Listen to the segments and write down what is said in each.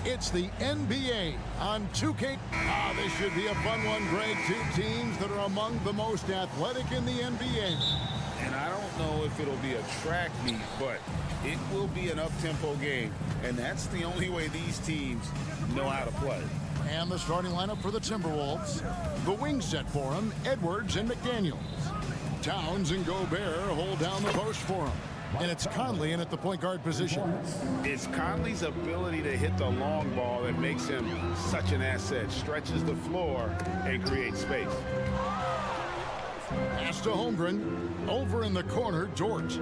It's the NBA on 2K. This should be a fun one, Greg. Two teams that are among the most athletic in the NBA. And I don't know if it'll be a track meet, but it will be an up-tempo game. And that's the only way these teams know how to play. And the starting lineup for the Timberwolves. The wing set for them, Edwards and McDaniels. Towns and Gobert hold down the post for them. And it's Conley in at the point guard position. It's Conley's ability to hit the long ball that makes him such an asset. Stretches the floor and creates space. Pass to Holmgren. Over in the corner, Dort.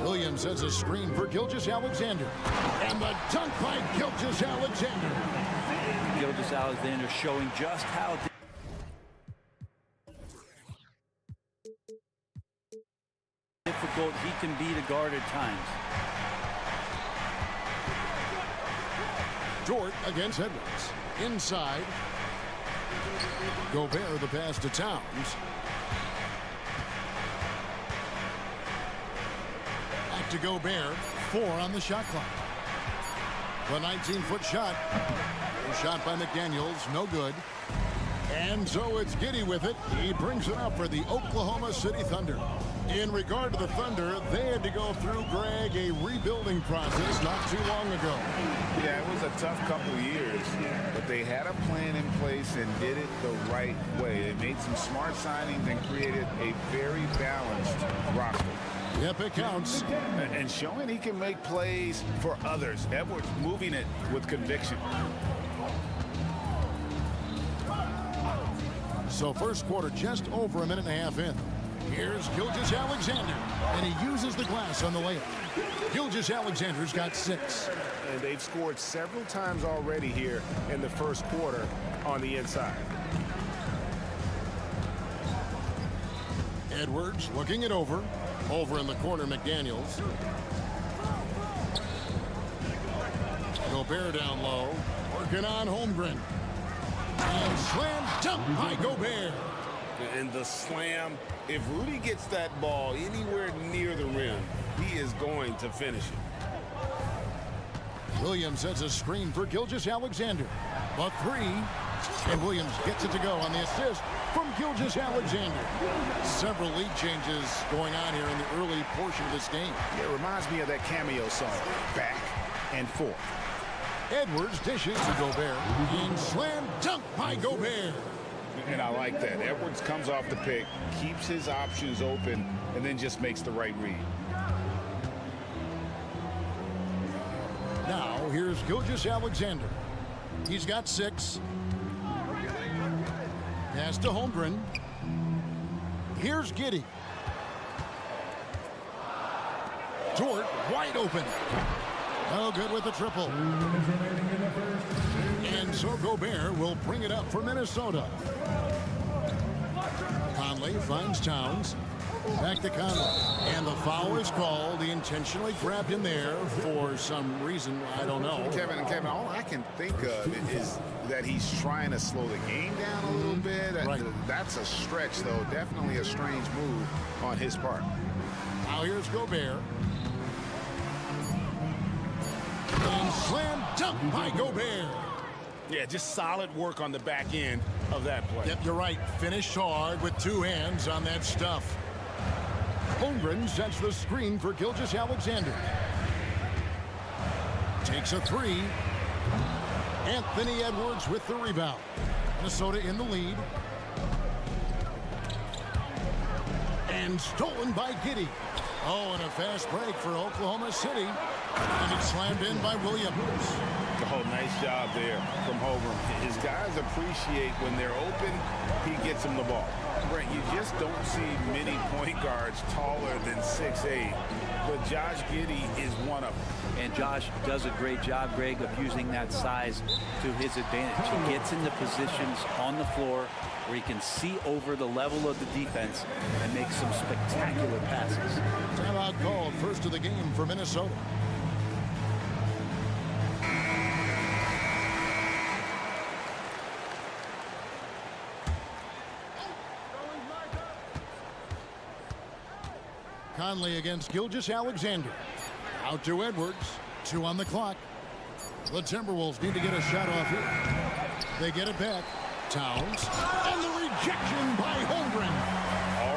Williams has a screen for Gilgeous-Alexander. And the dunk by Gilgeous-Alexander. Gilgeous-Alexander showing just how difficult he can be to guard at times. Dort against Edwards. Inside. Gobert the pass to Towns. Back to Gobert. 4 on the shot clock. The 19-foot shot. Shot by McDaniels. No good. And so it's Giddey with it. He brings it up for the Oklahoma City Thunder. In regard to the Thunder, they had to go through, Greg, a rebuilding process not too long ago. Yeah, it was a tough couple of years, but they had a plan in place and did it the right way. They made some smart signings and created a very balanced roster. Yep, it counts. And showing he can make plays for others. Edwards moving it with conviction. So first quarter just over a minute and a half in. Here's Gilgeous-Alexander, and he uses the glass on the layup. Gilgeous-Alexander's got 6. And they've scored several times already here in the first quarter on the inside. Edwards looking it over. Over in the corner, McDaniels. Gobert down low. Working on Holmgren. And slam dunk by Gobert. And the slam, if Rudy gets that ball anywhere near the rim, he is going to finish it. Williams sets a screen for Gilgeous-Alexander. A 3. And Williams gets it to go on the assist from Gilgeous-Alexander. Several lead changes going on here in the early portion of this game. It reminds me of that cameo song, Back and Forth. Edwards dishes to Gobert. And slam dunk by Gobert. And I like that. Edwards comes off the pick, keeps his options open, and then just makes the right read. Now, here's Gilgeous-Alexander. He's got 6. Pass to Holmgren. Here's Giddey. Dort wide open. Oh, good with the triple. And so Gobert will bring it up for Minnesota. Conley finds Towns. Back to Conley. And the foul is called. He intentionally grabbed him there for some reason. I don't know. Kevin, all I can think of is that he's trying to slow the game down a little bit. Right. That's a stretch, though. Definitely a strange move on his part. Now here's Gobert. And slam dunk by Gobert. Yeah, just solid work on the back end of that play. Yep, you're right. Finished hard with 2 hands on that stuff. Holmgren sets the screen for Gilgeous-Alexander. Takes a 3. Anthony Edwards with the rebound. Minnesota in the lead. And stolen by Giddey. Oh, and a fast break for Oklahoma City. And it's slammed in by Williams. Oh, nice job there from Holmgren. His guys appreciate when they're open, he gets them the ball. Brent, you just don't see many point guards taller than 6'8", but Josh Giddey is one of them. And Josh does a great job, Greg, of using that size to his advantage. He gets into positions on the floor where he can see over the level of the defense and make some spectacular passes. Timeout called, first of the game for Minnesota. Conley against Skijesss Alexander. Out to Edwards. 2 on the clock. The Timberwolves need to get a shot off here. They get it back. Towns. And the rejection by Holmgren.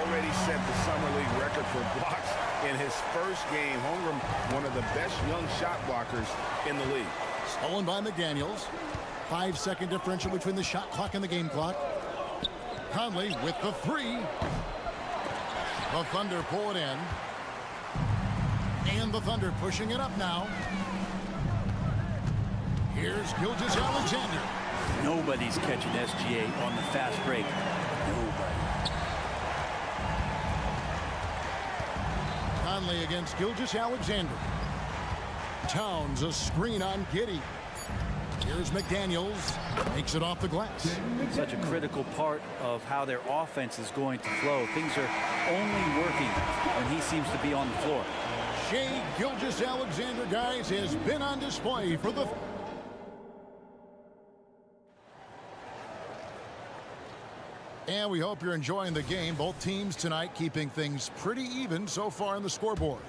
Already set the Summer League record for blocks in his first game. Holmgren, one of the best young shot blockers in the league. Stolen by McDaniels. 5-second differential between the shot clock and the game clock. Conley with the 3. The Thunder pull it in. And the Thunder pushing it up now. Here's Skijesss Alexander. Nobody's catching SGA on the fast break. Nobody. Conley against Skijesss Alexander. Towns a screen on Giddey. Here's McDaniels. Makes it off the glass. Such a critical part of how their offense is going to flow. Things are only working when he seems to be on the floor. Skijesss Alexander, guys, has been on display for the... And we hope you're enjoying the game. Both teams tonight keeping things pretty even so far on the scoreboard.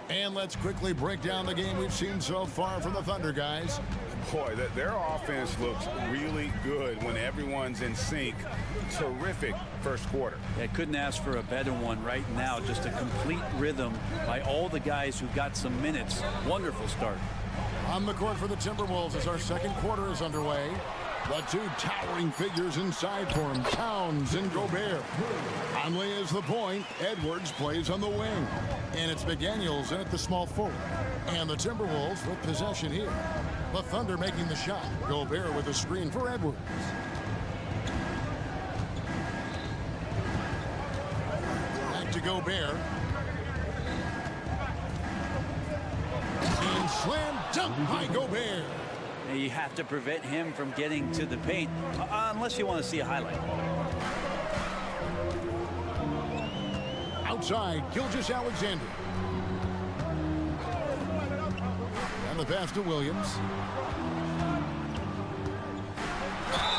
And let's quickly break down the game we've seen so far from the Thunder, guys. Boy, their offense looks really good when everyone's in sync. Terrific first quarter. Yeah, couldn't ask for a better one right now. Just a complete rhythm by all the guys who got some minutes. Wonderful start. On the court for the Timberwolves as our second quarter is underway. The 2 towering figures inside for him, Towns and Gobert. Conley is the point. Edwards plays on the wing. And it's McDaniels in at the small forward. And the Timberwolves with possession here. The Thunder making the shot. Gobert with a screen for Edwards. Back to Gobert. And slam dunk by Gobert. You have to prevent him from getting to the paint, unless you want to see a highlight. Outside, Skijesss Alexander. And the pass to Williams.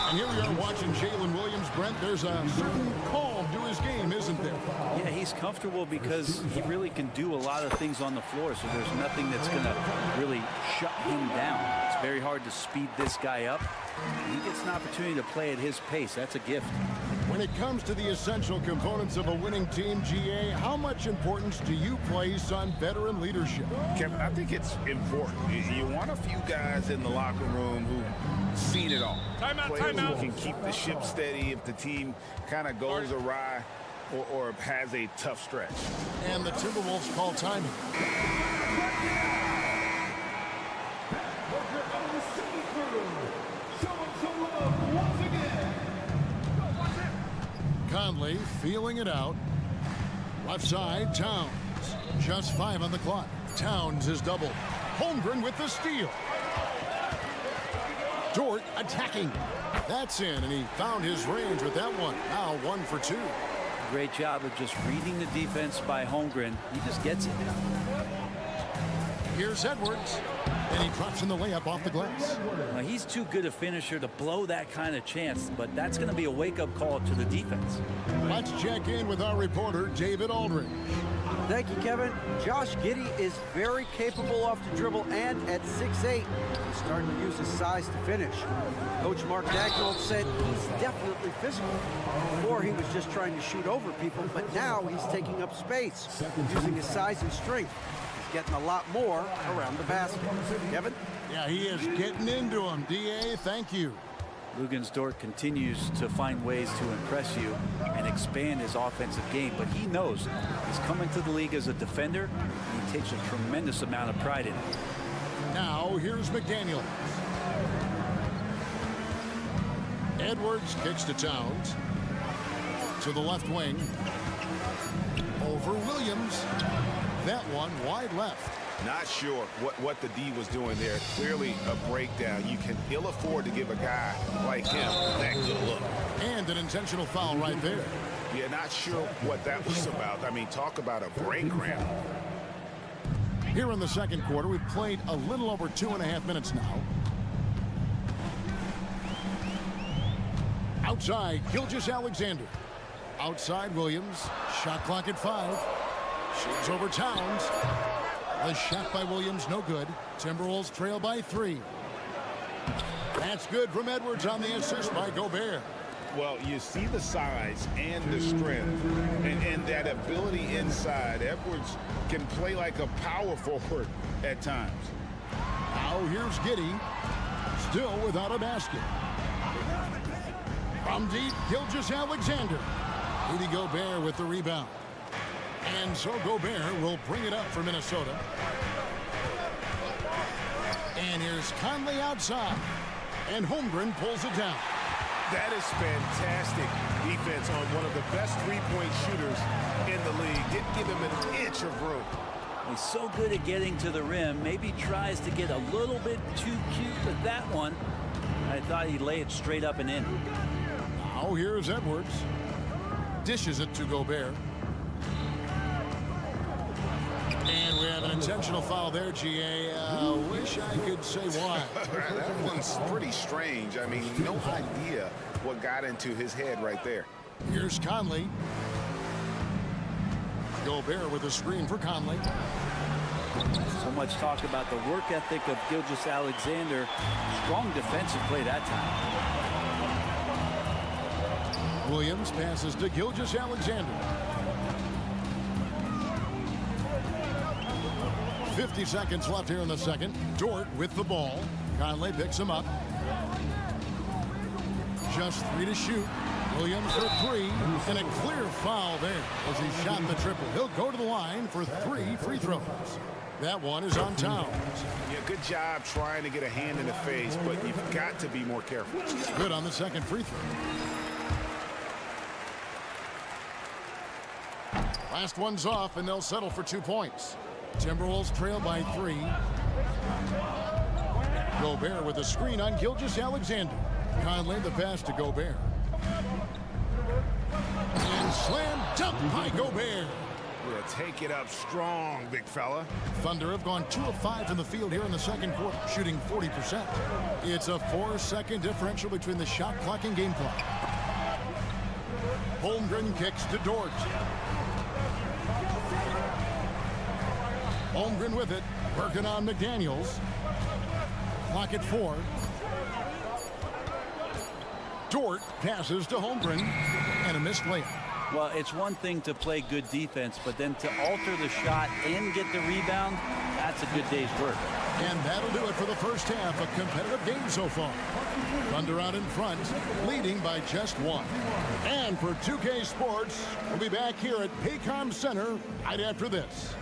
And here we are watching Jalen Williams. Brent, there's a certain calm to his game, isn't there? Yeah, he's comfortable because he really can do a lot of things on the floor, so there's nothing that's going to really shut him down. It's very hard to speed this guy up. He gets an opportunity to play at his pace. That's a gift. When it comes to the essential components of a winning team, GA, how much importance do you place on veteran leadership? Kevin, I think it's important. You want a few guys in the locker room who've seen it all. Players who can keep the ship steady if the team kind of goes awry or has a tough stretch. And the Timberwolves call timing. Conley feeling it out. Left side, Towns. Just 5 on the clock. Towns is doubled. Holmgren with the steal. Dort attacking. That's in, and he found his range with that one. Now 1 for 2. Great job of just reading the defense by Holmgren. He just gets it. Here's Edwards, and he drops in the layup off the glass. Now, he's too good a finisher to blow that kind of chance, but that's going to be a wake-up call to the defense. Let's check in with our reporter, David Aldridge. Thank you, Kevin. Josh Giddey is very capable off the dribble, and at 6'8", he's starting to use his size to finish. Coach Mark Dagnall said he's definitely physical. Before, he was just trying to shoot over people, but now he's taking up space, using his size and strength. He's getting a lot more around the basket. Kevin? Yeah, he is getting into him. DA, thank you. Dort continues to find ways to impress you and expand his offensive game, but he knows he's coming to the league as a defender, and he takes a tremendous amount of pride in it. Now, here's McDaniels. Edwards kicks to Towns. To the left wing. Over Williams. That one wide left. Not sure what the D was doing there. Clearly a breakdown. You can ill afford to give a guy like him that good look. And an intentional foul right there. Yeah, not sure what that was about. I mean, talk about a brain cramp. Here in the second quarter, we've played a little over 2.5 minutes now. Outside, Skijesss Alexander. Outside, Williams. Shot clock at 5. Shoots over Towns. The shot by Williams, no good. Timberwolves trail by 3. That's good from Edwards on the assist by Gobert. Well, you see the size and the strength and that ability inside. Edwards can play like a power forward at times. Now here's Giddey, still without a basket. From deep, Gilgeous-Alexander. Rudy Gobert with the rebound. And so Gobert will bring it up for Minnesota. And here's Conley outside. And Holmgren pulls it down. That is fantastic defense on one of the best three-point shooters in the league. Didn't give him an inch of room. He's so good at getting to the rim. Maybe tries to get a little bit too cute with that one. I thought he'd lay it straight up and in. Now here's Edwards. Dishes it to Gobert. And we have an intentional foul there, GA. Wish I could say why. That one's pretty strange. I mean, no idea what got into his head right there. Here's Conley. Gobert with a screen for Conley. So much talk about the work ethic of Gilgeous-Alexander. Strong defensive play that time. Williams passes to Gilgeous-Alexander. 50 seconds left here in the second. Dort with the ball. Conley picks him up. Just 3 to shoot. Williams for 3. And a clear foul there as he shot the triple. He'll go to the line for 3 free throws. That one is on Towns. Yeah, good job trying to get a hand in the face, but you've got to be more careful. Good on the second free throw. Last one's off, and they'll settle for 2 points. Timberwolves trail by 3. Gobert with a screen on Gilgeous-Alexander. Conley the pass to Gobert. And slam dunk by Gobert. Yeah, take it up strong, big fella. Thunder have gone 2 of 5 in the field here in the second quarter, shooting 40%. It's a 4-second differential between the shot clock and game clock. Holmgren kicks to Dort. Holmgren with it, working on McDaniels. Clock at 4. Dort passes to Holmgren, and a missed layup. Well, it's one thing to play good defense, but then to alter the shot and get the rebound, that's a good day's work. And that'll do it for the first half. A competitive game so far. Thunder out in front, leading by just 1. And for 2K Sports, we'll be back here at Paycom Center right after this.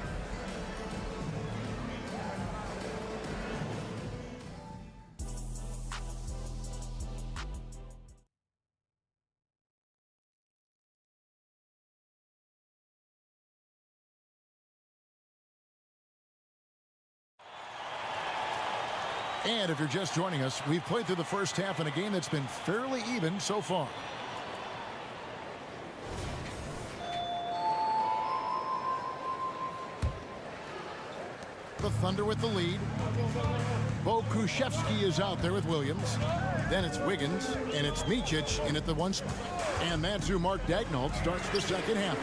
And if you're just joining us, we've played through the first half in a game that's been fairly even so far. The Thunder with the lead. Bo Kushevsky is out there with Williams. Then it's Wiggins, and it's Micic in at the 1 spot. And that's who Mark Daigneault starts the second half.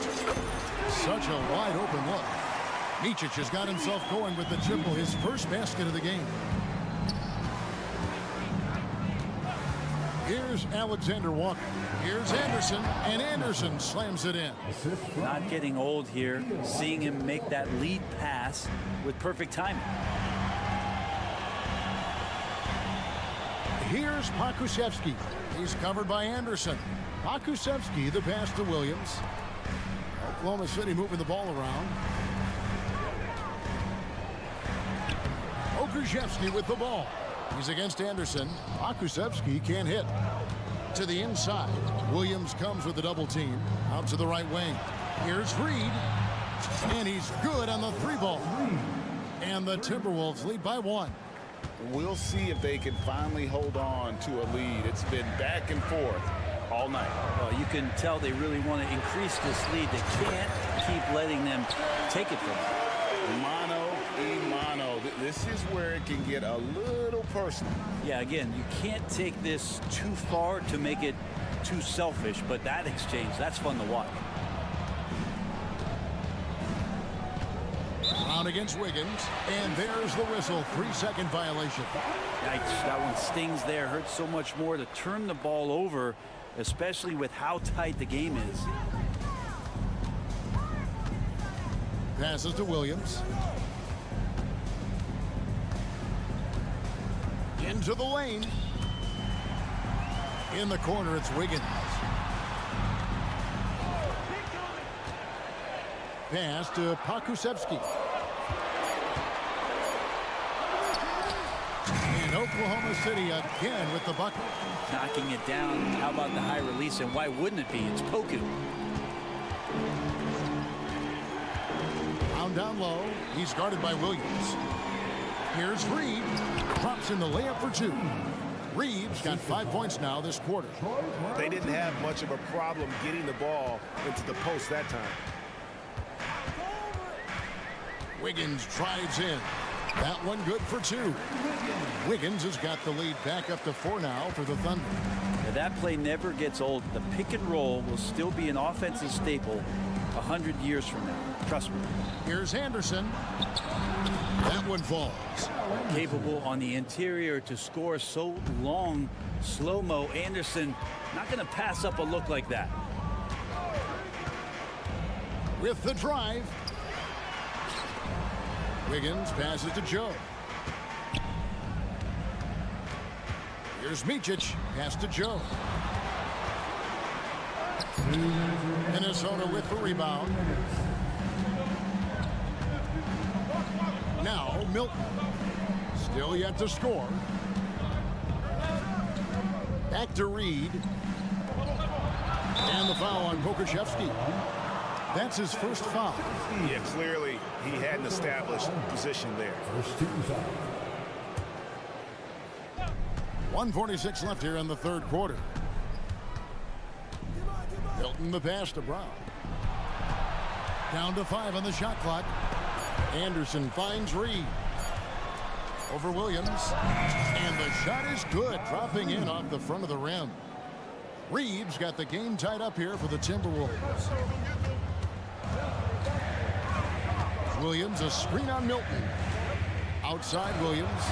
Such a wide open look. Micic has got himself going with the triple, his first basket of the game. Here's Alexander Walker. Here's Anderson, and Anderson slams it in. Not getting old here, seeing him make that lead pass with perfect timing. Here's Pokusevski. He's covered by Anderson. Pokusevski, the pass to Williams. Oklahoma City moving the ball around. Pokusevski with the ball. He's against Anderson. Pokusevski can't hit. To the inside. Williams comes with the double team. Out to the right wing. Here's Reed. And he's good on the 3-ball. And the Timberwolves lead by 1. We'll see if they can finally hold on to a lead. It's been back and forth all night. Well, you can tell they really want to increase this lead. They can't keep letting them take it from them. Mano a mano. This is where it can get a little personal. Yeah, again, you can't take this too far to make it too selfish, but that exchange, that's fun to watch. Down against Wiggins. And there's the whistle. 3-second violation. Yikes, that one stings there. Hurts so much more to turn the ball over, especially with how tight the game is. Passes to Williams. Into the lane. In the corner, it's Wiggins. Pass to Pokusevski. And Oklahoma City again with the bucket. Knocking it down. How about the high release? And why wouldn't it be? It's Poku. Down low. He's guarded by Williams. Here's Reed. Drops in the layup for 2. Reed's got 5 points now this quarter. They didn't have much of a problem getting the ball into the post that time. Wiggins drives in. That one good for 2. Wiggins has got the lead back up to 4 now for the Thunder. Now that play never gets old. The pick and roll will still be an offensive staple 100 years from now. Trust me. Here's Anderson. That one falls. Capable on the interior to score so long. Slow-mo. Anderson not going to pass up a look like that. With the drive. Wiggins passes to Joe. Here's Micic. Pass to Joe. Minnesota with the rebound. Now Milton. Still yet to score. Back to Reed. And the foul on Pokusevski. That's his first foul. Yeah, clearly he had an established position there. 1:46 left here in the third quarter. Milton the pass to Brown. Down to 5 on the shot clock. Anderson finds Reed. Over Williams. And the shot is good. Dropping in off the front of the rim. Reed's got the game tied up here for the Timberwolves. Williams, a screen on Milton. Outside Williams.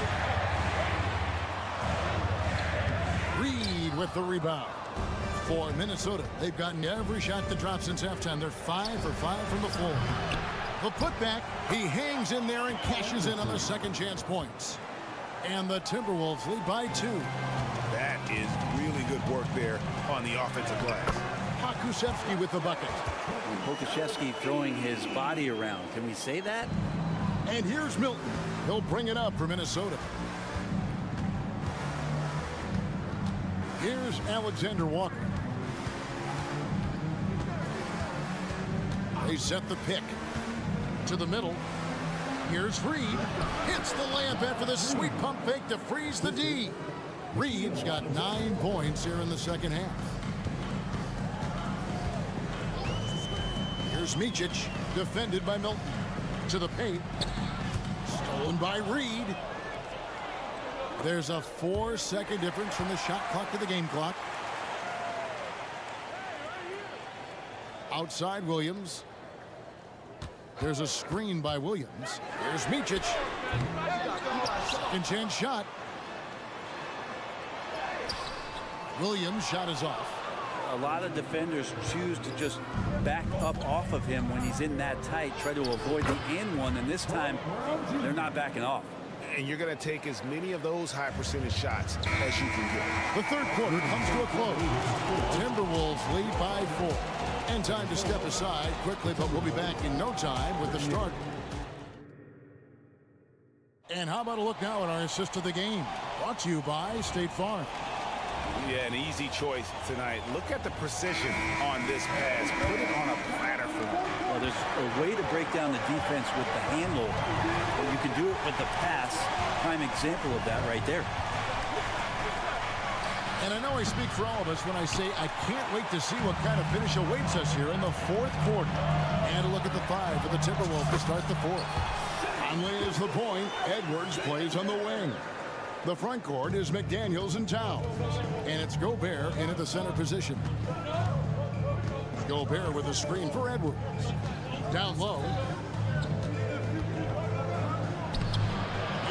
Reed with the rebound. For Minnesota, they've gotten every shot that dropped since halftime. They're 5 for 5 from the floor. The putback, he hangs in there and cashes in on the second chance points. And the Timberwolves lead by 2. That is really good work there on the offensive glass. Pokusevski with the bucket. And Pokusevski throwing his body around. Can we say that? And here's Milton. He'll bring it up for Minnesota. Here's Alexander Walker. They set the pick to the middle. Here's Reed. Hits the layup after the sweet pump fake to freeze the D. Reed's got 9 points here in the second half. Here's Micic, defended by Milton. To the paint. Stolen by Reed. There's a 4-second difference from the shot clock to the game clock. Outside Williams. There's a screen by Williams. Here's Micic. Second chance shot. Williams' shot is off. A lot of defenders choose to just back up off of him when he's in that tight, try to avoid the and one, and this time they're not backing off. And you're going to take as many of those high percentage shots as you can get. The third quarter comes to a close. The Timberwolves lead by 4. And time to step aside quickly, but we'll be back in no time with the start. And how about a look now at our assist to the game? Brought to you by State Farm. Yeah, an easy choice tonight. Look at the precision on this pass. Put it on a platter for him. Well, there's a way to break down the defense with the handle, but you can do it with the pass. Prime example of that right there. And I know I speak for all of us when I say I can't wait to see what kind of finish awaits us here in the fourth quarter. And a look at the 5 for the Timberwolves to start the fourth. Conley is the point. Edwards plays on the wing. The front court is McDaniels and Towns. And it's Gobert into the center position. Gobert with a screen for Edwards. Down low.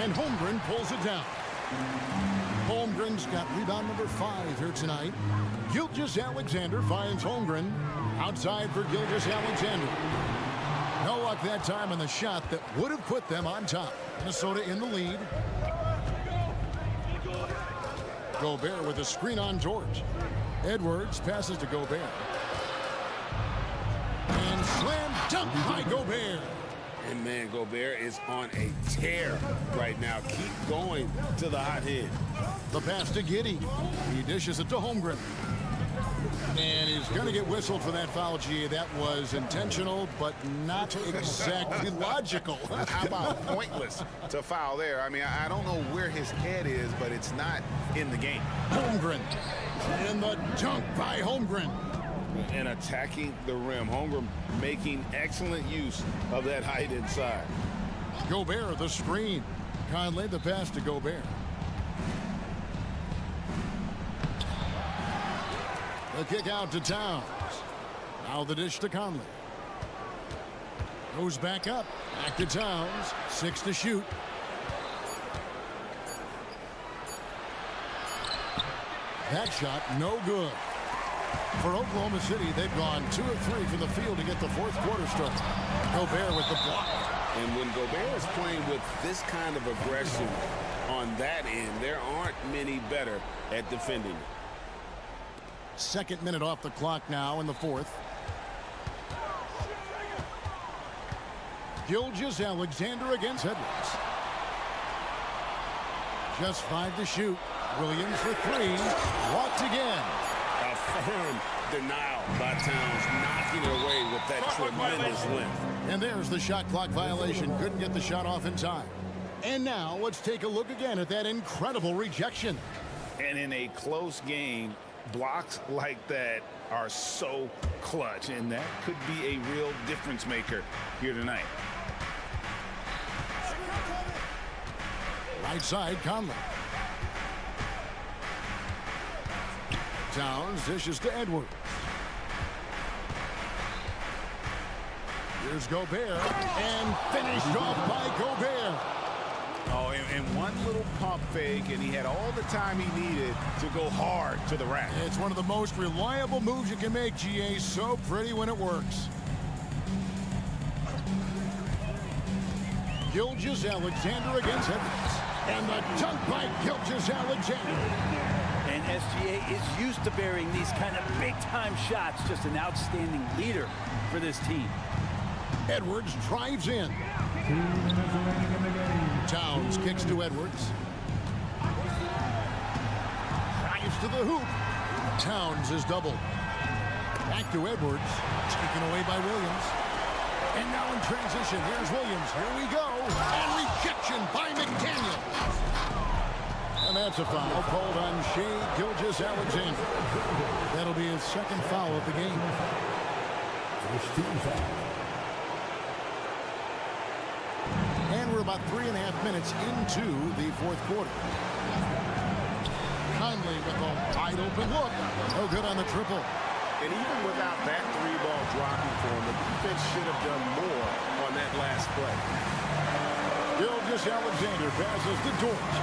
And Holmgren pulls it down. Holmgren's got rebound number 5 here tonight. Gilgeous-Alexander finds Holmgren. Outside for Gilgeous-Alexander. No luck that time on the shot that would have put them on top. Minnesota in the lead. Gobert with a screen on George. Edwards passes to Gobert. And slam dunk by Gobert. And man, Gobert is on a tear right now. Keep going to the hot hand. The pass to Giddey. He dishes it to Holmgren. And he's going to get whistled for that foul, G. That was intentional, but not exactly logical. How about pointless to foul there? I mean, I don't know where his head is, but it's not in the game. Holmgren. And the dunk by Holmgren. And attacking the rim. Holmgren making excellent use of that height inside. Gobert, the screen. Conley, the pass to Gobert. The kick out to Towns. Now the dish to Conley. Goes back up. Back to Towns. 6 to shoot. That shot, no good. For Oklahoma City, they've gone 2 of 3 from the field to get the fourth quarter started. Gobert with the block. And when Gobert is playing with this kind of aggression on that end, there aren't many better at defending. Second minute off the clock now in the fourth. Gilgeous-Alexander against Edwards. Just 5 to shoot. Williams for 3. Walked again. A firm denial by Towns, knocking it away with that tremendous length. And there's the shot clock violation. Couldn't get the shot off in time. And now let's take a look again at that incredible rejection. And in a close game, blocks like that are so clutch, and that could be a real difference maker here tonight. Right side, Conley. Towns dishes to Edwards. Here's Gobert, and finished off by Gobert. Oh, and one little pump fake, and he had all the time he needed to go hard to the rack. It's one of the most reliable moves you can make, GA. So pretty when it works. Gilgeous-Alexander against Edwards. And the dunk by Gilgeous-Alexander. And SGA is used to burying these kind of big-time shots. Just an outstanding leader for this team. Edwards drives in. Towns kicks to Edwards. Drives to the hoop. Towns is doubled. Back to Edwards. Taken away by Williams. And now in transition, here's Williams. Here we go. And rejection by McDaniel. And that's a foul called on Shai Gilgeous-Alexander. That'll be his second foul of the game. And we're about 3.5 minutes into the fourth quarter. Conley with a wide open look. No good on the triple. And even without that 3-ball dropping for him, the defense should have done more on that last play. Gilgeous-Alexander passes to George.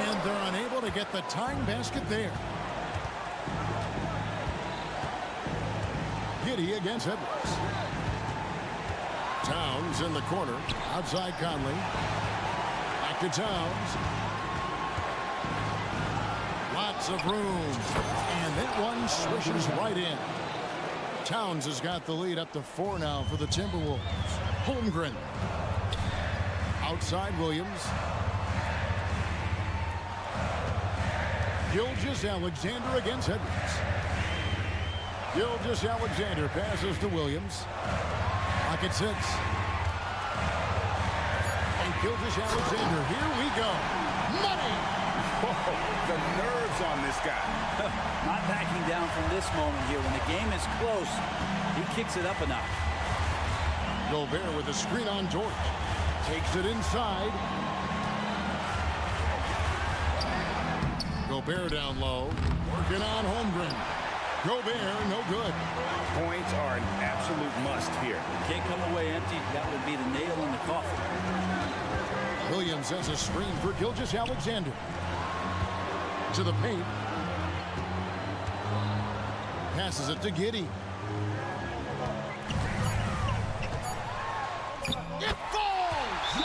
And they're unable to get the tying basket there. Giddey against Edwards. Towns in the corner. Outside Conley. Back to Towns. Lots of room. And that one swishes right in. Towns has got the lead up to 4 now for the Timberwolves. Holmgren. Outside Williams. Gilgeous-Alexander against Edwards. Gilgeous-Alexander passes to Williams. Clock at 6. And Gilgeous-Alexander, here we go. Money! Oh, the nerves on this guy. Not backing down from this moment here. When the game is close, he kicks it up a notch. Gobert with a screen on George. Takes it inside. Gobert down low. Working on Holmgren. Gobert, no good. Points are an absolute must here. Can't come away empty. That would be the nail in the coffin. Williams has a screen for Skijesss Alexander. To the paint. Passes it to Giddey. It falls!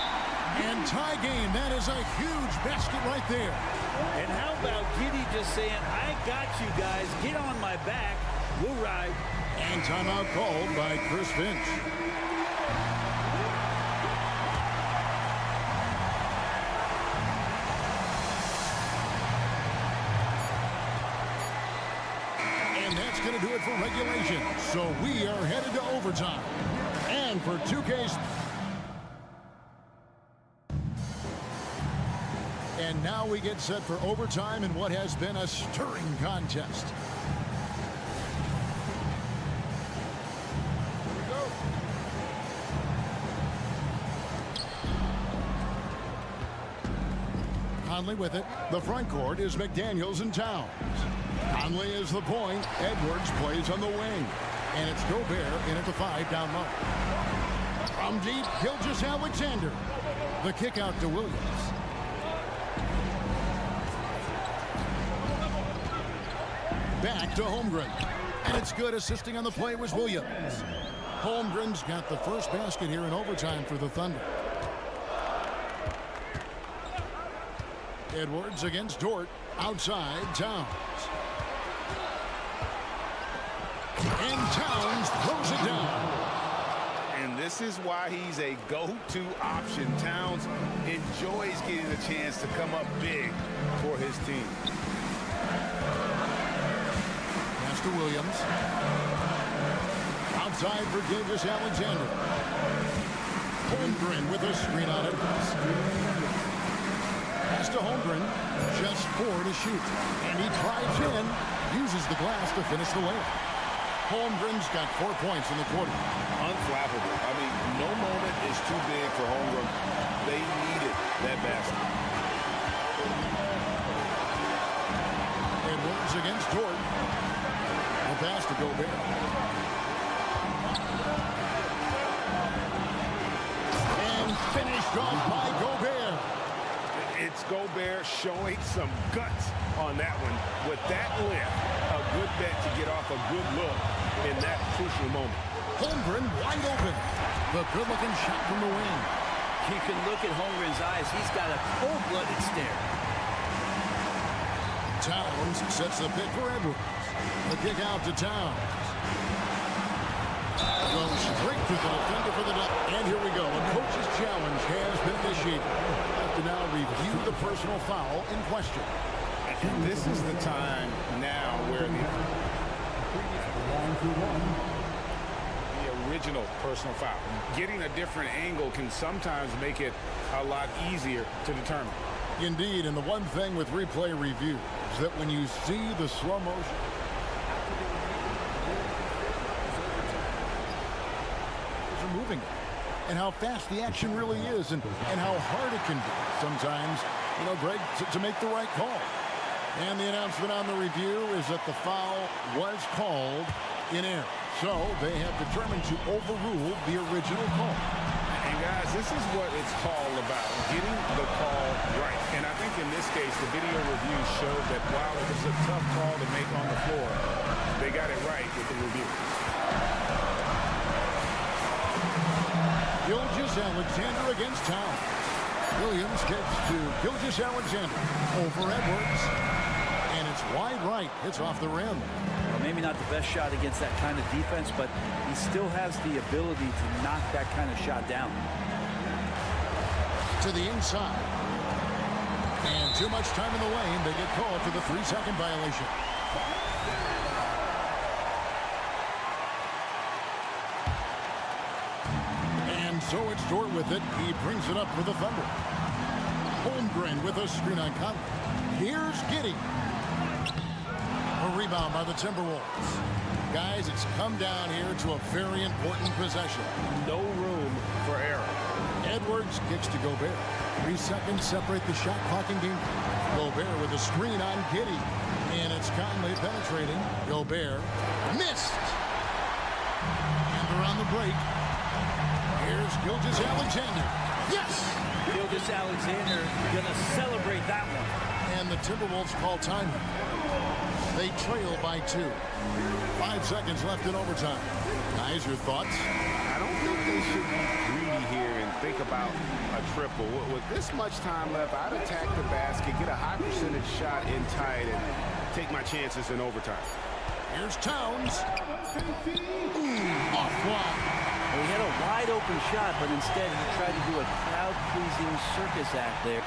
And tie game. That is a huge basket right there. And how about Giddey just saying, I got you guys. Get on my back. We'll ride. And timeout called by Chris Finch. And that's going to do it for regulation. So we are headed to overtime. And for 2K's... And now we get set for overtime in what has been a stirring contest. Here we go. Conley with it. The front court is McDaniels and Towns. Conley is the point. Edwards plays on the wing. And it's Gobert in at the 5 down low. From deep, Skijesss Alexander. The kick out to Williams. Back to Holmgren. And it's good. Assisting on the play was Williams. Holmgren's got the first basket here in overtime for the Thunder. Edwards against Dort. Outside, Towns. And Towns throws it down. And this is why he's a go-to option. Towns enjoys getting a chance to come up big for his team. Pass to Williams. Outside for Skijesss Alexander. Holmgren with a screen on it. Pass to Holmgren. Just 4 to shoot. And he drives in. Uses the glass to finish the layup. Holmgren's got 4 points in the quarter. Unflappable. I mean, no moment is too big for Holmgren. They needed that basket. Edwards against Jordan. The pass to Gobert. And finished off by Gobert. It's Gobert showing some guts on that one. With that lift, a good bet to get off a good look in that crucial moment. Holmgren wide open. The good-looking shot from the wing. You can look at Holmgren's eyes. He's got a cold-blooded stare. Towns sets the pick for Edwards. The kick out to Towns. Goes straight to the defender for the dunk. And here we go. A coach's challenge has been initiated. Have to now review the personal foul in question. And this is the time now where the original personal foul. Getting a different angle can sometimes make it a lot easier to determine. Indeed, and the one thing with replay review is that when you see the slow motion, are moving it, and how fast the action really is, and how hard it can be sometimes, you know, Greg, to make the right call. And the announcement on the review is that the foul was called in error. So they have determined to overrule the original call. And guys, this is what it's all about, getting the call right. And I think in this case, the video review showed that while it was a tough call to make on the floor, they got it right with the review. Skijesss Alexander against Towns. Williams gets to Skijesss Alexander over Edwards. And it's wide right. It's off the rim. Well, maybe not the best shot against that kind of defense, but he still has the ability to knock that kind of shot down. To the inside. And too much time in the lane. They get called for the 3-second violation. And so it's Dort with it. He brings it up for the Thunder. Holmgren with a screen on Conley. Here's Giddey. A rebound by the Timberwolves. Guys, it's come down here to a very important possession. No room for error. Edwards kicks to Gobert. 3 seconds separate the shot clock in game. Gobert with a screen on Giddey. And it's Conley penetrating. Gobert missed. And around the break. Here's Skijesss. Yes! Skijesss gonna celebrate that one. And the Timberwolves call timeout. They trail by 2. 5 seconds left in overtime. Guys, your thoughts? I don't think they should be greedy here and think about a triple. With this much time left, I'd attack the basket, get a high percentage shot in tight, and take my chances in overtime. Here's Towns. Offline. Well, he had a wide open shot, but instead he tried to do a crowd-pleasing circus act there.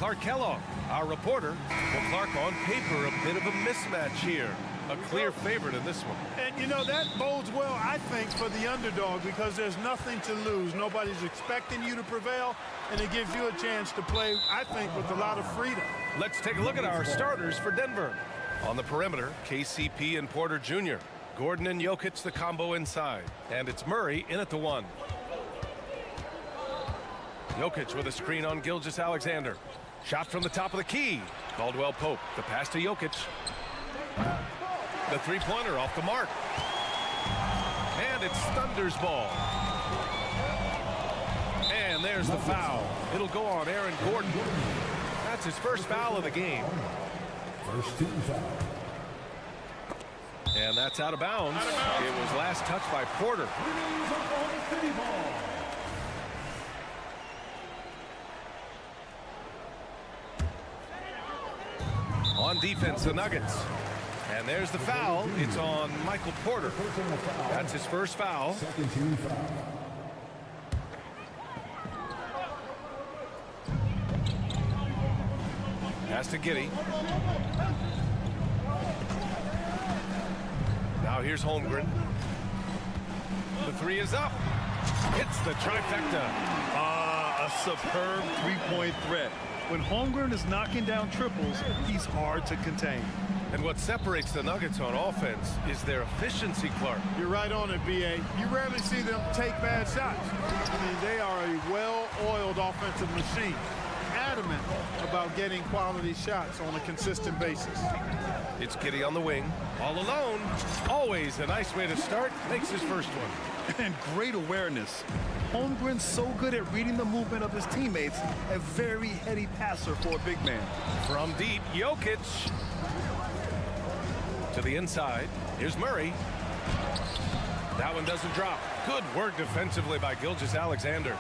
Clark Kellogg, our reporter. Well, Clark, on paper, a bit of a mismatch here. A clear favorite in this one. And, you know, that bodes well, I think, for the underdog because there's nothing to lose. Nobody's expecting you to prevail, and it gives you a chance to play, I think, with a lot of freedom. Let's take a look at our starters for Denver. On the perimeter, KCP and Porter Jr. Gordon and Jokic, the combo inside. And it's Murray in at the 1. Jokic with a screen on Gilgeous-Alexander. Shot from the top of the key. Caldwell Pope, the pass to Jokic. The three-pointer off the mark. And it's Thunder's ball. And there's the foul. It'll go on Aaron Gordon. That's his first foul of the game. First team foul. And that's out of bounds. It was last touched by Porter. On defense, the Nuggets. And there's the foul. It's on Michael Porter. That's his first foul. Second team foul. Pass to Giddey. Now here's Holmgren. The three is up. Hits the trifecta. A superb three-point threat. When Holmgren is knocking down triples, he's hard to contain. And what separates the Nuggets on offense is their efficiency, Clark. You're right on it, B.A. You rarely see them take bad shots. I mean, they are a well-oiled offensive machine. Adamant about getting quality shots on a consistent basis. It's Giddey on the wing, all alone. Always a nice way to start. Makes his first one. And great awareness. Holmgren's so good at reading the movement of his teammates. A very heady passer for a big man. From deep, Jokic. To the inside. Here's Murray. That one doesn't drop. Good work defensively by Gilgeous-Alexander.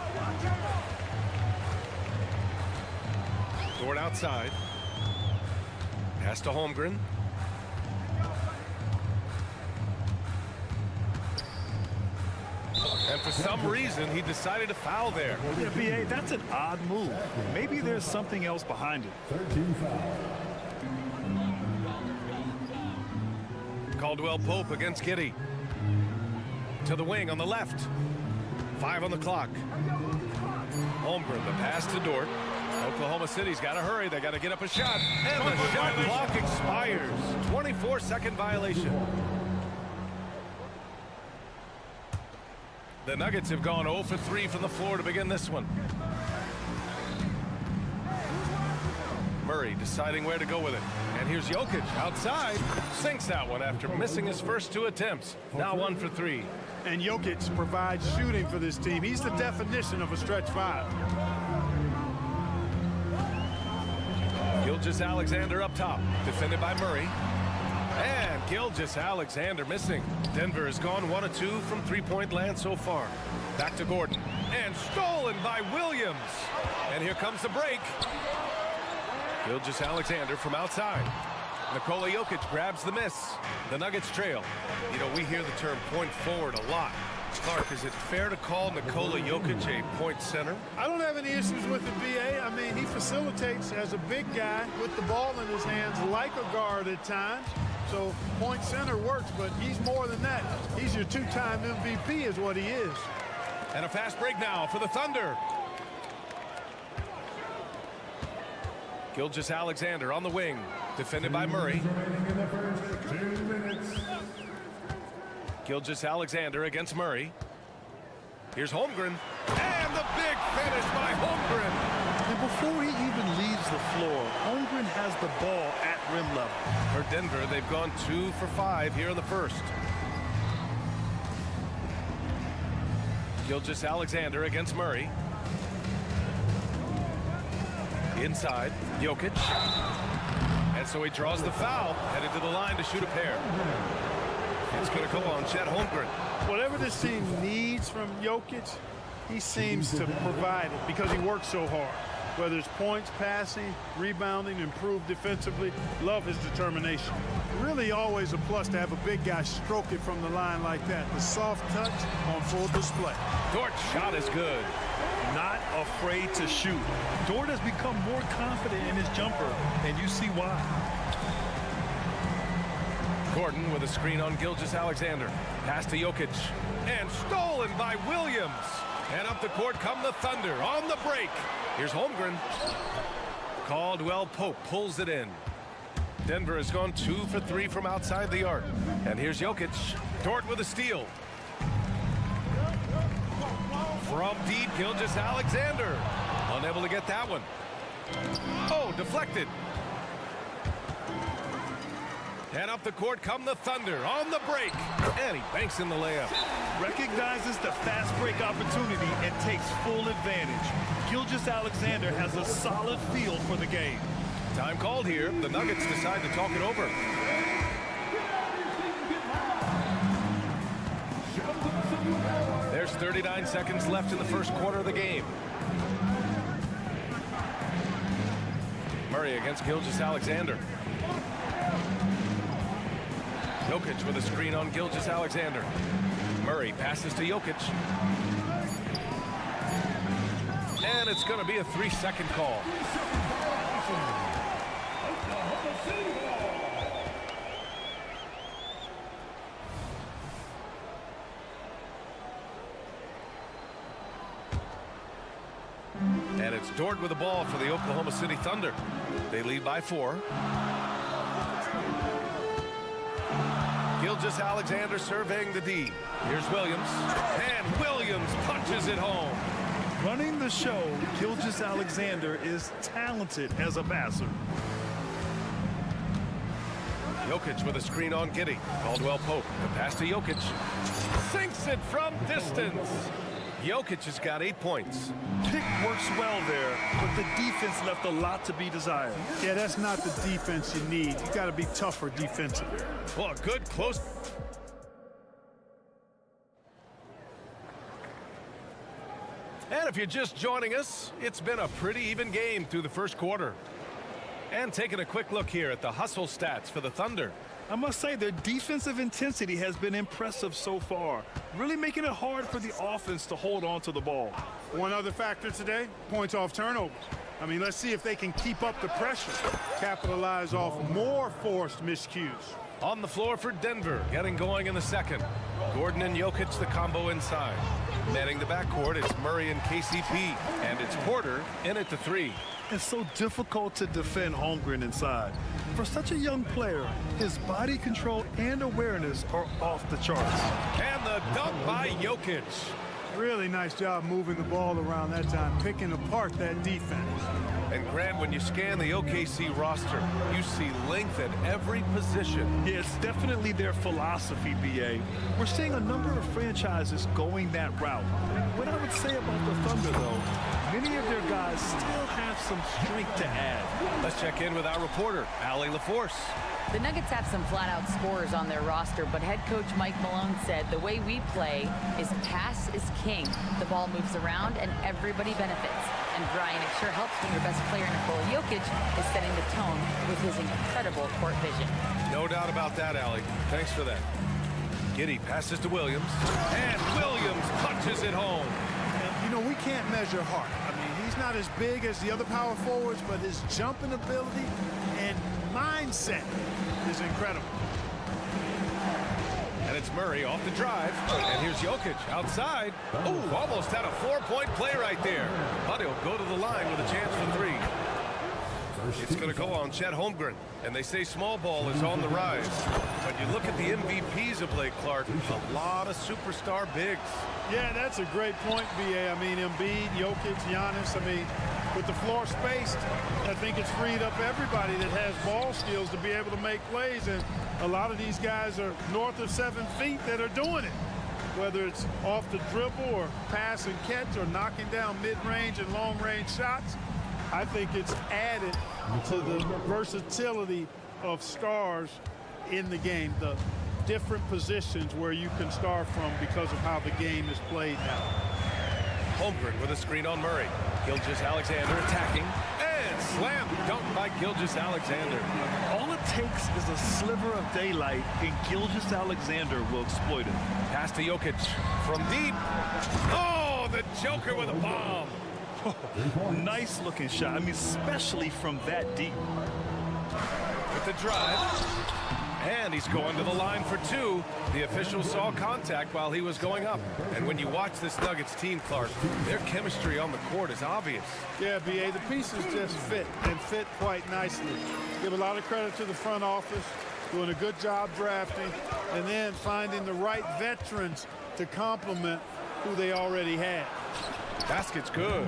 Dort outside. Pass to Holmgren. And for some reason, he decided to foul there. Yeah, B.A., that's an odd move. Maybe there's something else behind it. Third team foul. Caldwell Pope against Giddey. To the wing on the left. 5 on the clock. Holmgren, the pass to Dort. Oklahoma City's got to hurry. They got to get up a shot. And the shot clock expires. 24-second violation. The Nuggets have gone 0 for 3 from the floor to begin this one. Murray deciding where to go with it. And here's Jokic outside. Sinks that one after missing his first 2 attempts. Now 1 for 3. And Jokic provides shooting for this team. He's the definition of a stretch 5. Gilgeous-Alexander up top. Defended by Murray. And Gilgeous-Alexander missing. Denver has gone 1 of 2 from three-point land so far. Back to Gordon. And stolen by Williams. And here comes the break. Gilgeous-Alexander from outside. Nikola Jokic grabs the miss. The Nuggets trail. You know, we hear the term point forward a lot. Clark, is it fair to call Nikola Jokic a point center? I don't have any issues with it, B.A. I mean, he facilitates as a big guy with the ball in his hands like a guard at times. So point center works, but he's more than that. He's your 2-time MVP is what he is. And a fast break now for the Thunder. Gilgeous-Alexander on the wing. Defended by Murray. Gilgeous-Alexander against Murray. Here's Holmgren. And the big finish by Holmgren. And before he even leaves the floor, Holmgren has the ball at rim level. For Denver, they've gone 2 for 5 here in the first. Gilgeous-Alexander against Murray. Inside, Jokic. And so he draws the foul, headed to the line to shoot a pair. It's going to go on Chet Holmgren. Whatever this team needs from Jokic, he seems to provide it because he works so hard. Whether it's points, passing, rebounding, improved defensively, love his determination. Really always a plus to have a big guy stroke it from the line like that. The soft touch on full display. Dort's shot is good. not afraid to shoot. Dort has become more confident in his jumper, and you see why. Gordon with a screen on Gilgeous-Alexander. Pass to Jokic. And stolen by Williams. And up the court come the Thunder on the break. Here's Holmgren. Caldwell Pope pulls it in. Denver has gone 2 for 3 from outside the arc. And here's Jokic. Dort with a steal. From deep, Gilgeous-Alexander. Unable to get that one. Oh, deflected. And up the court come the Thunder on the break. And he banks in the layup. Recognizes the fast break opportunity and takes full advantage. Gilgeous-Alexander has a solid feel for the game. Time called here. The Nuggets decide to talk it over. There's 39 seconds left in the first quarter of the game. Murray against Gilgeous-Alexander. Jokic with a screen on Gilgeous-Alexander. Murray passes to Jokic. And it's going to be a 3-second call. And it's Dort with the ball for the Oklahoma City Thunder. They lead by 4. Gilgeous-Alexander surveying the D. Here's Williams. And Williams punches it home. Running the show, Gilgeous-Alexander is talented as a passer. Jokic with a screen on Giddey. Caldwell Pope. The pass to Jokic. Sinks it from distance. Jokic has got 8 points. Pick works well there, but the defense left a lot to be desired. Yeah, that's not the defense you need. You got to be tougher defensively. Well, good close. And if you're just joining us, it's been a pretty even game through the first quarter. And taking a quick look here at the hustle stats for the Thunder. I must say their defensive intensity has been impressive so far, really making it hard for the offense to hold on to the ball. One other factor today, points off turnovers. I mean, let's see if they can keep up the pressure, capitalize off more forced miscues. On the floor for Denver, getting going in the second. Gordon and Jokic, the combo inside. Manning the backcourt, it's Murray and KCP, and it's Porter in at the 3. It's so difficult to defend Holmgren inside. For such a young player, his body control and awareness are off the charts. And the dunk by Jokic. Really nice job moving the ball around that time, picking apart that defense. And Grant, when you scan the OKC roster, you see length at every position. Yeah, it's definitely their philosophy, BA. We're seeing a number of franchises going that route. What I would say about the Thunder, though, many of their guys still have some strength to add. Let's check in with our reporter, Allie LaForce. The Nuggets have some flat-out scorers on their roster, but head coach Mike Malone said the way we play is pass is king. The ball moves around and everybody benefits. And Brian, it sure helps when your best player, Nikola Jokic, is setting the tone with his incredible court vision. No doubt about that, Allie. Thanks for that. Giddey passes to Williams, and Williams punches it home. And, you know, we can't measure heart. I mean, he's not as big as the other power forwards, but his jumping ability and mindset is incredible. And it's Murray off the drive. And here's Jokic outside. Oh, almost had a 4-point play right there. But he'll go to the line with a chance for 3. It's going to go on Chet Holmgren. And they say small ball is on the rise. But you look at the MVPs of late, Clark, a lot of superstar bigs. Yeah, that's a great point, BA. I mean, Embiid, Jokic, Giannis. I mean, with the floor spaced, I think it's freed up everybody that has ball skills to be able to make plays. And a lot of these guys are north of 7 feet that are doing it, whether it's off the dribble or pass and catch or knocking down mid-range and long-range shots. I think it's added to the versatility of stars in the game, the different positions where you can start from because of how the game is played now. Holmgren with a screen on Murray. Gilgeous-Alexander attacking. And slam dunk by Gilgeous-Alexander. All it takes is a sliver of daylight, and Gilgeous-Alexander will exploit it. Pass to Jokic from deep. Oh, Oh, the Joker with a bomb. Nice looking shot. I mean, especially from that deep. With the drive. And he's going to the line for two. The official saw contact while he was going up. And when you watch this Nuggets team, Clark, their chemistry on the court is obvious. Yeah, B.A., the pieces just fit, and fit quite nicely. Give a lot of credit to the front office, doing a good job drafting, and then finding the right veterans to complement who they already had. Basket's good.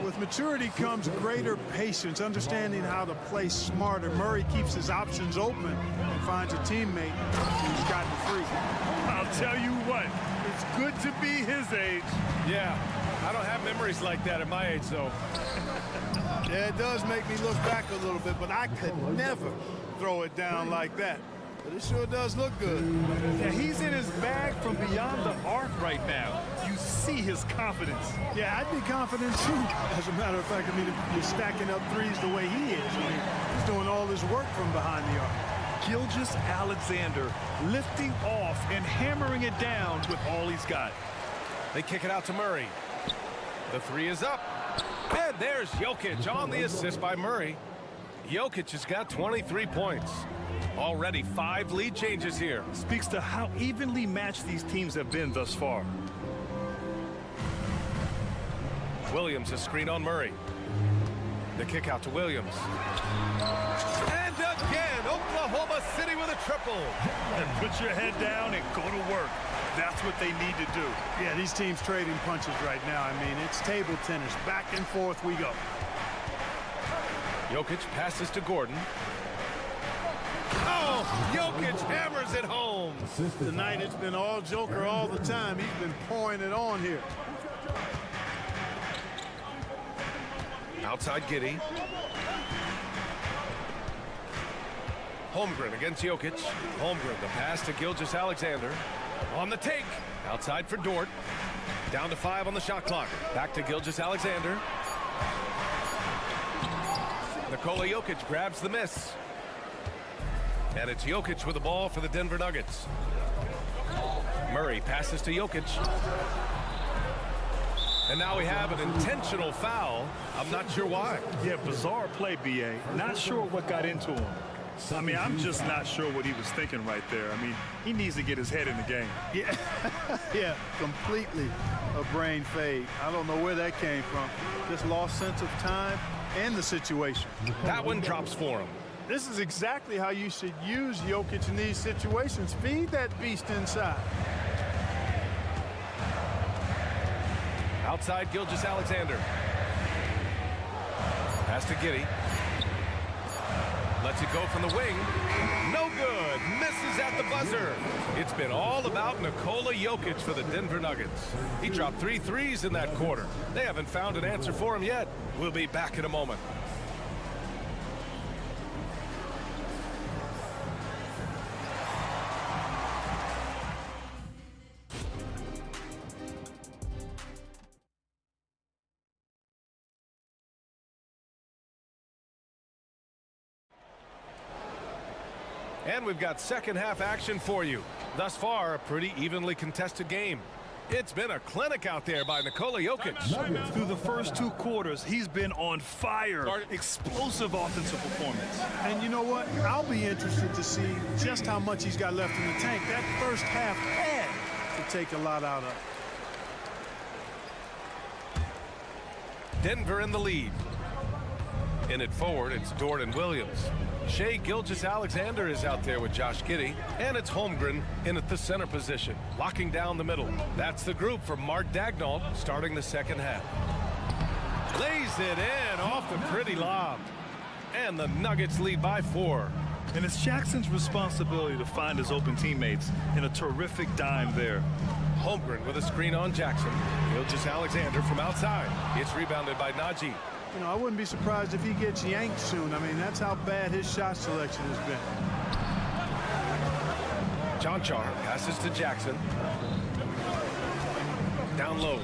With maturity comes greater patience, understanding how to play smarter. Murray keeps his options open and finds a teammate who's gotten free. I'll tell you what, it's good to be his age. Yeah, I don't have memories like that at my age, though. Yeah, it does make me look back a little bit, but I could never throw it down like that. But it sure does look good. Yeah, he's in his bag from beyond the arc right now. You see his confidence. Yeah, I'd be confident too. As a matter of fact, I mean, if you're stacking up threes the way he is, I mean, he's doing all this work from behind the arc. Skijesss Alexander lifting off and hammering it down with all he's got. They kick it out to Murray. The three is up. And there's Jokic on the assist by Murray. Jokic has got 23 points. Already 5 lead changes here. Speaks to how evenly matched these teams have been thus far. Williams a screen on Murray. The kick out to Williams. And again, Oklahoma City with a triple. And put your head down and go to work. That's what they need to do. Yeah, these teams trading punches right now. I mean, it's table tennis. Back and forth we go. Jokic passes to Gordon. Oh, Jokic hammers it home. Tonight it's been all Joker all the time. He's been pouring it on here. Outside Giddey. Holmgren against Jokic. Holmgren, the pass to Skijesss Alexander. On the take. Outside for Dort. Down to 5 on the shot clock. Back to Skijesss Alexander. Nikola Jokic grabs the miss. And it's Jokic with the ball for the Denver Nuggets. Murray passes to Jokic. And now we have an intentional foul. I'm not sure why. Yeah, bizarre play, B.A. Not sure what got into him. I mean, I'm just not sure what he was thinking right there. I mean, he needs to get his head in the game. Yeah, yeah, completely a brain fade. I don't know where that came from. Just lost sense of time and the situation. That one drops for him. This is exactly how you should use Jokic in these situations. Feed that beast inside. Outside Skijesss Alexander. Pass to Giddey. Lets it go from the wing. No good. Misses at the buzzer. It's been all about Nikola Jokic for the Denver Nuggets. He dropped 3 threes in that quarter. They haven't found an answer for him yet. We'll be back in a moment. And we've got second half action for you. Thus far, a pretty evenly contested game. It's been a clinic out there by Nikola Jokic. Through the first 2 quarters, he's been on fire. Explosive offensive performance. And you know what? I'll be interested to see just how much he's got left in the tank. That first half had to take a lot out of. Denver in the lead. In it forward, it's Dort and Williams. Skijesss Alexander is out there with Josh Giddey, and it's Holmgren in at the center position, locking down the middle. That's the group for Mark Daigneault starting the second half. Lays it in off the pretty lob. And the Nuggets lead by 4. And it's Jackson's responsibility to find his open teammates, and a terrific dime there. Holmgren with a screen on Jackson. Skijesss Alexander from outside. It's rebounded by Najee. You know, I wouldn't be surprised if he gets yanked soon. I mean, that's how bad his shot selection has been. Jonchar passes to Jackson. Down low.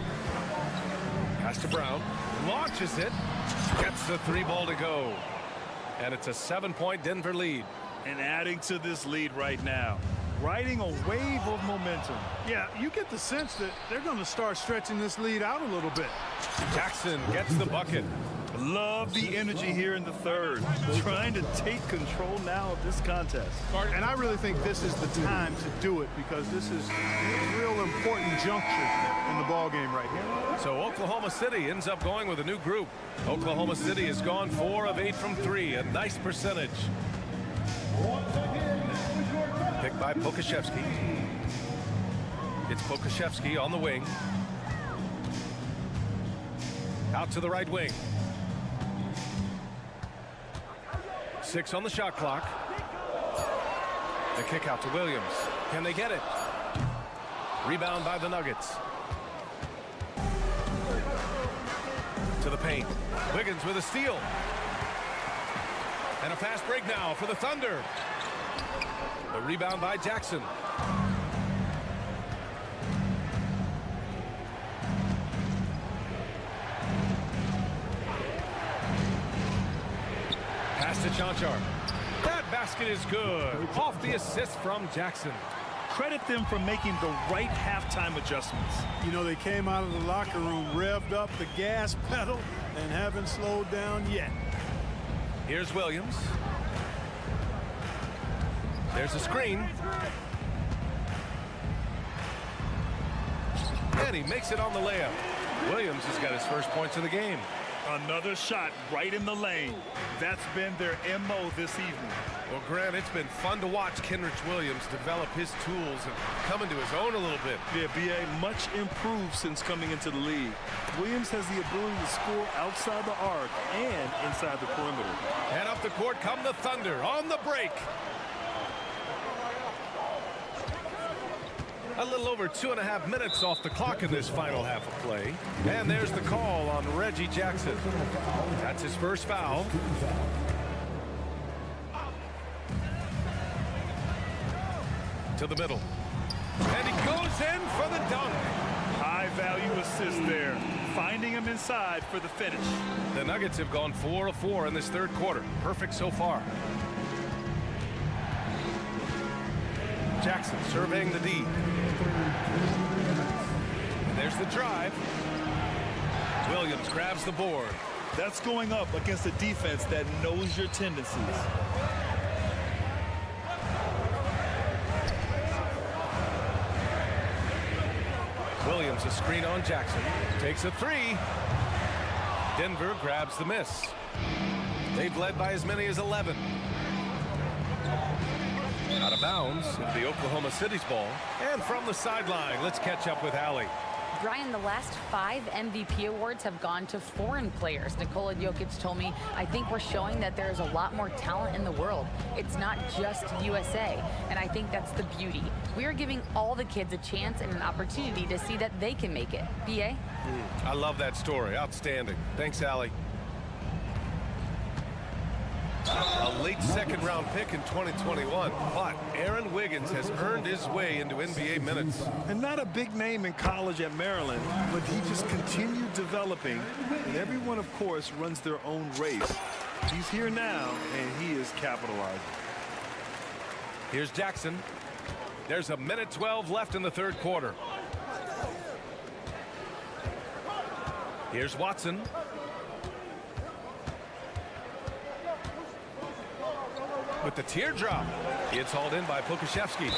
Pass to Brown. Launches it. Gets the 3 ball to go. And it's a 7-point Denver lead. And adding to this lead right now. riding a wave of momentum. Yeah, you get the sense that they're going to start stretching this lead out a little bit. Jackson gets the bucket. Love the energy here in the third. Trying to take control now of this contest. And I really think this is the time to do it because this is a real important juncture in the ball game right here. So Oklahoma City ends up going with a new group. Oklahoma City has gone 4 of 8 from 3, a nice percentage. Picked by Pokashevsky. It's Pokashevsky on the wing. Out to the right wing. 6 on the shot clock. The kick out to Williams. Can they get it? Rebound by the Nuggets. To the paint. Wiggins with a steal. And a fast break now for the Thunder. The rebound by Jackson. Pass to Chanchar. That basket is good. Off the assist from Jackson. Credit them for making the right halftime adjustments. You know, they came out of the locker room, revved up the gas pedal, and haven't slowed down yet. Here's Williams. There's a screen. And he makes it on the layup. Williams has got his first points of the game. Another shot right in the lane. That's been their MO this evening. Well, Grant, it's been fun to watch Kenrich Williams develop his tools and come into his own a little bit. Yeah, B.A. much improved since coming into the league. Williams has the ability to score outside the arc and inside the perimeter. And up the court come the Thunder on the break. A little over 2.5 minutes off the clock in this final half of play. And there's the call on Reggie Jackson. That's his first foul. To the middle. And he goes in for the dunk. High value assist there. Finding him inside for the finish. The Nuggets have gone 4 of 4 in this third quarter. Perfect so far. Jackson surveying the D. And there's the drive. Williams grabs the board. That's going up against a defense that knows your tendencies. Williams a screen on Jackson. Takes a 3. Denver grabs the miss. They've led by as many as 11. Out of bounds into the Oklahoma City's ball. And from the sideline, let's catch up with Allie. Brian, the last 5 MVP awards have gone to foreign players. Nikola Jokic told me, I think we're showing that there's a lot more talent in the world. It's not just USA. And I think that's the beauty. We are giving all the kids a chance and an opportunity to see that they can make it. B.A.? I love that story. Outstanding. Thanks, Allie. A late second-round pick in 2021, but Aaron Wiggins has earned his way into NBA minutes. And not a big name in college at Maryland, but he just continued developing, and everyone, of course, runs their own race. He's here now, and he is capitalizing. Here's Jackson. There's a minute 12 left in the third quarter. Here's Watson. With the teardrop. It's hauled in by Pokashevsky.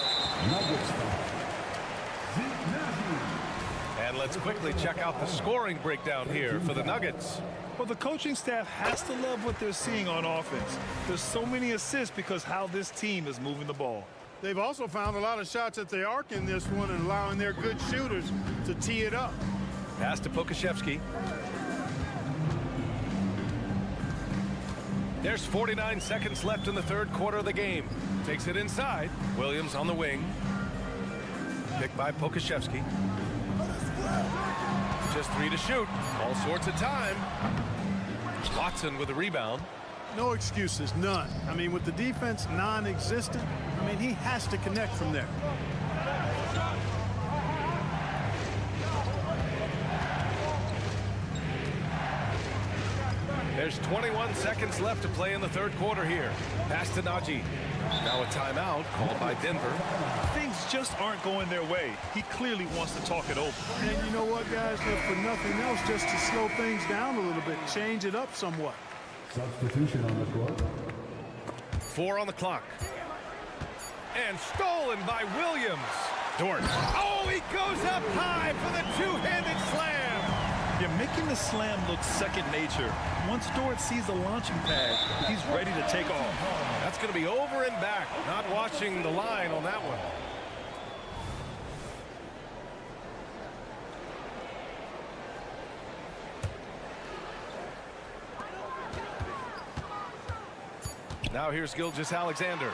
And let's quickly check out the scoring breakdown here for the Nuggets. Well, the coaching staff has to love what they're seeing on offense. There's so many assists because how this team is moving the ball. They've also found a lot of shots at the arc in this one and allowing their good shooters to tee it up. Pass to Pokashevsky. There's 49 seconds left in the third quarter of the game. Takes it inside. Williams on the wing. Picked by Pokashevsky. Just 3 to shoot. All sorts of time. Watson with a rebound. No excuses, none. I mean, with the defense non-existent, I mean, he has to connect from there. There's 21 seconds left to play in the third quarter here. Pass to Najee. Now a timeout called by Denver. Things just aren't going their way. He clearly wants to talk it over. And you know what, guys? If for nothing else, just to slow things down a little bit, change it up somewhat. Substitution on the court. 4 on the clock. And stolen by Williams. Dort. Oh, he goes up high for the two-handed slam. You're making the slam look second nature. Once Dort sees the launching pad, he's ready to take off. That's going to be over and back. Not watching the line on that one. Now here's Skijesss Alexander.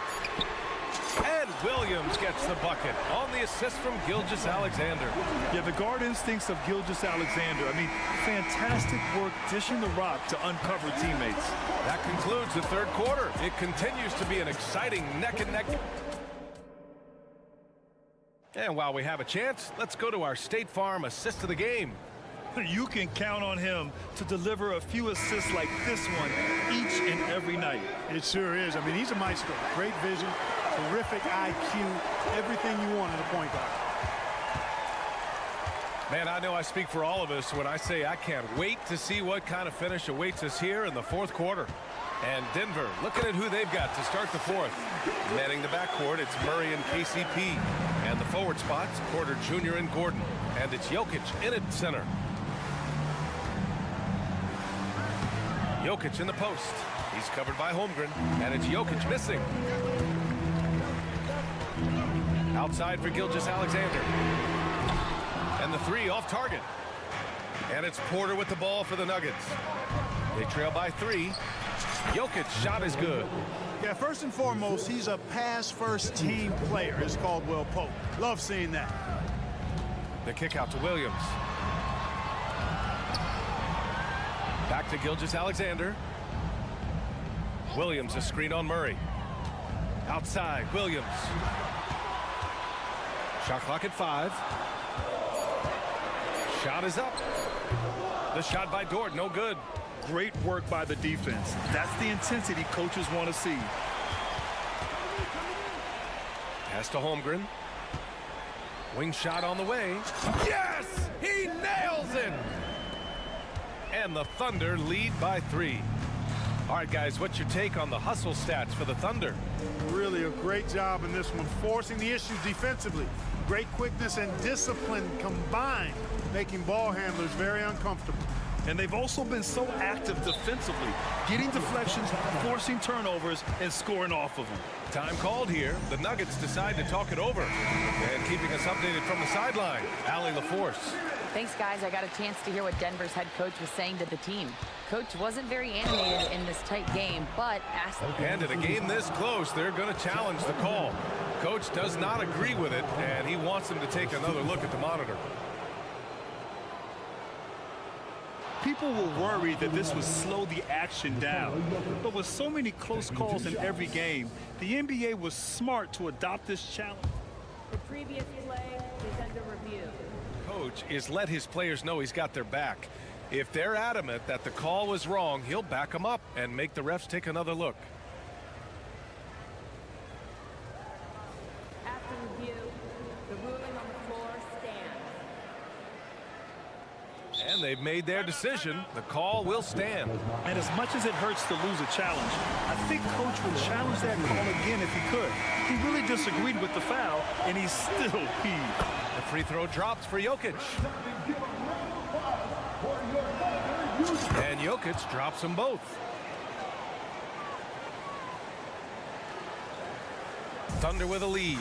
And Williams gets the bucket on the assist from Skijesss Alexander. Yeah, the guard instincts of Skijesss Alexander. I mean, fantastic work dishing the rock to uncover teammates. That concludes the third quarter. It continues to be an exciting neck-and-neck. And while we have a chance, let's go to our State Farm assist of the game. You can count on him to deliver a few assists like this one each and every night. It sure is. I mean, he's a maestro. Great vision, terrific IQ, everything you want in a point guard. Man, I know I speak for all of us when I say I can't wait to see what kind of finish awaits us here in the fourth quarter. And Denver, looking at who they've got to start the fourth. Manning the backcourt, it's Murray and KCP. And the forward spots, Porter Jr. and Gordon. And it's Jokic in at center. Jokic in the post. He's covered by Holmgren, and it's Jokic missing. Outside for Skijesss Alexander. And the three off target. And it's Porter with the ball for the Nuggets. They trail by 3. Jokic's shot is good. Yeah, first and foremost, he's a pass-first team player, as Caldwell Pope. Love seeing that. The kick out to Williams. Back to Skijesss Alexander. Williams, a screen on Murray. Outside, Williams. Shot clock at 5. Shot is up. The shot by Dort, no good. Great work by the defense. That's the intensity coaches want to see. Pass to Holmgren. Wing shot on the way. Yes! He nails it! And the Thunder lead by 3. All right, guys, what's your take on the hustle stats for the Thunder? Really a great job in this one, forcing the issues defensively. Great quickness and discipline combined, making ball handlers very uncomfortable. And they've also been so active defensively, getting deflections, forcing turnovers, and scoring off of them. Time called here. The Nuggets decide to talk it over. And keeping us updated from the sideline, Allie LaForce. Thanks, guys. I got a chance to hear what Denver's head coach was saying to the team. Coach wasn't very animated in this tight game, but asked... And in a game this close, they're going to challenge the call. Coach does not agree with it, and he wants them to take another look at the monitor. People were worried that this would slow the action down. But with so many close calls in every game, the NBA was smart to adopt this challenge. The previous play is under review. Coach is let his players know he's got their back. If they're adamant that the call was wrong, he'll back them up and make the refs take another look. After review, the ruling on the floor stands. And they've made their decision. The call will stand. And as much as it hurts to lose a challenge, I think Coach would challenge that call again if he could. He really disagreed with the foul, and he's still heaved. The free throw drops for Jokic. And Jokic drops them both. Thunder with a lead.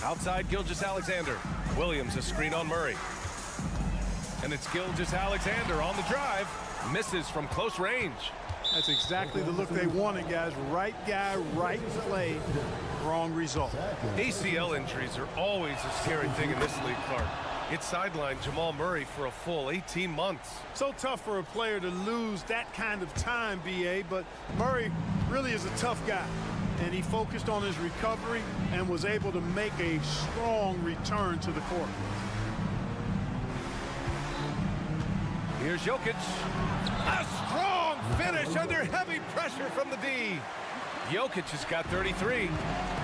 Outside, Skijesss Alexander. Williams, a screen on Murray. And it's Skijesss Alexander on the drive. Misses from close range. That's exactly the look they wanted, guys. Right guy, right play, wrong result. ACL injuries are always a scary thing in this league, Clark. It sidelined Jamal Murray for a full 18 months. So tough for a player to lose that kind of time, B.A., but Murray really is a tough guy. And he focused on his recovery and was able to make a strong return to the court. Here's Jokic. A strong Finish under heavy pressure from the D. Jokic has got 33.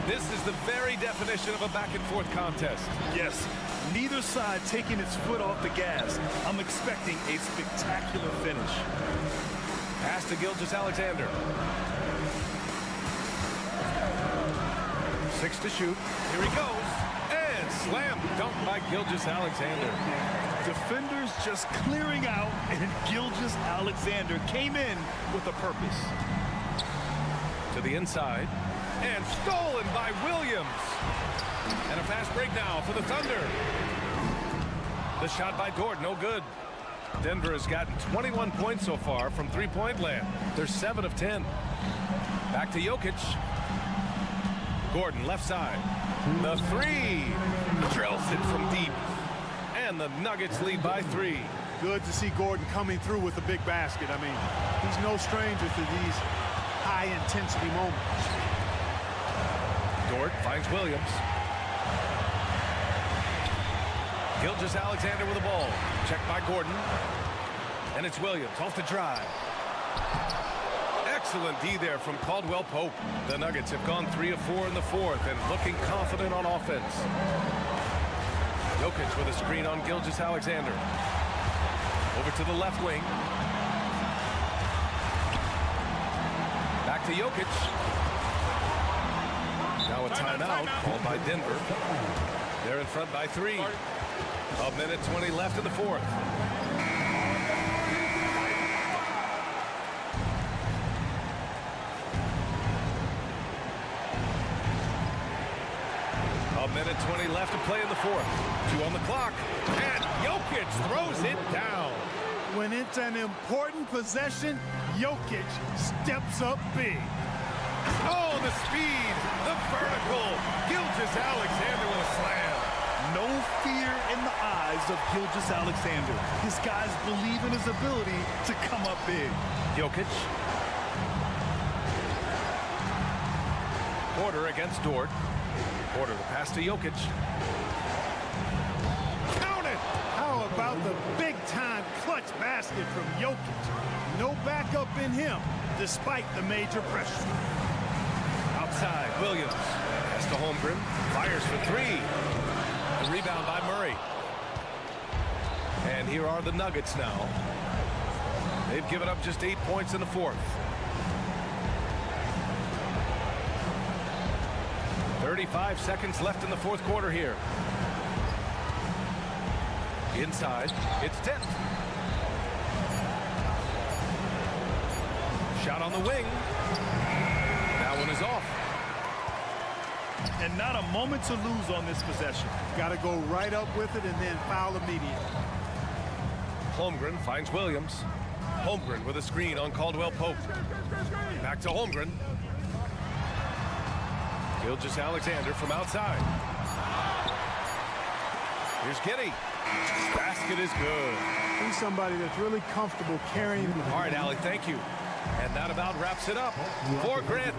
This is the very definition of a back-and-forth contest. Yes, neither side taking its foot off the gas. I'm expecting a spectacular finish. Pass to Gilgeous-Alexander. 6 to shoot. Here he goes. And slam dunk by Gilgeous-Alexander. Defenders just clearing out, and Gilgeous-Alexander came in with a purpose. To the inside. And stolen by Williams. And a fast break now for the Thunder. The shot by Dort, no good. Denver has gotten 21 points so far from three-point land. They're 7 of 10. Back to Jokic. Gordon, left side. The three. Drills it from deep. And the Nuggets lead by 3. Good to see Gordon coming through with a big basket. I mean, he's no stranger to these high-intensity moments. Dort finds Williams. Gilgeous-Alexander with the ball. Checked by Gordon. And it's Williams off the drive. Excellent D there from Caldwell Pope. The Nuggets have gone 3 of 4 in the fourth and looking confident on offense. Jokic with a screen on Gilgeous-Alexander. Over to the left wing. Back to Jokic. Now a timeout called by Denver. They're in front by 3. A minute 20 left in the fourth. A minute 20 left to play in the fourth. 2 on the clock. And Jokic throws it down. When it's an important possession, Jokic steps up big. Oh, the speed, the vertical. Gilgeous-Alexander with a slam. No fear in the eyes of Gilgeous-Alexander. His guys believe in his ability to come up big. Jokic. Porter against Dort. Porter the pass to Jokic. Count it! How about the big-time clutch basket from Jokic? No backup in him, despite the major pressure. Outside, Williams. Pass to Holmgren. Fires for 3. The rebound by Murray. And here are the Nuggets now. They've given up just 8 points in the fourth. 35 seconds left in the fourth quarter here. Inside, it's Dent. Shot on the wing. That one is off. And not a moment to lose on this possession. Got to go right up with it and then foul immediately. Holmgren finds Williams. Holmgren with a screen on Caldwell Pope. Back to Holmgren. Gilgeous-Alexander from outside. Here's Giddey. Basket is good. He's somebody that's really comfortable carrying. All right, Allie, thank you. And that about wraps it up for Grant.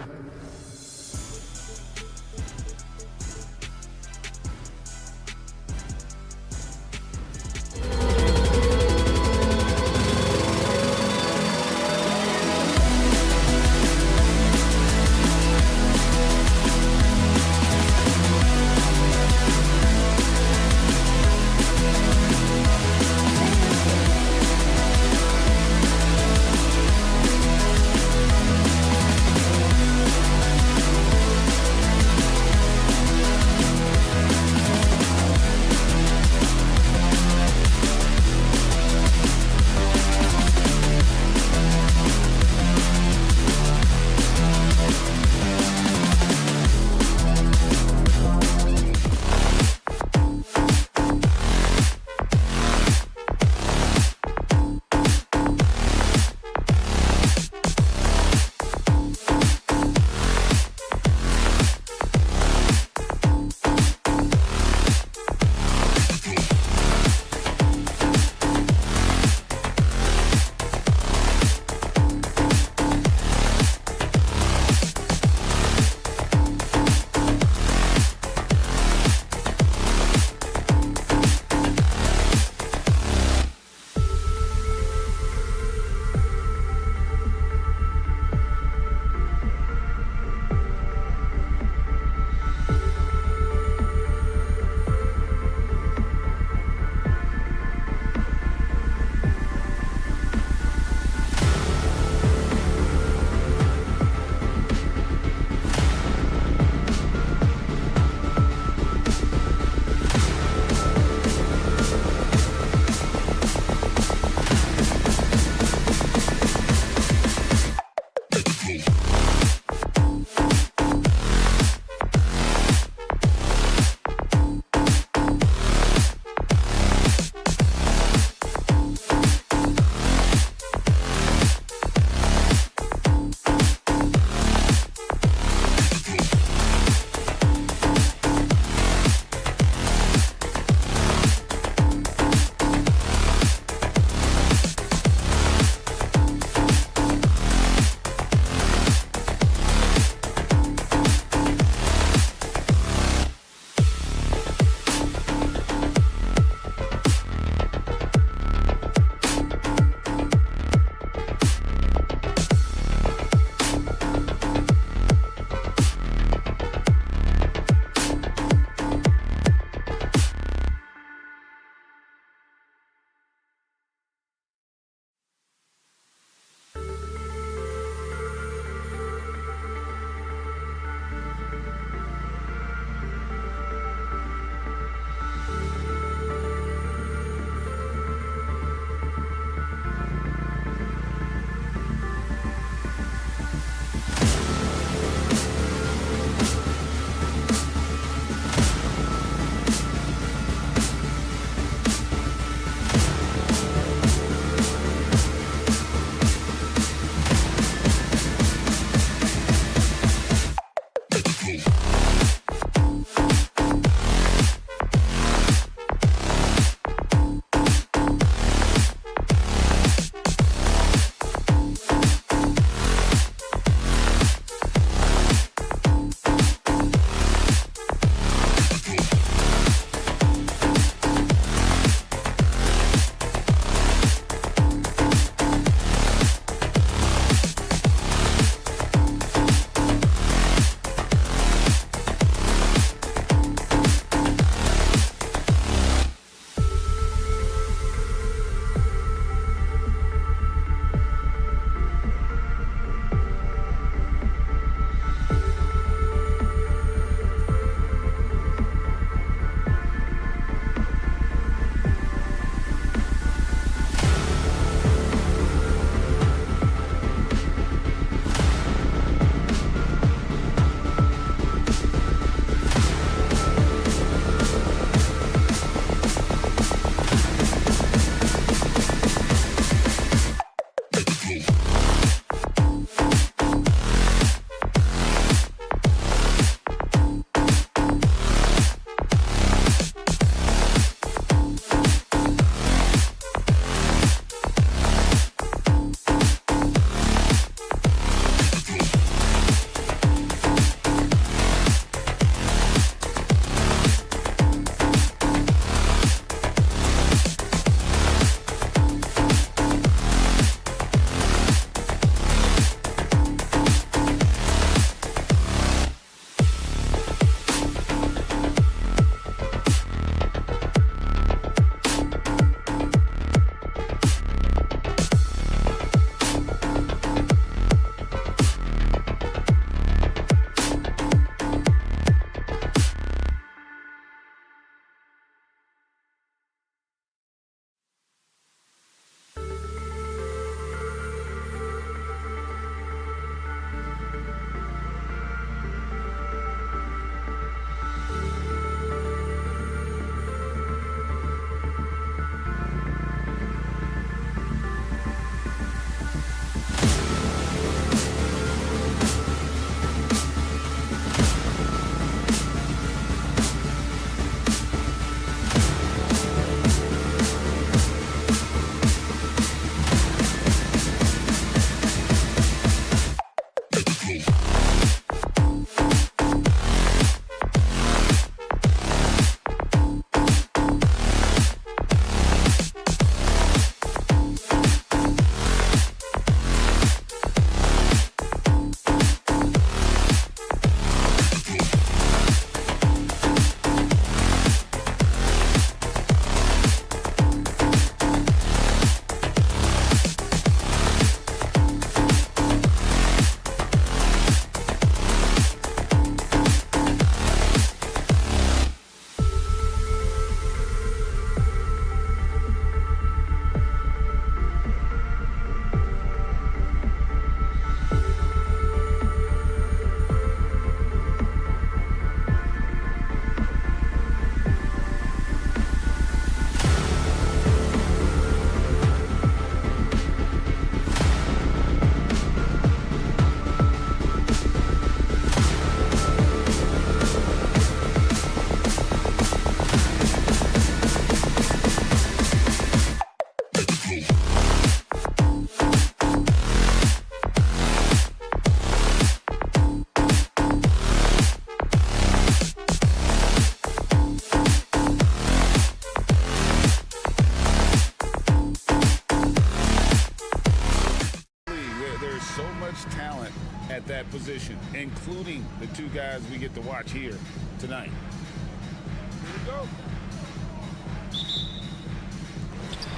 position, including the two guys we get to watch here tonight. Here we go.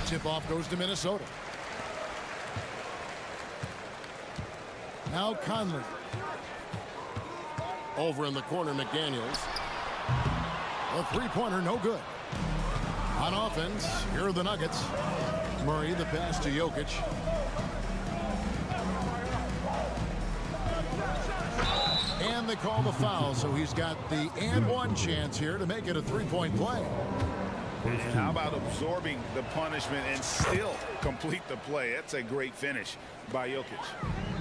Tip-off goes to Minnesota. Now Conley. Over in the corner, McDaniels. A three-pointer, no good. On offense, here are the Nuggets. Murray, the pass to Jokic. And they call the foul, so he's got the and one chance here to make it a three-point play. And how about absorbing the punishment and still complete the play? That's a great finish by Jokic.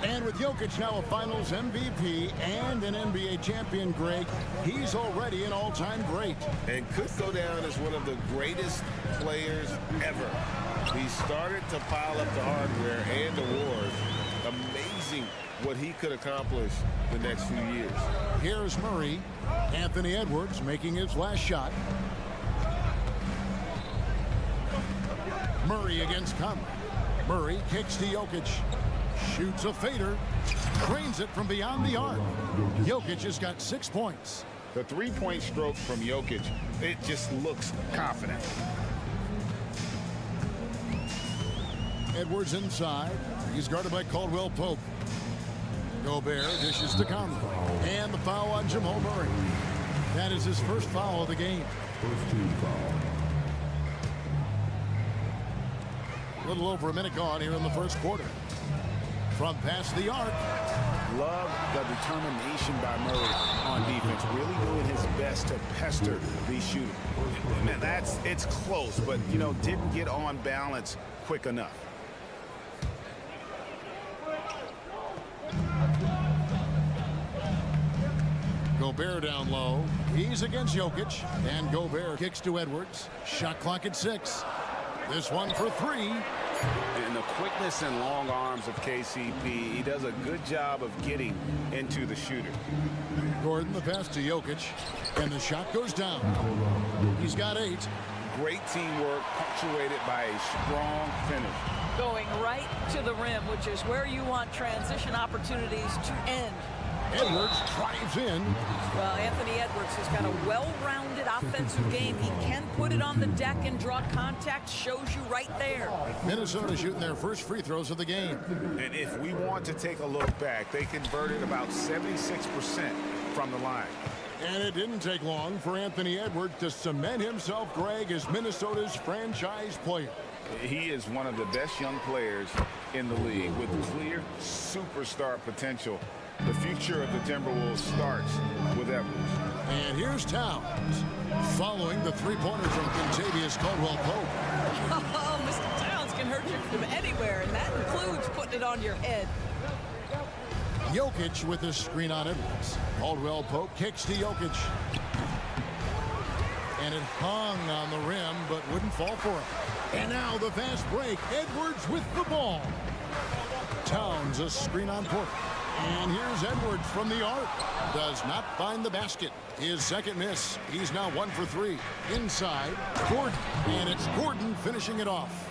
And with Jokic now a Finals MVP and an NBA champion, Greg, he's already an all-time great. And could go down as one of the greatest players ever. He started to pile up the hardware and awards. Amazing what he could accomplish the next few years. Here's Murray. Anthony Edwards making his last shot. Murray against Conley. Murray kicks to Jokic. Shoots a fader. Trains it from beyond the arc. Jokic has got 6 points. The three-point stroke from Jokic, it just looks confident. Edwards inside. He's guarded by Caldwell Pope. Gobert dishes to Conley. And the foul on Jamal Murray. That is his first foul of the game. First team foul. A little over a minute gone here in the first quarter. From past the arc. Love the determination by Murray on defense. Really doing his best to pester these shooters. Man, it's close, but, you know, didn't get on balance quick enough. Gobert down low. He's against Jokic. And Gobert kicks to Edwards. Shot clock at 6. This one for 3. And the quickness and long arms of KCP, he does a good job of getting into the shooter. Gordon the pass to Jokic. And the shot goes down. He's got 8. Great teamwork punctuated by a strong finish. Going right to the rim, which is where you want transition opportunities to end. Edwards drives in. Well, Anthony Edwards has got a well-rounded offensive game. He can put it on the deck and draw contact. Shows you right there. Minnesota shooting their first free throws of the game. And if we want to take a look back, they converted about 76% from the line. And it didn't take long for Anthony Edwards to cement himself, Greg, as Minnesota's franchise player. He is one of the best young players in the league with clear superstar potential. The future of the Timberwolves starts with Edwards. And here's Towns following the three-pointer from Contavious Caldwell-Pope. Oh, Mr. Towns can hurt you from anywhere, and that includes putting it on your head. Jokic with a screen on Edwards. Caldwell-Pope kicks to Jokic. And it hung on the rim, but wouldn't fall for him. And now the fast break. Edwards with the ball. Towns a screen on Porter. And here's Edwards from the arc. Does not find the basket. His second miss. He's now 1 for 3. Inside, Gordon. And it's Gordon finishing it off.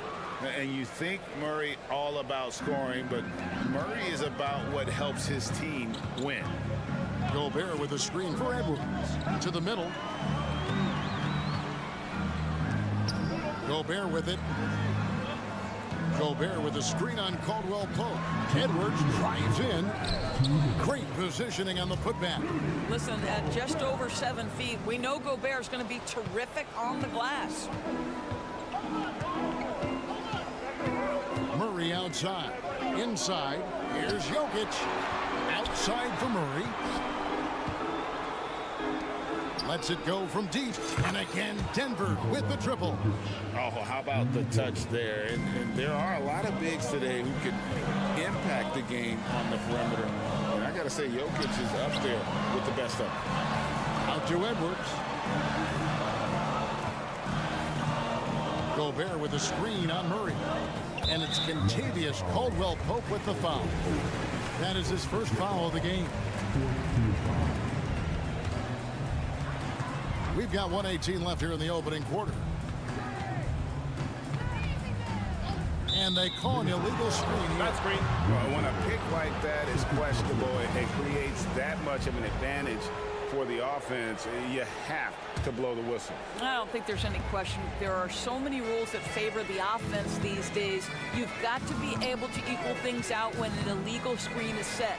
And you think Murray all about scoring, but Murray is about what helps his team win. Gobert with a screen for Edwards. To the middle. Gobert with it. Gobert with a screen on Caldwell-Pope. Edwards drives in. Great positioning on the putback. Listen, at just over 7 feet, we know Gobert's going to be terrific on the glass. Murray outside. Inside. Here's Jokic. Outside for Murray. Lets it go from deep. And again, Denver with the triple. Oh, how about the touch there? And there are a lot of bigs today who can impact the game on the perimeter. And I got to say, Jokic is up there with the best of them. Out to Edwards. Gobert with a screen on Murray. And it's Contavious Caldwell-Pope with the foul. That is his first foul of the game. We've got 1:18 left here in the opening quarter. And they call an illegal screen. Not screen. Well, when a pick like that is questionable, it creates that much of an advantage for the offense. You have to blow the whistle. I don't think there's any question. There are so many rules that favor the offense these days. You've got to be able to equal things out when an illegal screen is set.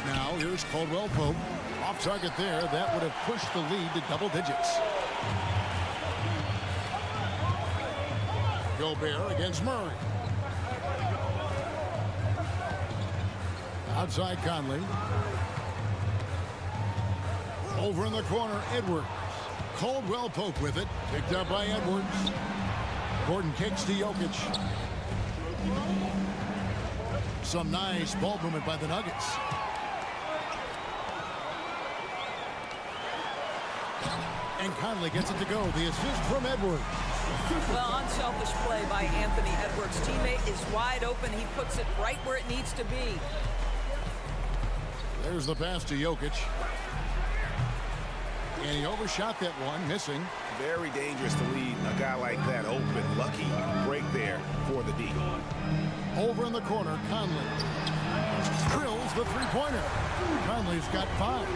Now here's Caldwell Pope. Off target there. That would have pushed the lead to double digits. Gobert against Murray. Outside Conley. Over in the corner, Edwards. Caldwell Pope with it. Picked up by Edwards. Gordon kicks to Jokic. Some nice ball movement by the Nuggets. And Conley gets it to go. The assist from Edwards. Well, unselfish play by Anthony Edwards. Teammate is wide open. He puts it right where it needs to be. There's the pass to Jokic. And he overshot that one, missing. Very dangerous to lead a guy like that open. Lucky break there for the D. Over in the corner, Conley drills the three-pointer. Conley's got 5.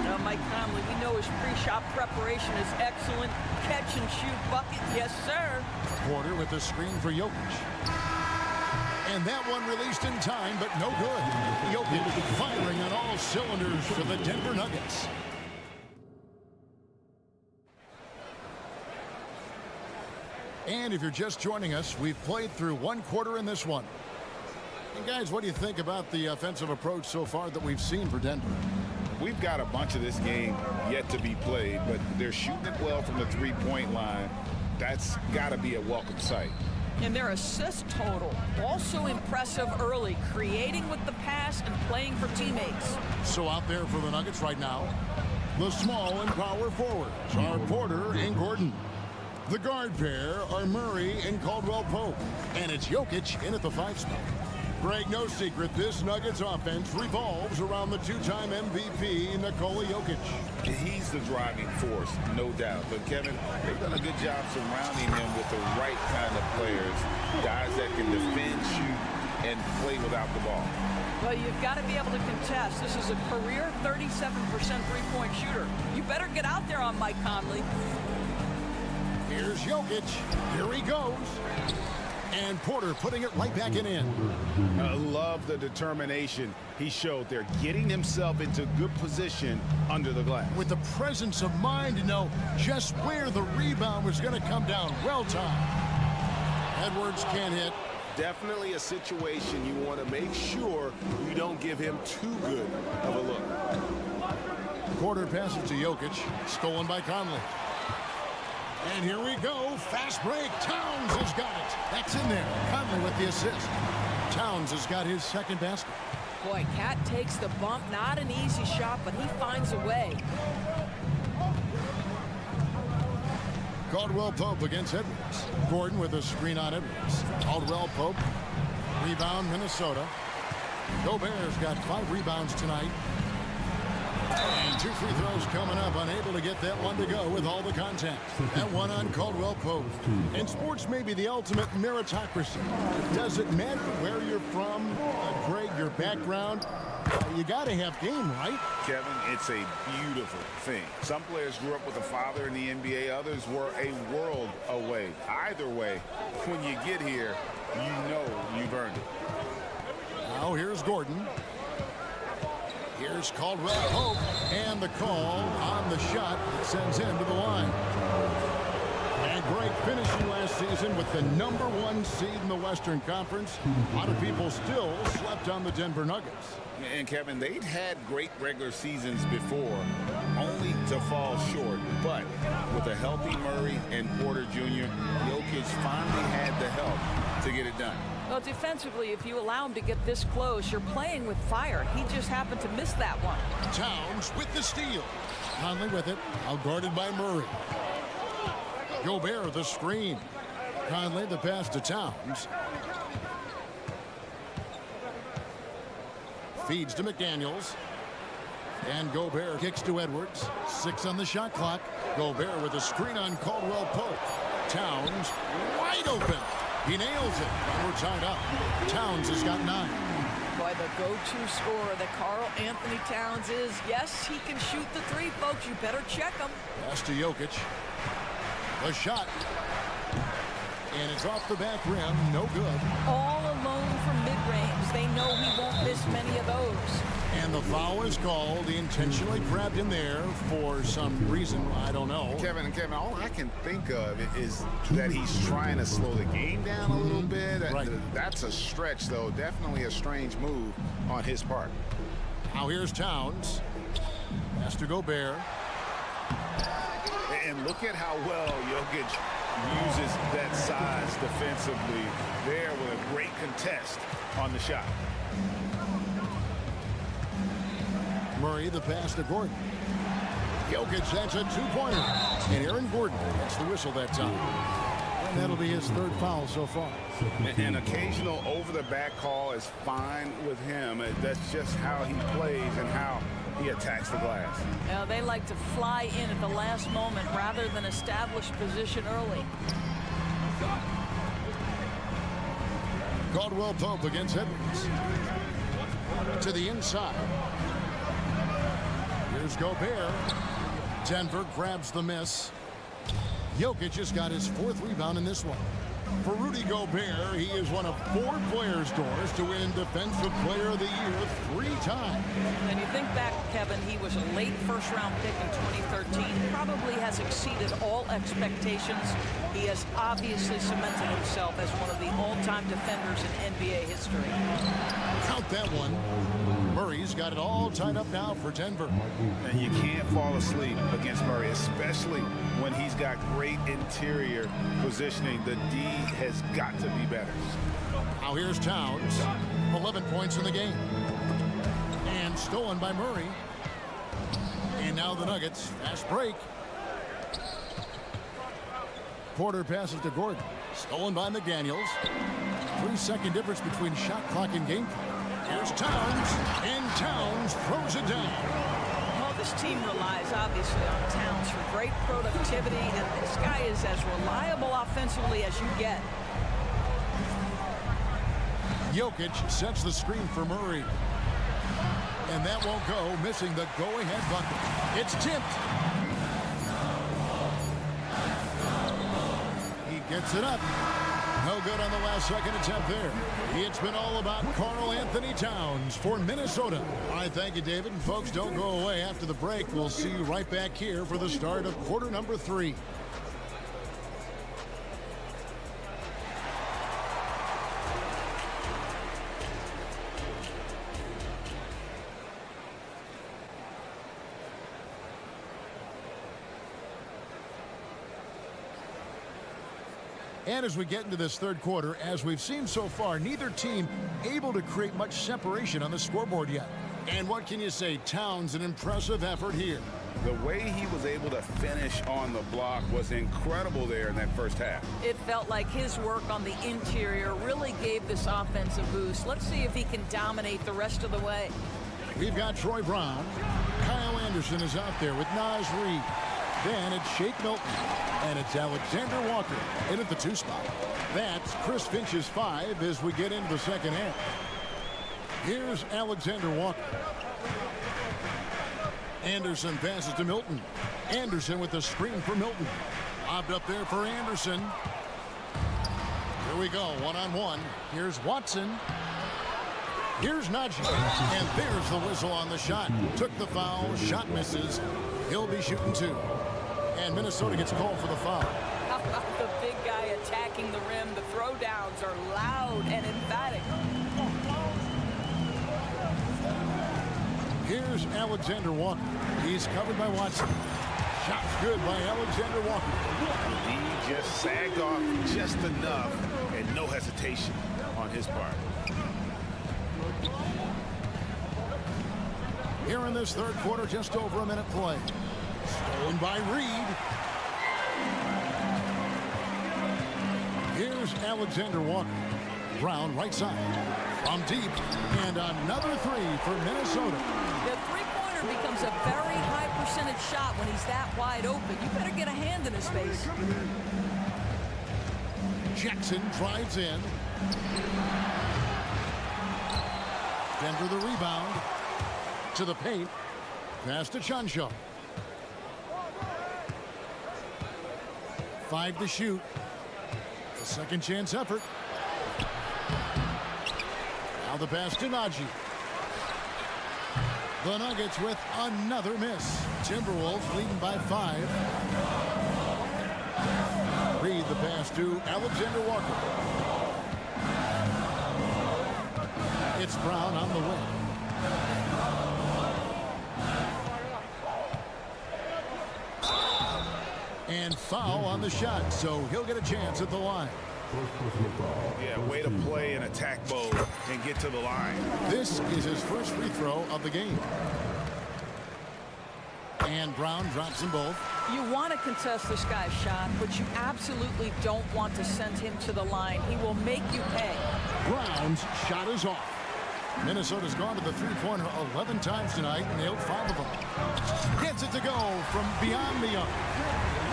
Now, Mike Conley, we know his pre-shot preparation is excellent. Catch and shoot bucket, yes, sir. Porter with the screen for Jokic. And that one released in time, but no good. Jokic firing on all cylinders for the Denver Nuggets. And if you're just joining us, we've played through 1 quarter in this one. And guys, what do you think about the offensive approach so far that we've seen for Denver? We've got a bunch of this game yet to be played, but they're shooting it well from the three-point line. That's got to be a welcome sight. And their assist total, also impressive early, creating with the pass and playing for teammates. So out there for the Nuggets right now, the small and power forwards are Porter and Gordon. The guard pair are Murray and Caldwell Pope. And it's Jokic in at the 5 spot. Greg, no secret, this Nuggets offense revolves around the 2-time MVP, Nikola Jokic. He's the driving force, no doubt. But, Kevin, they've done a good job surrounding him with the right kind of players, guys that can defend, shoot, and play without the ball. Well, you've got to be able to contest. This is a career 37% three-point shooter. You better get out there on Mike Conley. Here's Jokic. Here he goes. And Porter putting it right back in. I love the determination he showed there, getting himself into good position under the glass. With the presence of mind to know just where the rebound was going to come down. Well timed. Edwards can't hit. Definitely a situation you want to make sure you don't give him too good of a look. Porter passes to Jokic. Stolen by Conley. And here we go. Fast break. Towns has got it. That's in there. Conley with the assist. Towns has got his second basket. Boy, Cat takes the bump. Not an easy shot, but he finds a way. Caldwell Pope against Edwards. Gordon with a screen on Edwards. Caldwell Pope. Rebound, Minnesota. Gobert's got 5 rebounds tonight. And 2 free throws coming up. Unable to get that one to go with all the contact. That one on Caldwell Pope. And sports may be the ultimate meritocracy. Does it matter where you're from, Greg, your background? You got to have game, right? Kevin, it's a beautiful thing. Some players grew up with a father in the NBA. Others were a world away. Either way, when you get here, you know you've earned it. Now here's Gordon. Here's Caldwell Pope, and the call on the shot that sends him to the line. And Greg finishing last season with the #1 seed in the Western Conference. A lot of people still slept on the Denver Nuggets. And Kevin, they'd had great regular seasons before, only to fall short. But with a healthy Murray and Porter Jr., Jokic finally had the help to get it done. Well, defensively, if you allow him to get this close, you're playing with fire. He just happened to miss that one. Towns with the steal. Conley with it, outguarded by Murray. Gobert the screen. Conley the pass to Towns. Feeds to McDaniels. And Gobert kicks to Edwards. 6 on the shot clock. Gobert with a screen on Caldwell Pope. Towns wide open. He nails it, and we're tied up. Towns has got 9. Boy, the go-to scorer that Karl Anthony Towns is. Yes, he can shoot the three, folks. You better check him. Pass to Jokic. The shot. And it's off the back rim. No good. All alone from mid-range. They know he won't miss many of those. And the foul is called. He intentionally grabbed him there for some reason. I don't know. Kevin, all I can think of is that he's trying to slow the game down a little bit. Right. That's a stretch, though. Definitely a strange move on his part. Now here's Towns. Pass to Gobert. And look at how well Jokic uses that size defensively there with a great contest on the shot. Murray, the pass to Gordon. Jokic, that's a two-pointer. And Aaron Gordon gets the whistle that time. And that'll be his 3rd foul so far. An occasional over-the-back call is fine with him. That's just how he plays and how he attacks the glass. Now, they like to fly in at the last moment rather than establish position early. Caldwell Pope against Edwards. To the inside. Here's Gobert. Denver grabs the miss. Jokic has got his 4th rebound in this one. For Rudy Gobert, he is one of 4 players, Doris, to win Defensive Player of the Year 3 times. And you think back, Kevin, he was a late first-round pick in 2013. Probably has exceeded all expectations. He has obviously cemented himself as one of the all-time defenders in NBA history. Count that one. Murray's got it all tied up now for Denver. And you can't fall asleep against Murray, especially when he's got great interior positioning. The D has got to be better. Now here's Towns. 11 points in the game. And stolen by Murray. And now the Nuggets. Fast break. Porter passes to Gordon. Stolen by McDaniels. 3-second difference between shot clock and game clock. Here's Towns, and Towns throws it down. Well, this team relies obviously on Towns for great productivity, and this guy is as reliable offensively as you get. Jokic sets the screen for Murray. And that won't go, missing the go-ahead bucket. It's tipped. He gets it up. No good on the last second attempt there. It's been all about Karl Anthony Towns for Minnesota. I thank you, David. And folks, don't go away after the break. We'll see you right back here for the start of quarter number 3. And as we get into this 3rd quarter, as we've seen so far, neither team able to create much separation on the scoreboard yet. And what can you say? Towns, an impressive effort here. The way he was able to finish on the block was incredible there in that first half. It felt like his work on the interior really gave this offense a boost. Let's see if he can dominate the rest of the way. We've got Troy Brown. Kyle Anderson is out there with Naz Reid. Then it's Shake Milton. And it's Alexander Walker in at the 2 spot. That's Chris Finch's 5 as we get into the second half. Here's Alexander Walker. Anderson passes to Milton. Anderson with the screen for Milton. Lobbed up there for Anderson. Here we go, one-on-one. Here's Watson. Here's Najee. And there's the whistle on the shot. Took the foul, shot misses. He'll be shooting 2. And Minnesota gets called for the foul. How about the big guy attacking the rim? The throwdowns are loud and emphatic. Here's Alexander Walker. He's covered by Watson. Shot's good by Alexander Walker. He just sagged off just enough and no hesitation on his part. Here in this 3rd quarter, just over a minute play. Stolen by Reed. Here's Alexander Walker. Brown right side. From deep. And another 3 for Minnesota. The three-pointer becomes a very high percentage shot when he's that wide open. You better get a hand in his face. Jackson drives in. Denver the rebound. To the paint. Pass to Chanshaw. 5 to shoot. A second chance effort. Now the pass to Najee. The Nuggets with another miss. Timberwolves leading by 5. Reed the pass to Alexander Walker. It's Brown on the wing. And foul on the shot, so he'll get a chance at the line. Yeah, way to play in attack mode and get to the line. This is his first free throw of the game. And Brown drops them both. You want to contest this guy's shot, but you absolutely don't want to send him to the line. He will make you pay. Brown's shot is off. Minnesota's gone to the three-pointer 11 times tonight, and nailed 5 of them. Gets it to go from beyond the arc.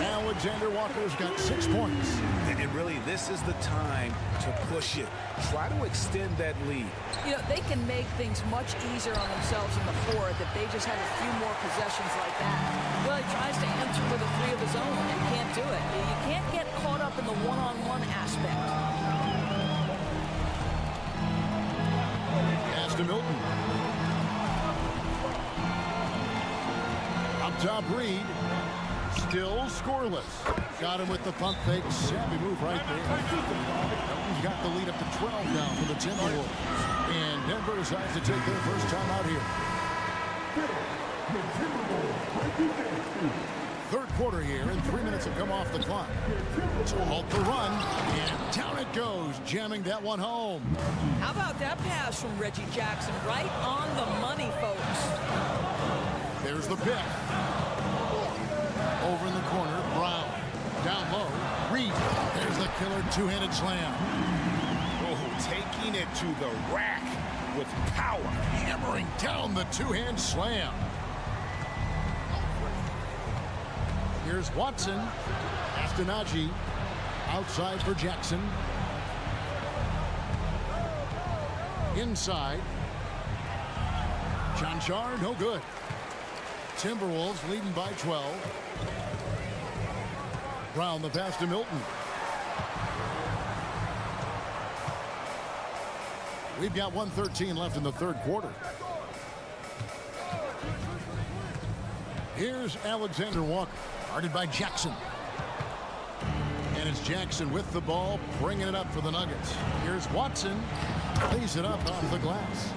Alexander Walker's got 6 points. And really, this is the time to push it. Try to extend that lead. You know, they can make things much easier on themselves in the fourth if they just have a few more possessions like that. Well, he tries to enter with a 3 of his own and can't do it. You can't get caught up in the one-on-one aspect. Pass to Milton. Up top, Reed. Still scoreless. Got him with the pump fake. Savvy move right there. Milton's got the lead up to 12 now for the Timberwolves. And Denver decides to take their first time out here. Third quarter here, and 3 minutes have come off the clock. So halt the run, and down it goes, jamming that one home. How about that pass from Reggie Jackson? Right on the money, folks. There's the pick. Over in the corner, Brown. Down low, Reed. There's the killer two-handed slam. Oh, taking it to the rack with power. Hammering down the two-hand slam. Here's Watson. Pass to Najee. Outside for Jackson. Inside. Chanshaw, no good. Timberwolves leading by 12. Brown the pass to Milton. We've got 1:13 left in the third quarter. Here's Alexander Walker, guarded by Jackson. And it's Jackson with the ball, bringing it up for the Nuggets. Here's Watson, lays it up off the glass.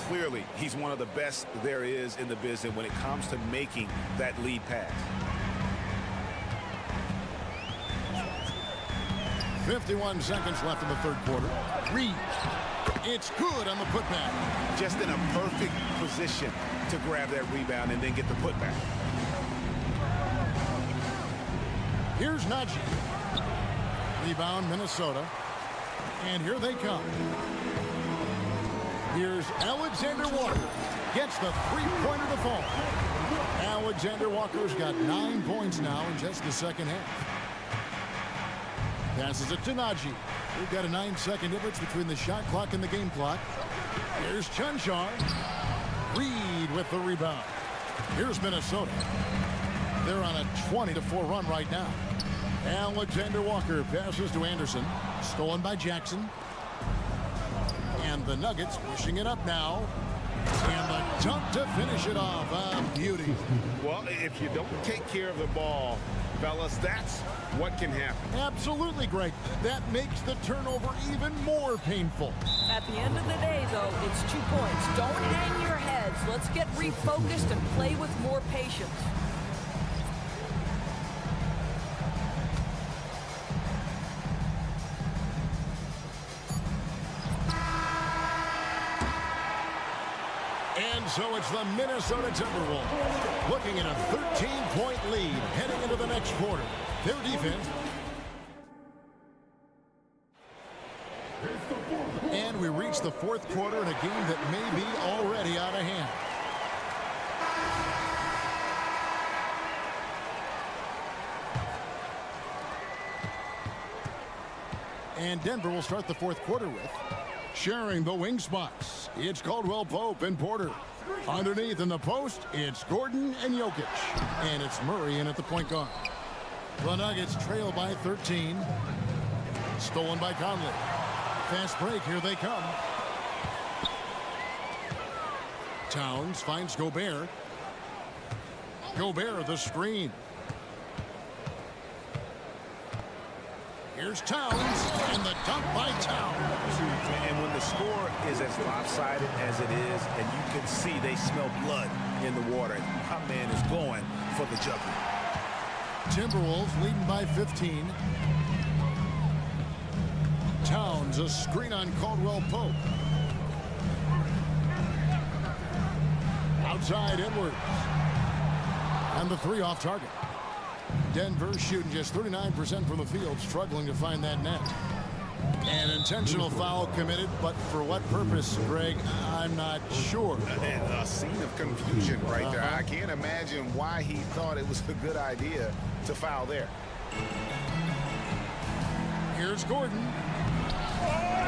Clearly, he's one of the best there is in the business when it comes to making that lead pass. 51 seconds left in the third quarter. Reed. It's good on the putback. Just in a perfect position to grab that rebound and then get the putback. Here's Najee. Rebound, Minnesota. And here they come. Here's Alexander Walker. Gets the three-pointer to fall. Alexander Walker's got 9 points now in just the second half. Passes it to Najee. We've got a 9-second difference between the shot clock and the game clock. Here's Chanshaw. Reed with the rebound. Here's Minnesota. They're on a 20-4 run right now. Alexander Walker passes to Anderson. Stolen by Jackson. And the Nuggets pushing it up now. And the dunk to finish it off. A beauty. Well, if you don't take care of the ball, fellas, that's what can happen. Absolutely, Greg. That makes the turnover even more painful. At the end of the day, though, it's 2 points. Don't hang your heads. Let's get refocused and play with more patience. And so it's the Minnesota Timberwolves looking at a 13-point lead heading into the next quarter. Their defense. And we reach the fourth quarter in a game that may be already out of hand. And Denver will start the fourth quarter with sharing the wing spots. It's Caldwell Pope and Porter. Underneath in the post, it's Gordon and Jokic. And it's Murray in at the point guard. The Nuggets trail by 13. Stolen by Conley. Fast break, here they come. Towns finds Gobert. Gobert the screen. Here's Towns, and the dunk by Towns. And when the score is as lopsided as it is, and you can see they smell blood in the water, my man is going for the jugular. Timberwolves leading by 15. Towns, a screen on Caldwell Pope. Outside Edwards. And the three off target. Denver shooting just 39% from the field, struggling to find that net. An intentional foul committed, but for what purpose, Greg, I'm not sure. And a scene of confusion right there. I can't imagine why he thought it was a good idea to foul there. Here's Gordon.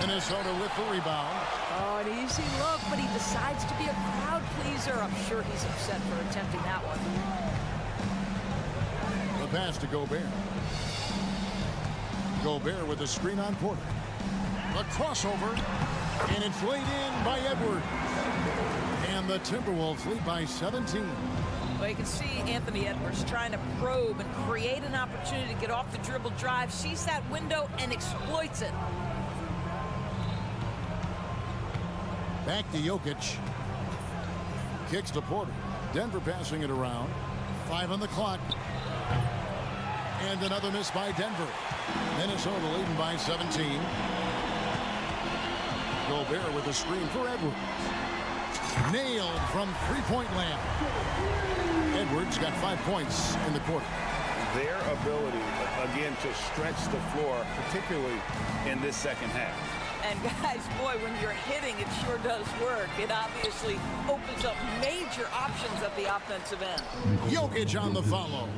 Minnesota with the rebound. Oh, an easy look, but he decides to be a crowd pleaser. I'm sure he's upset for attempting that one. The pass to Gobert. Gobert with the screen on Porter. The crossover, and it's laid in by Edwards. And the Timberwolves lead by 17. Well, you can see Anthony Edwards trying to probe and create an opportunity to get off the dribble drive, sees that window and exploits it. Back to Jokic. Kicks to Porter. Denver passing it around. 5 on the clock. And another miss by Denver. Minnesota leading by 17. Gobert with a screen for Edwards. Nailed from three-point land. Edwards got 5 points in the quarter. Their ability, again, to stretch the floor, particularly in this second half. And guys, boy, when you're hitting, it sure does work. It obviously opens up major options at the offensive end. Jokic on the follow.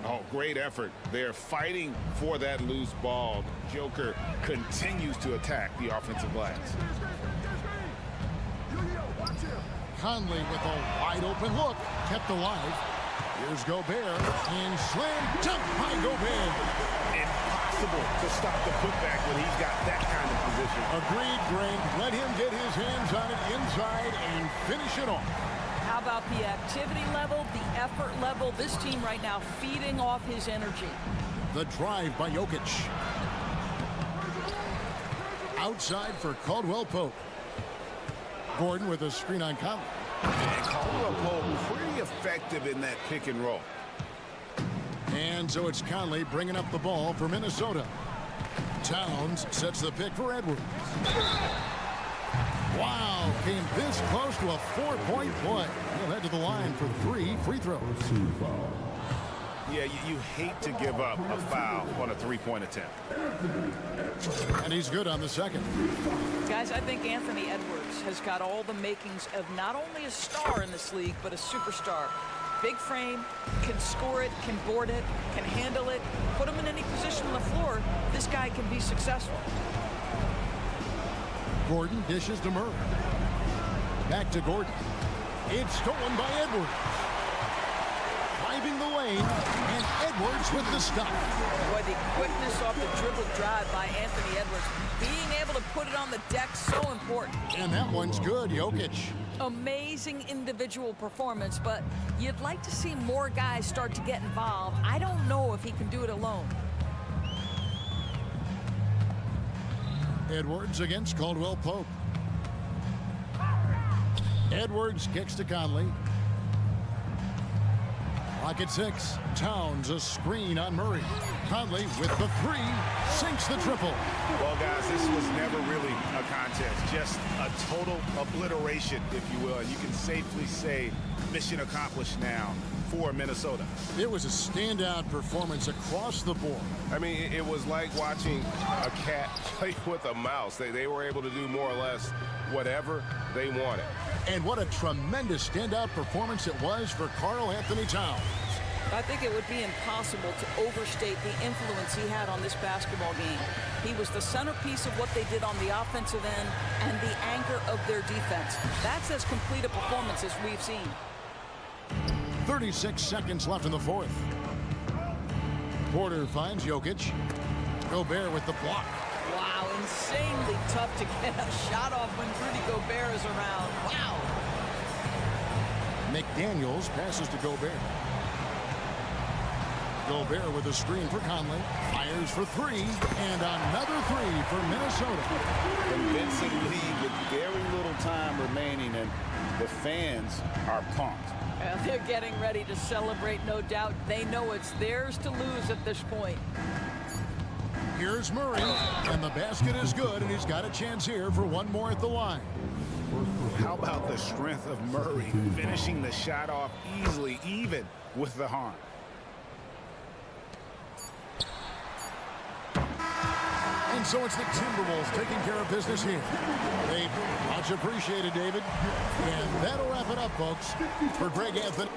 Oh, great effort. They're fighting for that loose ball. Joker continues to attack the offensive glass. Conley with a wide open look. Kept alive. Here's Gobert. And slam dunk by Gobert. Impossible to stop the putback when he's got that kind of position. Agreed, Greg. Let him get his hands on it inside and finish it off. How about the activity level, the effort level? This team right now feeding off his energy. The drive by Jokic. Outside for Caldwell Pope. Gordon with a screen on Conley. And Caldwell Pope pretty effective in that pick and roll. And so it's Conley bringing up the ball for Minnesota. Towns sets the pick for Edwards. Wow, came this close to a 4-point play. He'll head to the line for 3 free throws. Yeah, you hate to give up a foul on a three-point attempt. And he's good on the second. Guys, I think Anthony Edwards has got all the makings of not only a star in this league, but a superstar. Big frame, can score it, can board it, can handle it, put him in any position on the floor. This guy can be successful. Gordon dishes to Murray. Back to Gordon. It's stolen by Edwards. Driving the lane, and Edwards with the stop. Boy, the quickness off the dribble drive by Anthony Edwards. Being able to put it on the deck, so important. And that one's good, Jokic. Amazing individual performance, but you'd like to see more guys start to get involved. I don't know if he can do it alone. Edwards against Caldwell Pope. Edwards kicks to Conley. Clock at 6. Towns a screen on Murray. Conley with the 3. Sinks the triple. Well, guys, this was never really a contest. Just a total obliteration, if you will. And you can safely say mission accomplished now for Minnesota. It was a standout performance across the board. I mean, it was like watching a cat play with a mouse. They were able to do more or less whatever they wanted. And what a tremendous standout performance it was for Karl Anthony Towns. I think it would be impossible to overstate the influence he had on this basketball game. He was the centerpiece of what they did on the offensive end and the anchor of their defense. That's as complete a performance as we've seen. 36 seconds left in the fourth. Porter finds Jokic. Gobert with the block. Wow, insanely tough to get a shot off when Rudy Gobert is around. Wow. McDaniels passes to Gobert. Gobert with a screen for Conley. Fires for three. And another three for Minnesota. Convincing lead with very little time remaining, and the fans are pumped. They're getting ready to celebrate, no doubt. They know it's theirs to lose at this point. Here's Murray, and the basket is good, and he's got a chance here for one more at the line. How about the strength of Murray finishing the shot off easily, even with the harm? And so it's the Timberwolves taking care of business here. They much appreciated, David. And that'll wrap it up, folks. For Greg Anthony.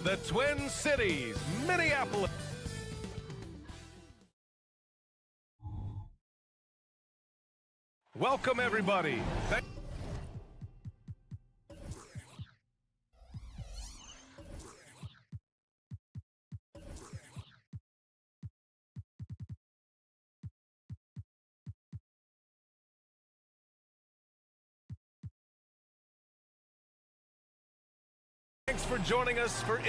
the Twin Cities, Minneapolis. Welcome, everybody. Thanks for joining us for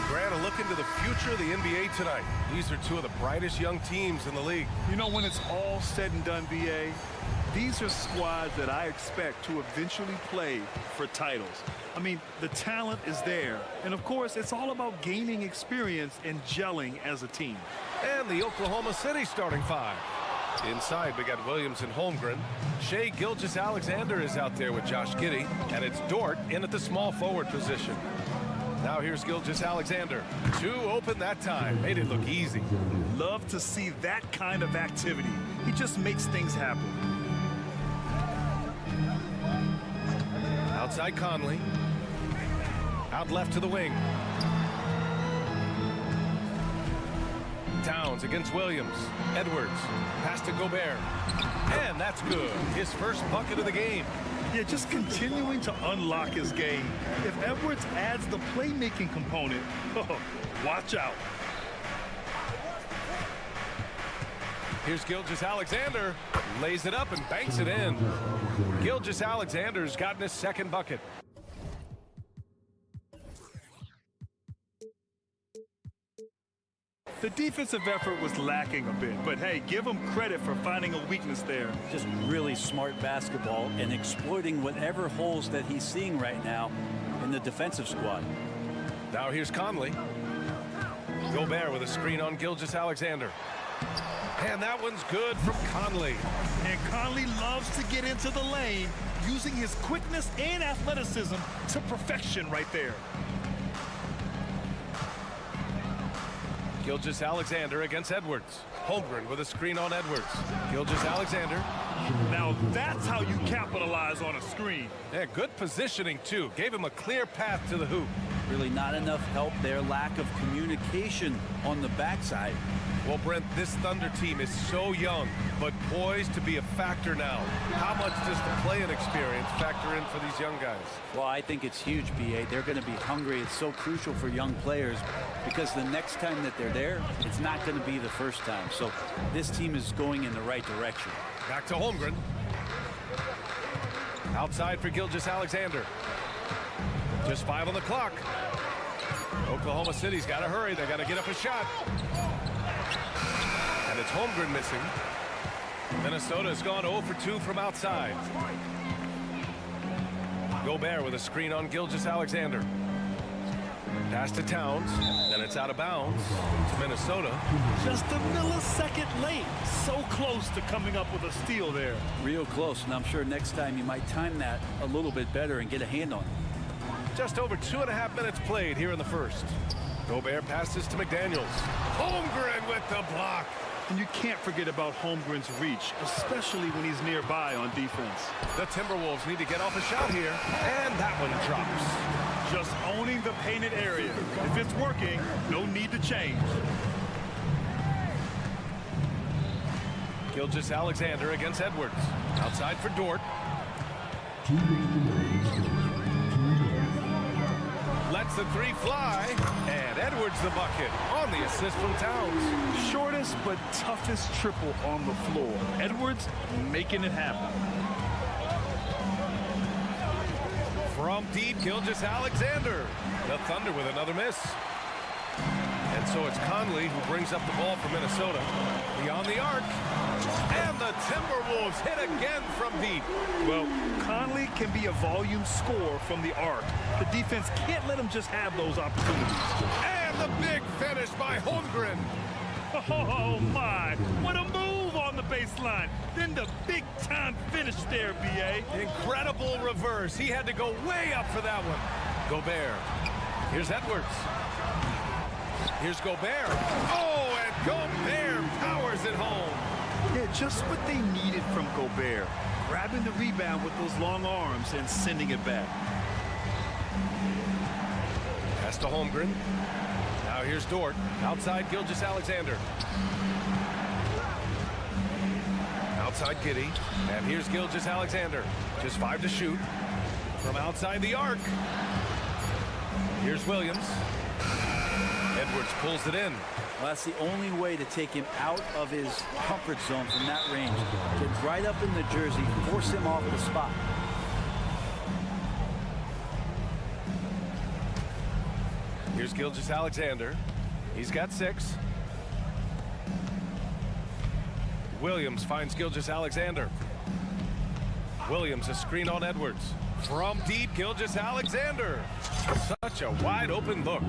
Grant, a look into the future of the NBA tonight. These are two of the brightest young teams in the league. You know, when it's all said and done, BA, these are squads that I expect to eventually play for titles. I mean, the talent is there. And, of course, it's all about gaining experience and gelling as a team. And the Oklahoma City starting five. Inside, we got Williams and Holmgren. Shai Gilgeous-Alexander is out there with Josh Giddey. And it's Dort in at the small forward position. Now here's Gilgeous-Alexander. Two open that time. Made it look easy. Love to see that kind of activity. He just makes things happen. Outside Conley. Out left to the wing. Towns against Williams. Edwards. Pass to Gobert. And that's good. His first bucket of the game. Yeah, just continuing to unlock his game. If Edwards adds the playmaking component, watch out. Here's Gilgeous-Alexander. Lays it up and banks it in. Gilgeous-Alexander's gotten his second bucket. The defensive effort was lacking a bit, but hey, give him credit for finding a weakness there. Just really smart basketball and exploiting whatever holes that he's seeing right now in the defensive squad. Now here's Conley. Gobert with a screen on Gilgeous-Alexander. And that one's good from Conley. And Conley loves to get into the lane, using his quickness and athleticism to perfection right there. Gilgeous-Alexander against Edwards. Holmgren with a screen on Edwards. Gilgeous-Alexander. Now that's how you capitalize on a screen. Yeah, good positioning too. Gave him a clear path to the hoop. Really not enough help there. Lack of communication on the backside. Well, Brent, this Thunder team is so young, but poised to be a factor now. How much does the play-in experience factor in for these young guys? Well, I think it's huge, B.A. They're going to be hungry. It's so crucial for young players because the next time that they're there, it's not going to be the first time. So this team is going in the right direction. Back to Holmgren. Outside for Gilgeous-Alexander. Just 5 on the clock. Oklahoma City's got to hurry. They got to get up a shot. And it's Holmgren missing. Minnesota's gone 0 for 2 from outside. Gobert with a screen on Gilgeous-Alexander. Pass to Towns, and it's out of bounds to Minnesota. Just a millisecond late. So close to coming up with a steal there. Real close, and I'm sure next time you might time that a little bit better and get a hand on it. Just over 2.5 minutes played here in the first. Gobert passes to McDaniels. Holmgren with the block. And you can't forget about Holmgren's reach, especially when he's nearby on defense. The Timberwolves need to get off a shot here, and that one drops. Just owning the painted area. If it's working, no need to change. Gilgeous-Alexander against Edwards. Outside for Dort. Lets the three fly, and Edwards the bucket on the assist from Towns. Shortest but toughest triple on the floor. Edwards making it happen. From deep, Gilgeous-Alexander. The Thunder with another miss. And And so it's Conley who brings up the ball for Minnesota. Beyond the arc. And the Timberwolves hit again from deep. Well, Conley can be a volume scorer from the arc. The defense can't let him just have those opportunities. And the big finish by Holmgren. Oh, my. What a move on the baseline. Then the big-time finish there, B.A. Incredible reverse. He had to go way up for that one. Gobert. Here's Edwards. Here's Gobert. Oh, and Gobert powers it home. Yeah, just what they needed from Gobert. Grabbing the rebound with those long arms and sending it back. Pass to Holmgren. Now here's Dort. Outside Gilgeous-Alexander. Outside Giddey. And here's Gilgeous-Alexander. Just 5 to shoot. From outside the arc. Here's Williams. Edwards pulls it in. Well, that's the only way to take him out of his comfort zone from that range. Get right up in the jersey, force him off the spot. Here's Gilgeous-Alexander. He's got 6. Williams finds Gilgeous-Alexander. Williams, a screen on Edwards. From deep, Gilgeous-Alexander. Such a wide open look.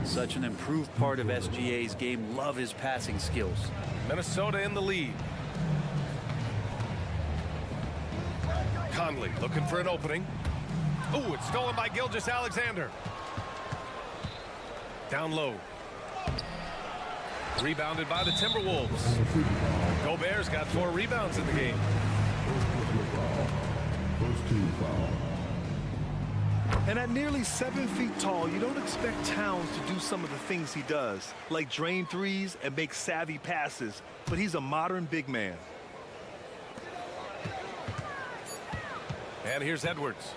Such an improved part of SGA's game. Love his passing skills. Minnesota in the lead. Conley looking for an opening. Oh, it's stolen by Gilgeous-Alexander. Down low. Rebounded by the Timberwolves. Gobert's got 4 rebounds in the game. First team foul. And at nearly 7 feet tall, you don't expect Towns to do some of the things he does, like drain threes and make savvy passes, but he's a modern big man. And here's Edwards.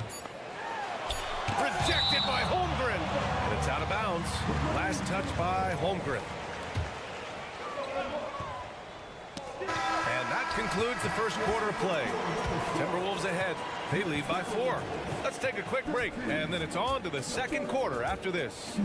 Rejected by Holmgren. And it's out of bounds. Last touch by Holmgren. And that concludes the first quarter of play. Timberwolves ahead. They lead by 4. Let's take a quick break, and then it's on to the second quarter after this.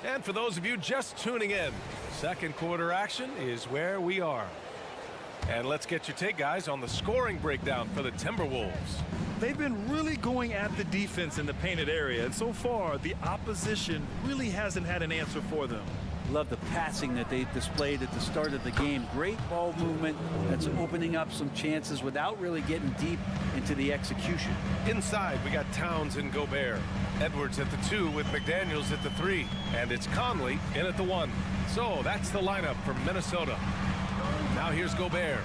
And for those of you just tuning in, second quarter action is where we are. And let's get your take, guys, on the scoring breakdown for the Timberwolves. They've been really going at the defense in the painted area, and so far, the opposition really hasn't had an answer for them. Love the passing that they displayed at the start of the game. Great ball movement that's opening up some chances without really getting deep into the execution. Inside, we got Towns and Gobert. Edwards at the 2 with McDaniels at the 3. And it's Conley in at the 1. So that's the lineup from Minnesota. Now here's Gobert.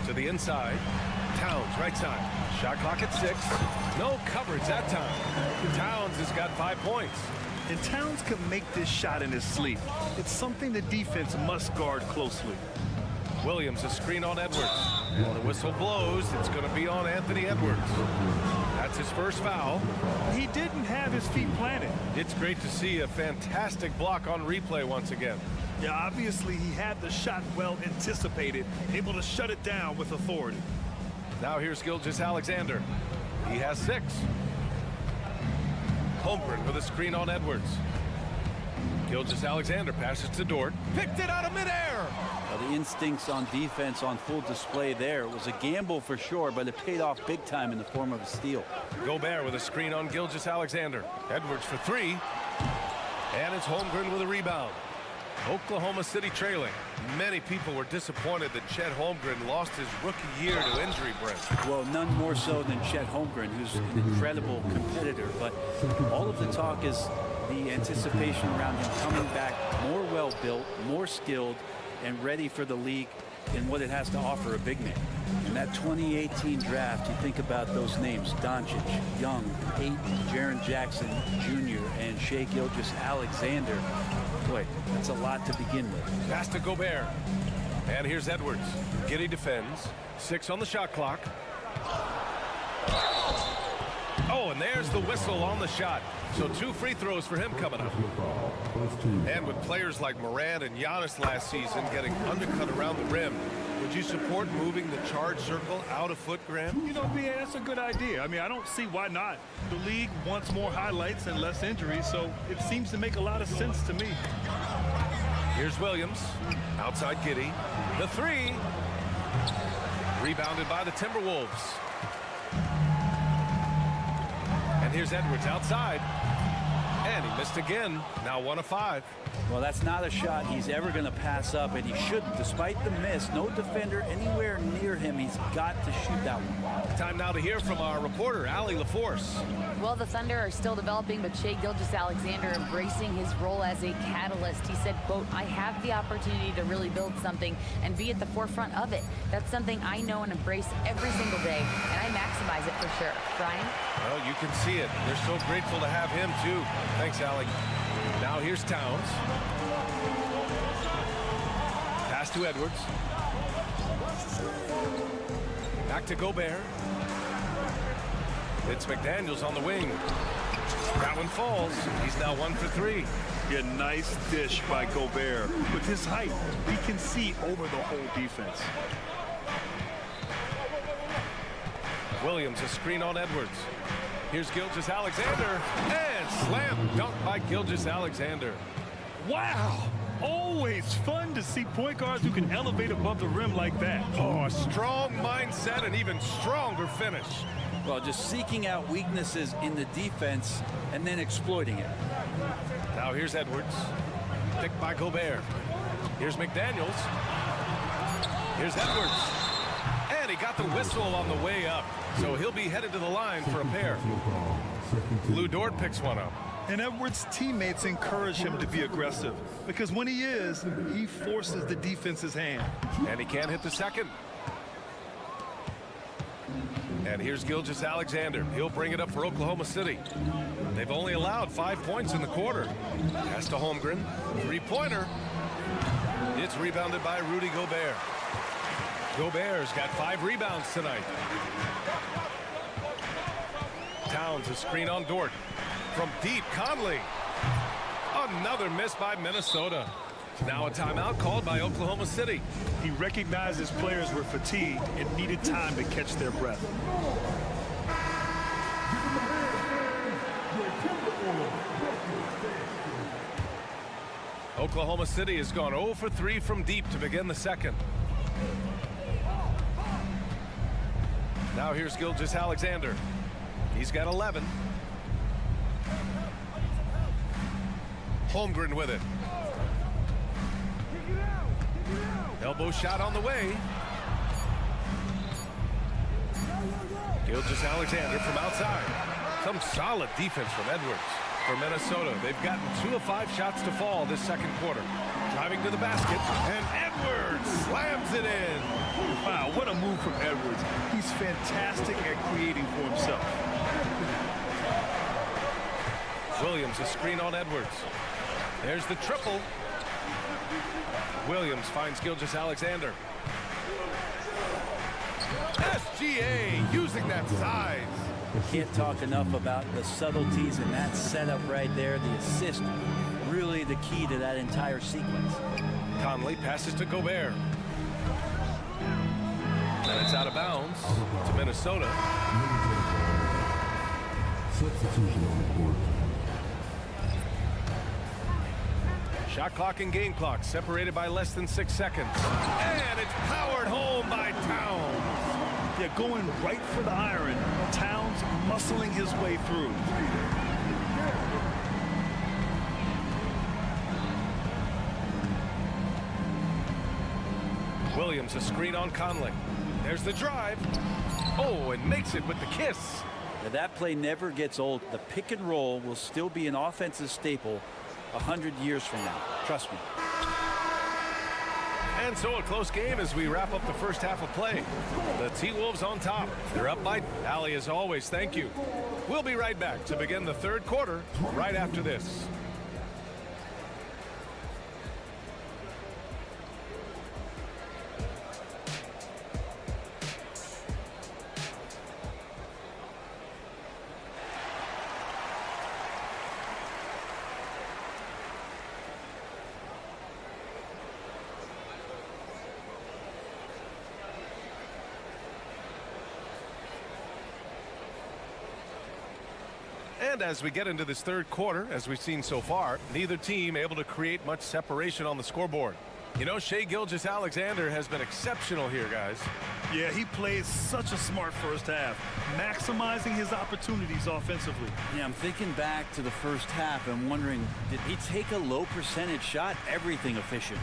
To the inside. Towns, right side. Shot clock at 6. No coverage that time. Towns has got 5 points. And Towns can make this shot in his sleep. It's something the defense must guard closely. Williams, a screen on Edwards. And the whistle blows. It's going to be on Anthony Edwards. That's his first foul. He didn't have his feet planted. It's great to see a fantastic block on replay once again. Yeah, obviously he had the shot well anticipated, able to shut it down with authority. Now here's Gilgeous-Alexander. He has 6. Holmgren with a screen on Edwards. Gilgeous-Alexander passes to Dort. Picked it out of midair. Well, the instincts on defense on full display there. It was a gamble for sure, but it paid off big time in the form of a steal. Gobert with a screen on Gilgeous-Alexander. Edwards for 3. And it's Holmgren with a rebound. Oklahoma City trailing. Many people were disappointed that Chet Holmgren lost his rookie year to injury, Brent. Well, none more so than Chet Holmgren, who's an incredible competitor. But all of the talk is the anticipation around him coming back more well-built, more skilled, and ready for the league in what it has to offer a big man. In that 2018 draft, you think about those names: Doncic, Young, Ayton, Jaren Jackson Jr., and Shai Gilgeous-Alexander. Boy, that's a lot to begin with. Pass to Gobert. And here's Edwards. Giddey defends. 6 on the shot clock. Oh, and there's the whistle on the shot. So 2 free throws for him coming up. And with players like Morant and Giannis last season getting undercut around the rim, would you support moving the charge circle out a foot, Graham? You know, BA, that's a good idea. I mean, I don't see why not. The league wants more highlights and less injuries, so it seems to make a lot of sense to me. Here's Williams. Outside Giddey. The 3. Rebounded by the Timberwolves. And here's Edwards outside. And he missed again. Now 1 of 5. Well, that's not a shot he's ever going to pass up, and he shouldn't. Despite the miss, no defender anywhere near him. He's got to shoot that one. Time now to hear from our reporter, Allie LaForce. Well, the Thunder are still developing, but Shai Gilgeous-Alexander embracing his role as a catalyst. He said, quote, "I have the opportunity to really build something and be at the forefront of it. That's something I know and embrace every single day, and I maximize it for sure." Brian? Well, you can see it. They're so grateful to have him, too. Thanks, Allie. Now here's Towns. Pass to Edwards. Back to Gobert. It's McDaniels on the wing. That one falls. He's now 1 for 3. Yeah, nice dish by Gobert. With his height, he can see over the whole defense. Williams, a screen on Edwards. Here's Gilgeous-Alexander, and slam dunk by Gilgeous-Alexander. Wow! Always fun to see point guards who can elevate above the rim like that. Oh, a strong mindset and even stronger finish. Well, just seeking out weaknesses in the defense and then exploiting it. Now here's Edwards. Picked by Gobert. Here's McDaniels. Here's Edwards. And he got the whistle on the way up. So he'll be headed to the line for a pair. Lou Dort picks one up. And Edwards' teammates encourage him to be aggressive because when he is, he forces the defense's hand. And he can't hit the second. And here's Gilgeous-Alexander. He'll bring it up for Oklahoma City. They've only allowed 5 points in the quarter. Pass to Holmgren. 3-pointer. It's rebounded by Rudy Gobert. Gobert's got 5 rebounds tonight. Towns, a screen on Dort. From deep, Conley. Another miss by Minnesota. Now a timeout called by Oklahoma City. He recognized his players were fatigued and needed time to catch their breath. Oklahoma City has gone 0 for 3 from deep to begin the second. Now here's Gilgeous-Alexander. He's got 11. Holmgren with it. Elbow shot on the way. Gilgeous-Alexander from outside. Some solid defense from Edwards. For Minnesota, they've gotten 2 of 5 shots to fall this second quarter. Driving to the basket, and Edwards slams it in. Wow, what a move from Edwards. He's fantastic at creating for himself. Williams, a screen on Edwards. There's the triple. Williams finds Gilgeous-Alexander. SGA using that size. Can't talk enough about the subtleties in that setup right there. The assist, really the key to that entire sequence. Conley passes to Gobert. And it's out of bounds to Minnesota. Substitution on the court. Shot clock and game clock separated by less than 6 seconds. And it's powered home by Towns. Yeah, going right for the iron. Towns muscling his way through. Williams, a screen on Conley. There's the drive. Oh, and makes it with the kiss. Now, that play never gets old. The pick and roll will still be an offensive staple 100 years from now. Trust me. And so a close game as we wrap up the first half of play. The T-Wolves on top. They're up by Allie, as always. Thank you. We'll be right back to begin the third quarter right after this. And as we get into this third quarter, as we've seen so far, neither team able to create much separation on the scoreboard. You know, Shai Gilgeous-Alexander has been exceptional here, guys. Yeah, he played such a smart first half, maximizing his opportunities offensively. Yeah, I'm thinking back to the first half and wondering, did he take a low percentage shot? Everything efficient.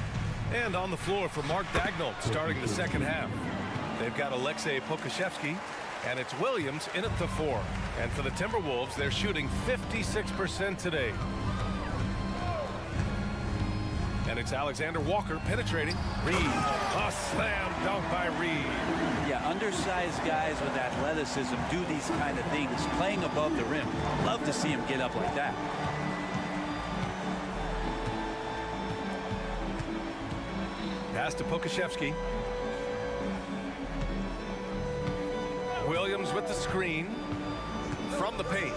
And on the floor for Mark Daigneault starting the second half. They've got Aleksej Pokusevski, and it's Williams in at the 4. And for the Timberwolves, they're shooting 56% today. And it's Alexander Walker penetrating. Reed, a slam dunk by Reed. Yeah, undersized guys with athleticism do these kind of things, playing above the rim. Love to see him get up like that. Pass to Pokusevski. Williams with the screen from the paint.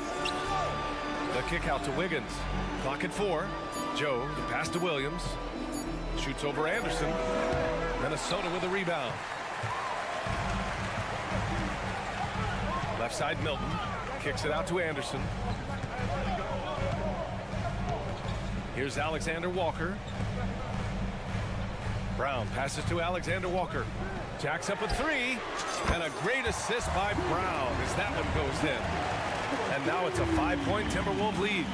The kick out to Wiggins. Clock at 4. Joe, the pass to Williams. Shoots over Anderson. Minnesota with a rebound. Left side Milton. Kicks it out to Anderson. Here's Alexander Walker. Brown passes to Alexander Walker. Jacks up a 3. And a great assist by Brown as that one goes in. And now it's a 5-point Timberwolves lead.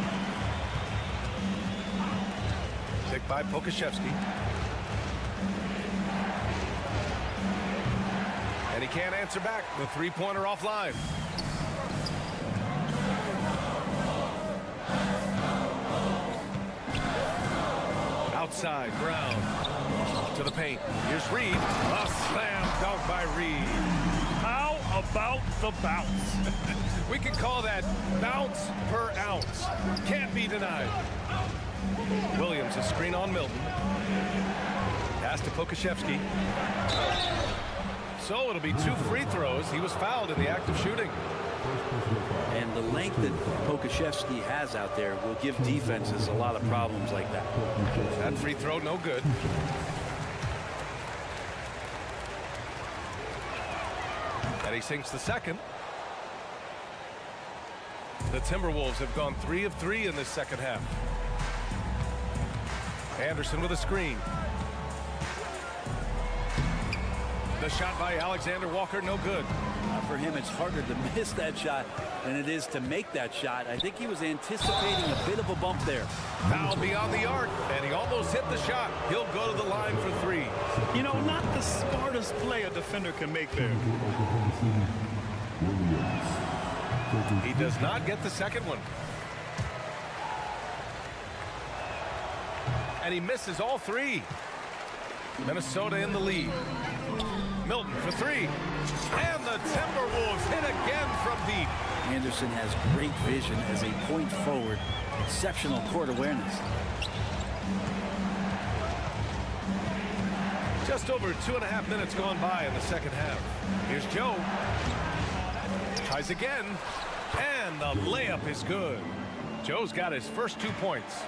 Picked by Pokusevski. And he can't answer back. The three-pointer offline. Outside, Brown to the paint. Here's Reed. A slam dunk by Reed. How about the bounce? We can call that bounce per ounce. Can't be denied. Williams, a screen on Milton. Pass to Pokusevski. So it'll be 2 free throws. He was fouled in the act of shooting. And the length that Pokusevski has out there will give defenses a lot of problems like that. That free throw, no good. And he sinks the second. The Timberwolves have gone 3 of 3 in this second half. Anderson with a screen. The shot by Alexander Walker, no good. For him, it's harder to miss that shot than it is to make that shot. I think he was anticipating a bit of a bump there. Foul beyond the arc, and he almost hit the shot. He'll go to the line for 3. You know, not the smartest play a defender can make there. He does not get the second one. And he misses all 3. Minnesota in the lead. Milton for 3. And the Timberwolves hit again from deep. Anderson has great vision as a point forward. Exceptional court awareness. Just over 2.5 minutes gone by in the second half. Here's Joe. Tries again. And the layup is good. Joe's got his first 2 points.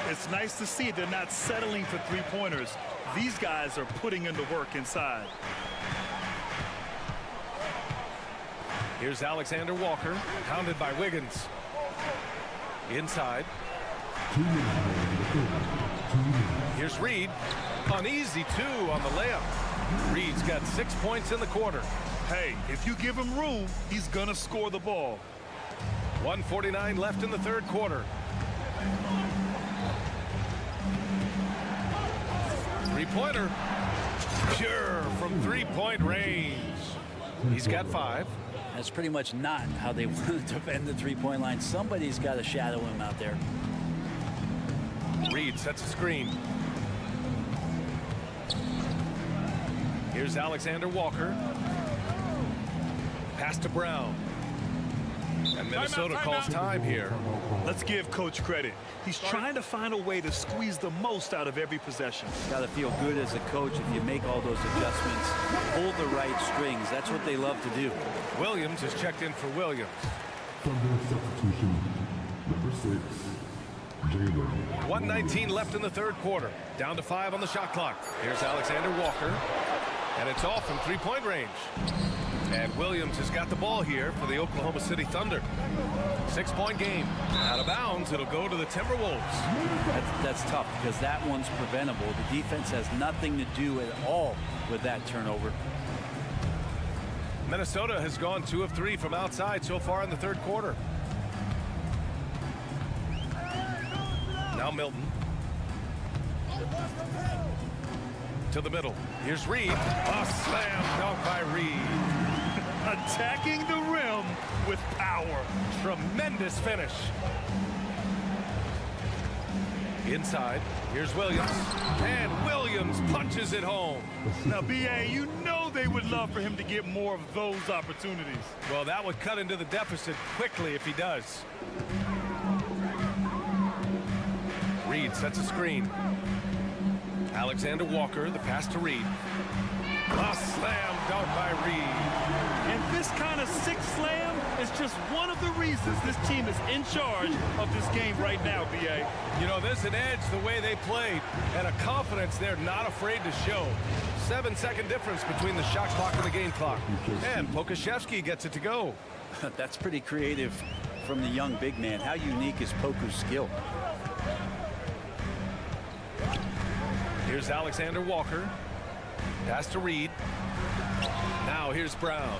It's nice to see they're not settling for three-pointers. These guys are putting in the work inside. Here's Alexander Walker, hounded by Wiggins. Inside. Here's Reed. An easy 2 on the layup. Reed's got 6 points in the quarter. Hey, if you give him room, he's gonna score the ball. 1:49 left in the third quarter. Three-pointer. Pure from three-point range. He's got 5. That's pretty much not how they want to defend the three-point line. Somebody's got to shadow him out there. Reed sets a screen. Here's Alexander Walker. Pass to Brown. And Minnesota calls time here. Let's give Coach credit. He's trying to find a way to squeeze the most out of every possession. Got to feel good as a coach if you make all those adjustments. Hold the right strings. That's what they love to do. Williams is checked in for Williams. From their substitution, number 6, Jalen. 1:19 left in the third quarter. Down to 5 on the shot clock. Here's Alexander Walker. And it's off from three-point range. And Williams has got the ball here for the Oklahoma City Thunder. 6-point game. Out of bounds, it'll go to the Timberwolves. That's tough because that one's preventable. The defense has nothing to do at all with that turnover. Minnesota has gone 2 of 3 from outside so far in the third quarter. Now Milton. To the middle. Here's Reed. A slam dunk by Reed. Attacking the rim with power. Tremendous finish. Inside. Here's Williams. And Williams punches it home. Now, B.A., you know they would love for him to get more of those opportunities. Well, that would cut into the deficit quickly if he does. Reed sets a screen. Alexander Walker, the pass to Reed. A slam dunk by Reed. And this kind of sick slam is just one of the reasons this team is in charge of this game right now, B.A. You know, there's an edge the way they played and a confidence they're not afraid to show. 7-second difference between the shot clock and the game clock. And Pokashevsky gets it to go. That's pretty creative from the young big man. How unique is Poku's skill? Here's Alexander Walker. Pass to Reed. Now here's Brown.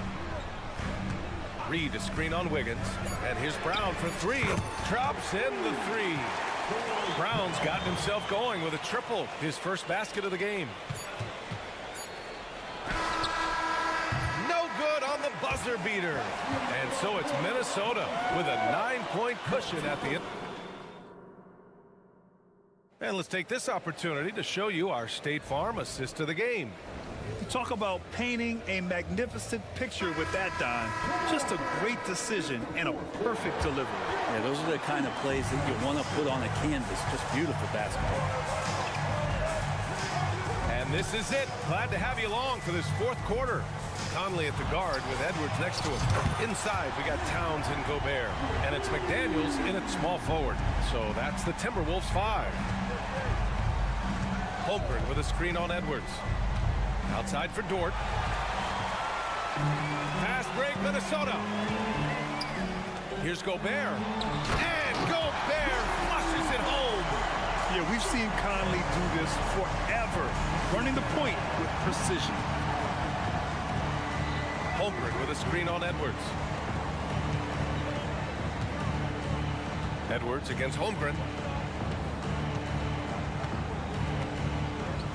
Reed, a screen on Wiggins. And here's Brown for 3. Drops in the 3. Brown's gotten himself going with a triple. His first basket of the game. No good on the buzzer beater. And so it's Minnesota with a 9-point cushion at the end. And let's take this opportunity to show you our State Farm assist of the game. You talk about painting a magnificent picture with that, Don. Just a great decision and a perfect delivery. Yeah, those are the kind of plays that you want to put on a canvas. Just beautiful basketball. And this is it. Glad to have you along for this fourth quarter. Conley at the guard with Edwards next to him. Inside, we got Towns and Gobert. And it's McDaniels in at small forward. So that's the Timberwolves 5. Holmgren with a screen on Edwards. Outside for Dort. Fast break, Minnesota. Here's Gobert. And Gobert flushes it home. Yeah, we've seen Conley do this forever. Running the point with precision. Holmgren with a screen on Edwards. Edwards against Holmgren.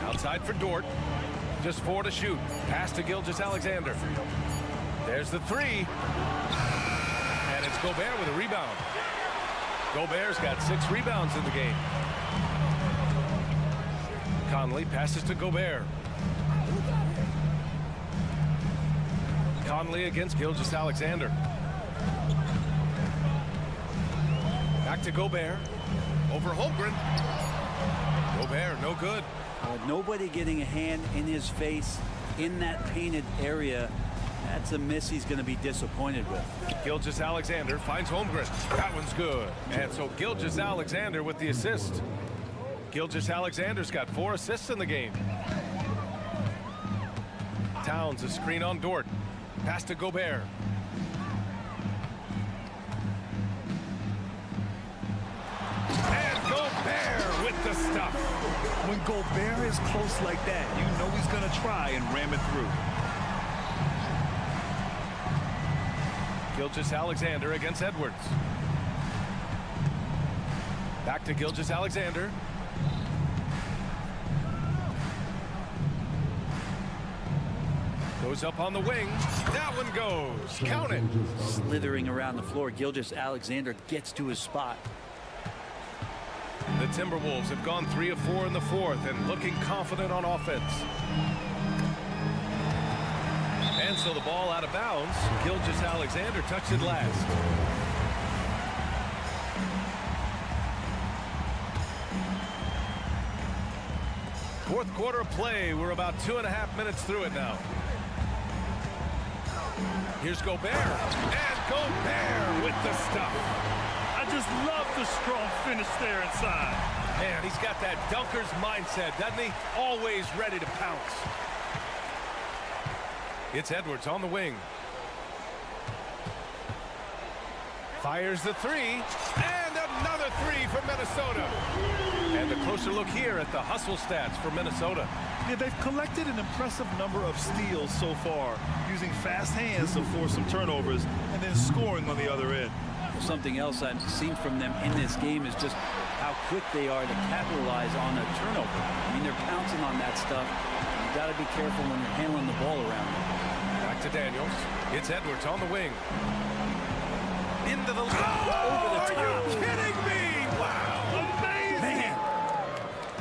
Outside for Dort. Just 4 to shoot. Pass to Gilgeous-Alexander. There's the 3. And it's Gobert with a rebound. Gobert's got 6 rebounds in the game. Conley passes to Gobert. Conley against Gilgeous-Alexander. Back to Gobert. Over Holmgren. Gobert, no good. Nobody getting a hand in his face in that painted area. That's a miss he's going to be disappointed with. Gilgeous-Alexander finds Holmgren. That one's good. And so Gilgeous-Alexander with the assist. Gilgeous-Alexander's got 4 assists in the game. Towns, a screen on Dort. Pass to Gobert. And Gobert with the stuff. When Gobert is close like that, you know he's going to try and ram it through. Gilgeous-Alexander against Edwards. Back to Gilgeous-Alexander. Goes up on the wing. That one goes. Count it. Slithering around the floor, Gilgeous-Alexander gets to his spot. The Timberwolves have gone 3 of 4 in the fourth and looking confident on offense. And so the ball out of bounds. Gilgeous-Alexander touched it last. Fourth quarter of play. We're about 2.5 minutes through it now. Here's Gobert. And Gobert with the stuff. I just love the strong finish there inside. Man, he's got that dunker's mindset, doesn't he? Always ready to pounce. It's Edwards on the wing. Fires the three, and another three for Minnesota. And a closer look here at the hustle stats for Minnesota. Yeah, they've collected an impressive number of steals so far, using fast hands to force some turnovers and then scoring on the other end. Something else I've seen from them in this game is just how quick they are to capitalize on a turnover. I mean, they're pouncing on that stuff. You've got to be careful when you're handling the ball around them. Back to Daniels. It's Edwards on the wing. Into the... over the top. Are you kidding me? Wow. Amazing. Man.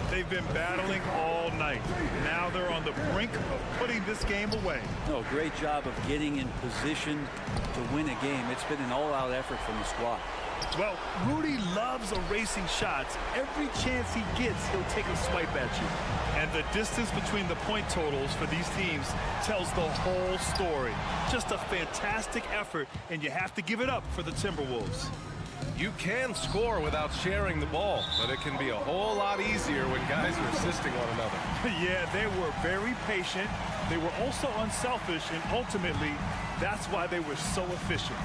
They've been battling all night. Now they're on the brink of putting this game away. No, great job of getting in position to win a game. It's been an all-out effort from the squad. Well, Rudy loves erasing shots. Every chance he gets, he'll take a swipe at you. And the distance between the point totals for these teams tells the whole story. Just a fantastic effort, and you have to give it up for the Timberwolves. You can score without sharing the ball, but it can be a whole lot easier when guys are assisting one another. Yeah, they were very patient. They were also unselfish, and ultimately, that's why they were so efficient.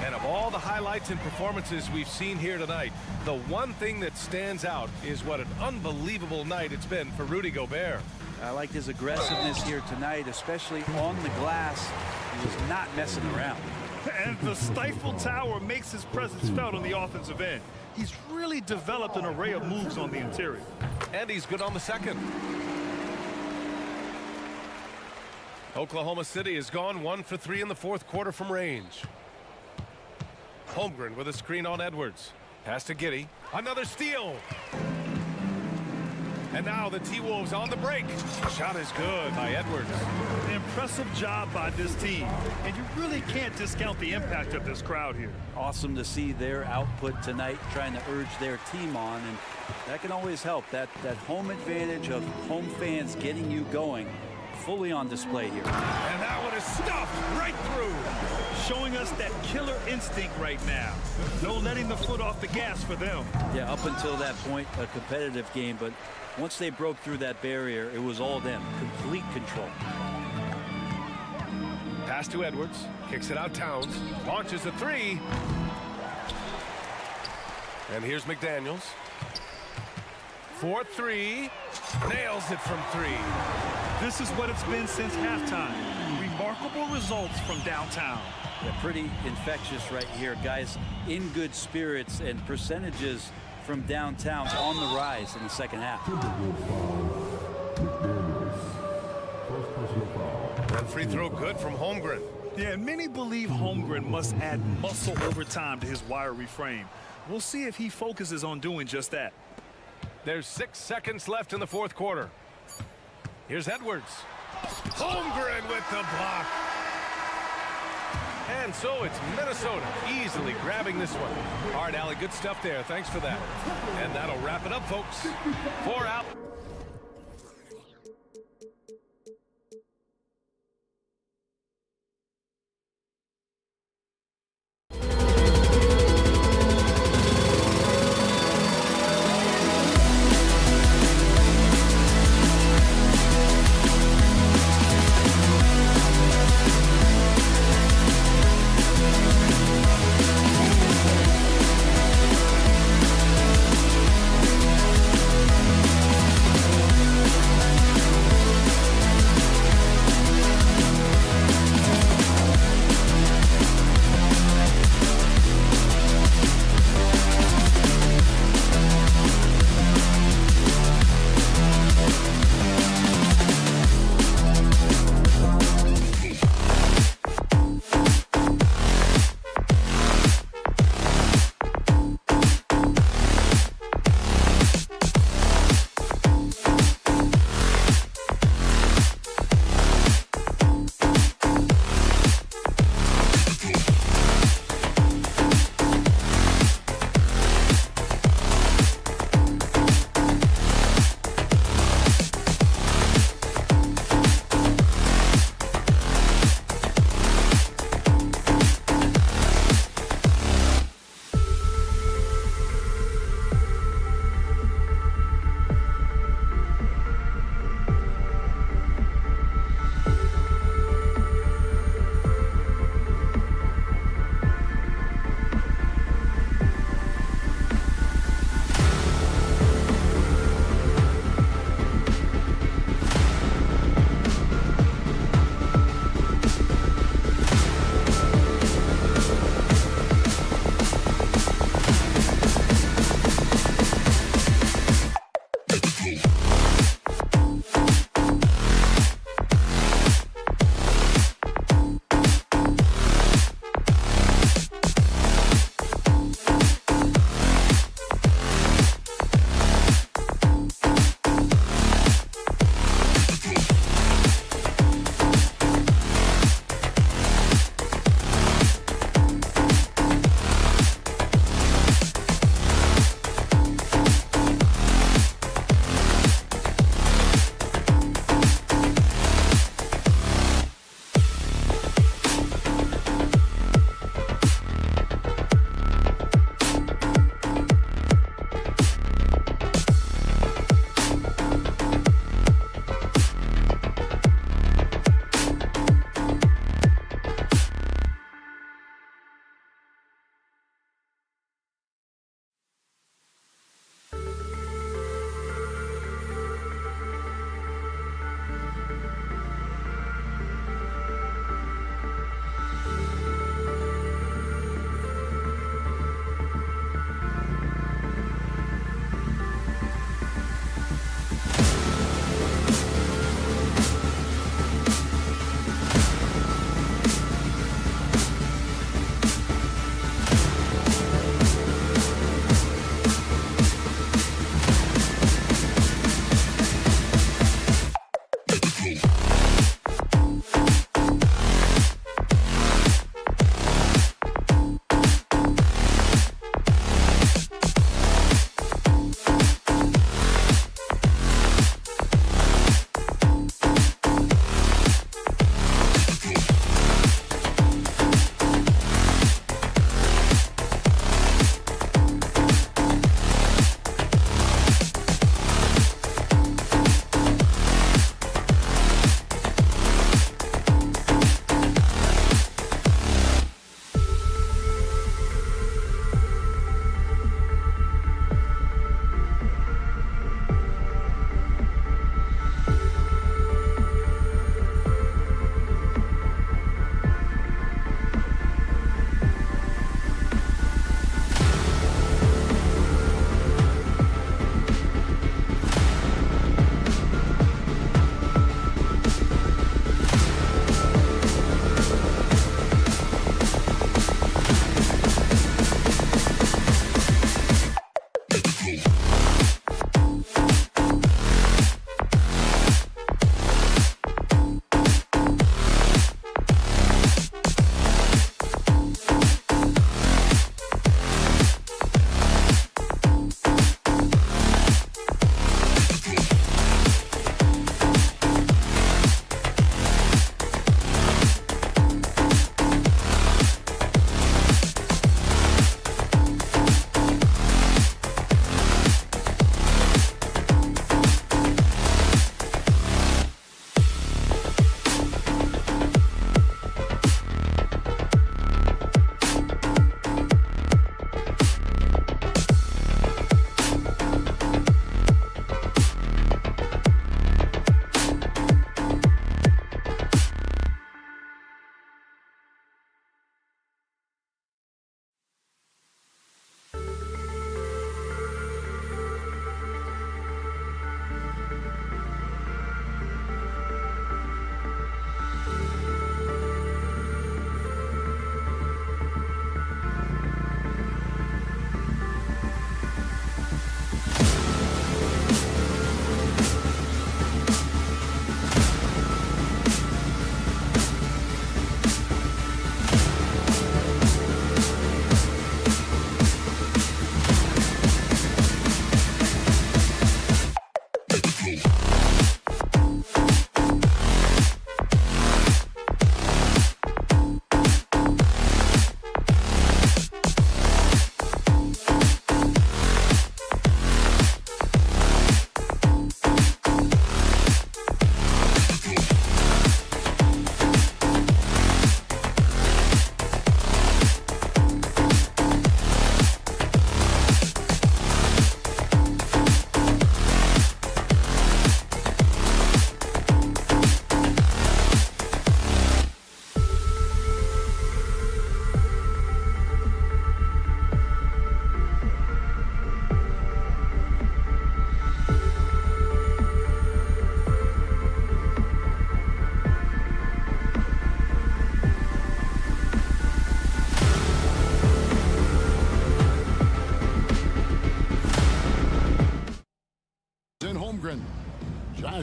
And of all the highlights and performances we've seen here tonight, the one thing that stands out is what an unbelievable night it's been for Rudy Gobert. I liked his aggressiveness here tonight, especially on the glass. He was not messing around. And the stifle tower makes his presence felt on the offensive end. He's really developed an array of moves on the interior. And he's good on the second. Oklahoma City has gone 1 for 3 in the fourth quarter from range. Holmgren with a screen on Edwards. Pass to Giddey. Another steal. And now the T-Wolves on the break. Shot is good by Edwards. An impressive job by this team. And you really can't discount the impact of this crowd here. Awesome to see their output tonight, trying to urge their team on. And that can always help. That home advantage of home fans getting you going, fully on display here. And that one is stuffed right through. Showing us that killer instinct right now. No letting the foot off the gas for them. Yeah, up until that point, a competitive game, but once they broke through that barrier, it was all them. Complete control. Pass to Edwards. Kicks it out Towns. Launches a three. And here's McDaniels. 4-3. Nails it from three. This is what it's been since halftime. Remarkable results from downtown. Yeah, pretty infectious right here. Guys in good spirits, and percentages from downtown on the rise in the second half. And free throw good from Holmgren. Yeah, and many believe Holmgren must add muscle over time to his wiry frame. We'll see if he focuses on doing just that. There's 6 seconds left in the fourth quarter. Here's Edwards. Holmgren with the block. And so it's Minnesota easily grabbing this one. All right, Allie, good stuff there. Thanks for that. And that'll wrap it up, folks. 4 out.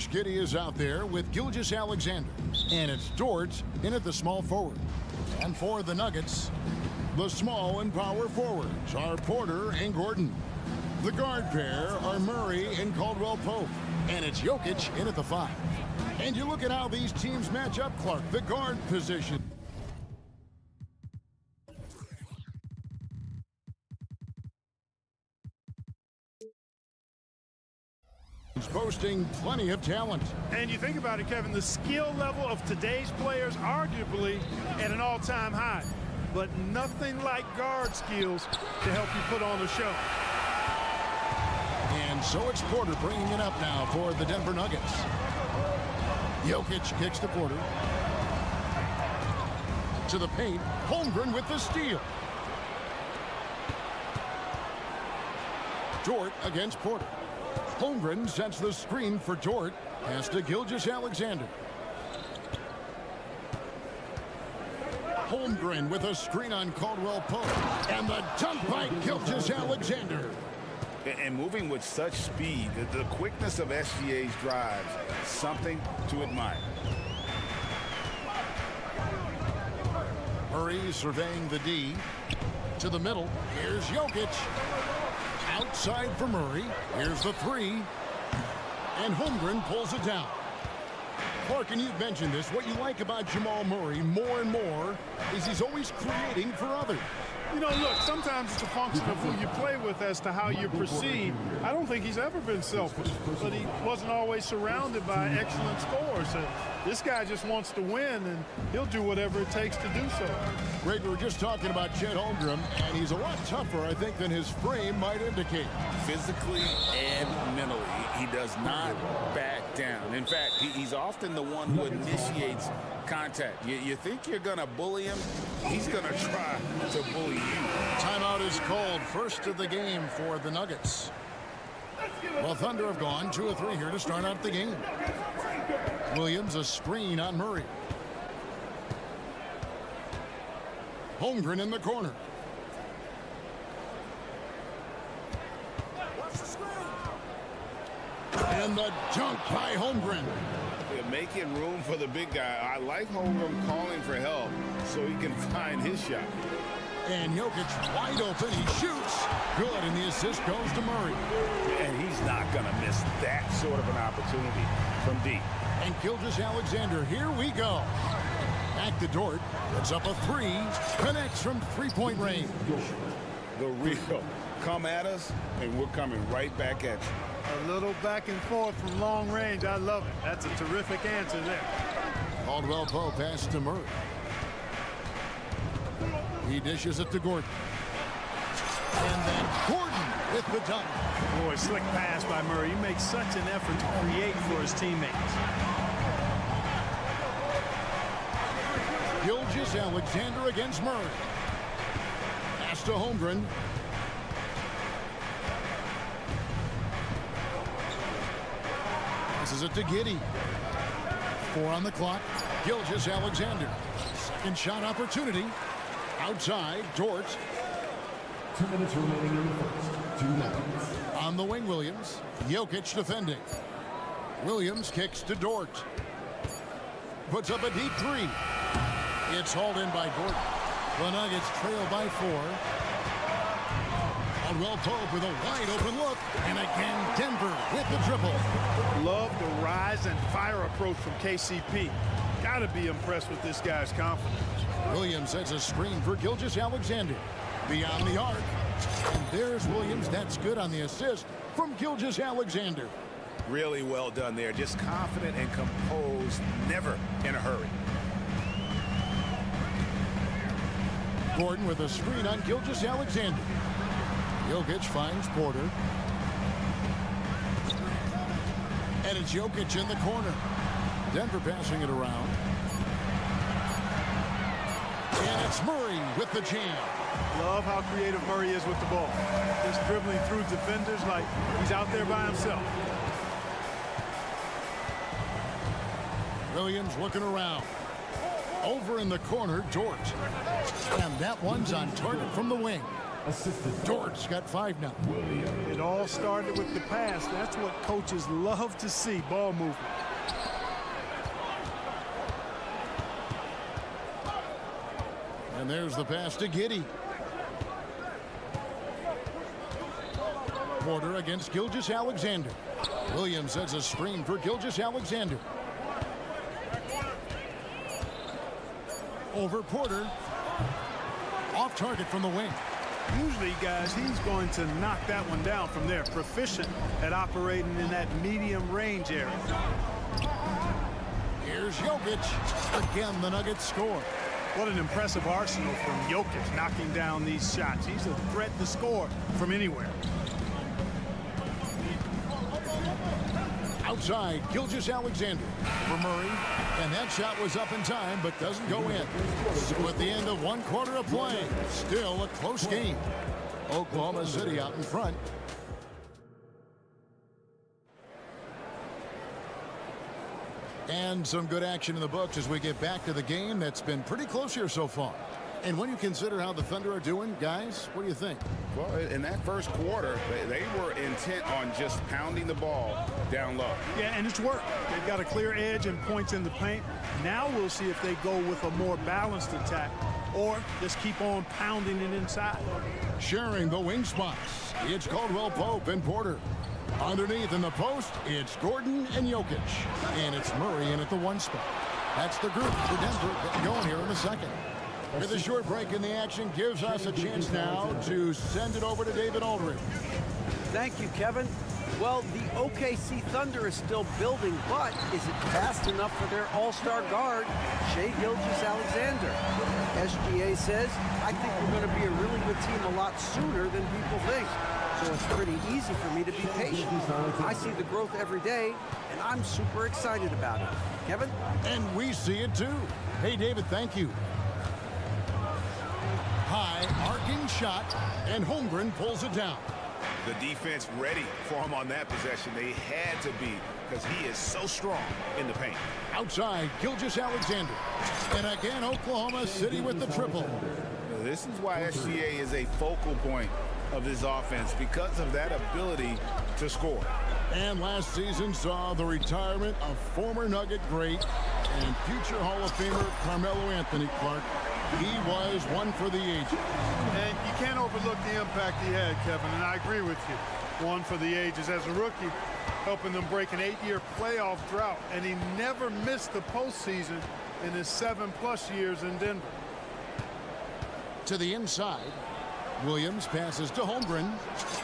Josh Giddey is out there with Skijesss Alexander. And it's Dort in at the small forward. And for the Nuggets, the small and power forwards are Porter and Gordon. The guard pair are Murray and Caldwell Pope. And it's Jokic in at the 5. And you look at how these teams match up, Clark. The guard position. Boasting plenty of talent. And you think about it, Kevin, the skill level of today's players arguably at an all-time high. But nothing like guard skills to help you put on a show. And so it's Porter bringing it up now for the Denver Nuggets. Jokic kicks to Porter. To the paint. Holmgren with the steal. Dort against Porter. Holmgren sets the screen for Dort. Pass to Skijesss Alexander. Holmgren with a screen on Caldwell Pope. And the dunk by Skijesss Alexander. And moving with such speed, the quickness of SGA's drives, something to admire. Murray surveying the D. To the middle. Here's Jokic. Outside for Murray. Here's the 3. And Holmgren pulls it down. Clark, and you've mentioned this, what you like about Jamal Murray more and more is he's always creating for others. You know, look, sometimes it's a function of who you play with as to how you perceive. I don't think he's ever been selfish, but he wasn't always surrounded by excellent scores. So this guy just wants to win, and he'll do whatever it takes to do so. Greg, we were just talking about Chet Holmgren, and he's a lot tougher, I think, than his frame might indicate. Physically and mentally, he does not back down. In fact, he's often the one who initiates contact. You think you're going to bully him, he's going to try to bully you. Timeout is called, first of the game for the Nuggets. Well, Thunder have gone 2 of 3 here to start out the game. Williams, a screen on Murray. Holmgren in the corner. And the dunk by Holmgren. They're making room for the big guy. I like Holmgren calling for help so he can find his shot. And Jokic wide open. He shoots. Good, and the assist goes to Murray. And he's not going to miss that sort of an opportunity from deep. And Skijesss Alexander, here we go. Back to Dort. Puts up a 3. Connects from three-point range. The real. Come at us, and we're coming right back at you. A little back and forth from long range. I love it. That's a terrific answer there. Caldwell Pope pass to Murray. He dishes it to Gordon. And then Gordon with the dunk. Boy, slick pass by Murray. He makes such an effort to create for his teammates. Skijesss Alexander against Murray. Pass to Holmgren. Passes it to Giddey. 4 on the clock. Skijesss Alexander. Second shot opportunity. Outside, Dort. 2 minutes remaining in the first. 2 Nuggets. On the wing, Williams. Jokic defending. Williams kicks to Dort. Puts up a deep 3. It's hauled in by Gordon. The Nuggets trail by 4. Caldwell Pope with a wide open look. And again, Denver with the triple. Love the rise and fire approach from KCP. Got to be impressed with this guy's confidence. Williams sets a screen for Skijesss Alexander. Beyond the arc. And there's Williams. That's good on the assist from Skijesss Alexander. Really well done there. Just confident and composed. Never in a hurry. Gordon with a screen on Skijesss Alexander. Jokic finds Porter. And it's Jokic in the corner. Denver passing it around. And it's Murray with the jam. Love how creative Murray is with the ball. Just dribbling through defenders like he's out there by himself. Williams looking around. Over in the corner, Dort. And that one's on target from the wing. Assistant. Dort's got 5 now. It all started with the pass. That's what coaches love to see, ball movement. And there's the pass to Giddey. Porter against Skijesss. Williams sets a screen for Skijesss. Over Porter. Off target from the wing. Usually, guys, he's going to knock that one down from there. Proficient at operating in that medium range area. Here's Jokic. Again, the Nuggets score. What an impressive arsenal from Jokic knocking down these shots. He's a threat to score from anywhere. Outside, Skijesss for Murray. And that shot was up in time, but doesn't go in. So at the end of 1 quarter of play, still a close game. Oklahoma City out in front. And some good action in the books as we get back to the game that's been pretty close here so far. And when you consider how the Thunder are doing, guys, what do you think? Well, in that first quarter, they were intent on just pounding the ball down low. Yeah, and it's worked. They've got a clear edge and points in the paint. Now we'll see if they go with a more balanced attack or just keep on pounding it inside. Sharing the wing spots, it's Caldwell Pope and Porter. Underneath in the post, it's Gordon and Jokic. And it's Murray in at the 1 spot. That's the group for Denver getting going here in the second. With a short break in the action gives us a chance now to send it over to David Aldridge. Thank you, Kevin. Well, the OKC Thunder is still building, but is it fast enough for their all-star guard, Shai Gilgeous-Alexander? SGA says, I think we're going to be a really good team a lot sooner than people think. So it's pretty easy for me to be patient. I see the growth every day, and I'm super excited about it. Kevin? And we see it too. Hey, David, thank you. High arcing shot, and Holmgren pulls it down. The defense ready for him on that possession. They had to be, because he is so strong in the paint. Outside, Gilgeous-Alexander. And again, Oklahoma City with the triple. This is why SGA is a focal point of this offense, because of that ability to score. And last season saw the retirement of former Nugget great and future Hall of Famer Carmelo Anthony Clark. He was one for the ages. And you can't overlook the impact he had, Kevin, and I agree with you. One for the ages. As a rookie, helping them break an 8-year playoff drought, and he never missed the postseason in his 7+ years in Denver. To the inside, Williams passes to Holmgren.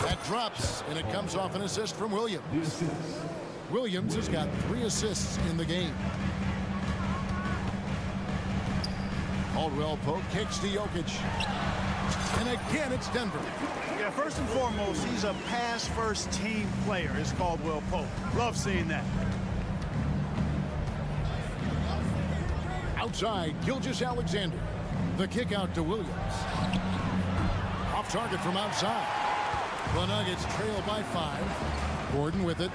That drops, and it comes off an assist from Williams. Williams has got 3 assists in the game. Caldwell Pope kicks to Jokic. And again, it's Denver. Yeah, first and foremost, he's a pass-first team player, is Caldwell Pope. Love seeing that. Outside, Gilgeous-Alexander. The kick out to Williams. Off target from outside. The Nuggets trail by 5. Gordon with it.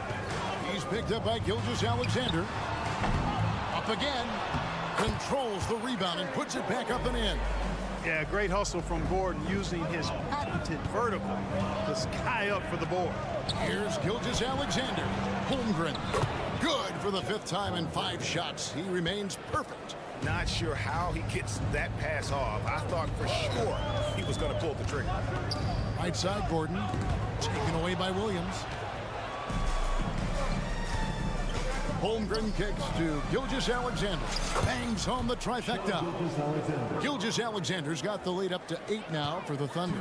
He's picked up by Gilgeous-Alexander. Up again. Controls the rebound and puts it back up and in. Yeah, great hustle from Gordon using his patented vertical to sky up for the board. Here's Gilgeous-Alexander. Holmgren. Good for the 5th time in 5 shots. He remains perfect. Not sure how he gets that pass off. I thought for sure he was going to pull the trigger. Right side, Gordon. Taken away by Williams. Holmgren kicks to Gilgeous-Alexander. Bangs home the trifecta. Gilgeous-Alexander's got the lead up to 8 now for the Thunder.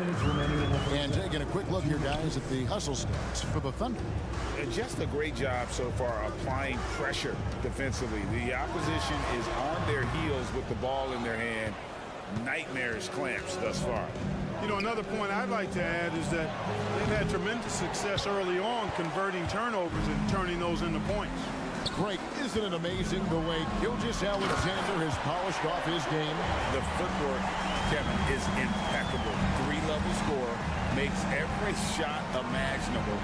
And taking a quick look here, guys, at the hustle stats for the Thunder. Just a great job so far applying pressure defensively. The opposition is on their heels with the ball in their hand. Nightmarish clamps thus far. You know, another point I'd like to add is that they've had tremendous success early on converting turnovers and turning those into points. Great. Isn't it amazing the way Gilgeous-Alexander has polished off his game? The footwork, Kevin, is impeccable. 3-level scorer, makes every shot imaginable.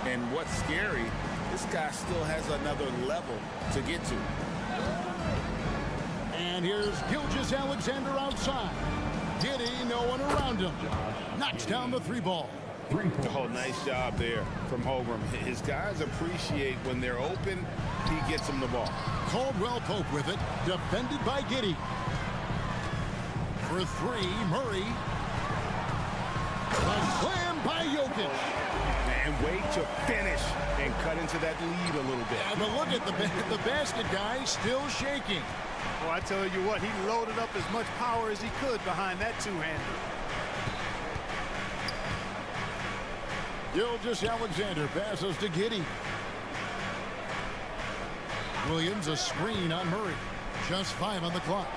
And what's scary, this guy still has another level to get to. And here's Gilgeous-Alexander outside. Giddy, no one around him. Knocks down the 3-ball. Oh, nice job there from Holmgren. His guys appreciate when they're open, he gets them the ball. Caldwell Pope with it, defended by Giddy. For 3, Murray. A slam by Jokic. And wait to finish and cut into that lead a little bit. Yeah, but look at the basket guy still shaking. Well, I tell you what, he loaded up as much power as he could behind that two-hander. Gilgeous-Alexander passes to Giddy. Williams a screen on Murray. Just 5 on the clock.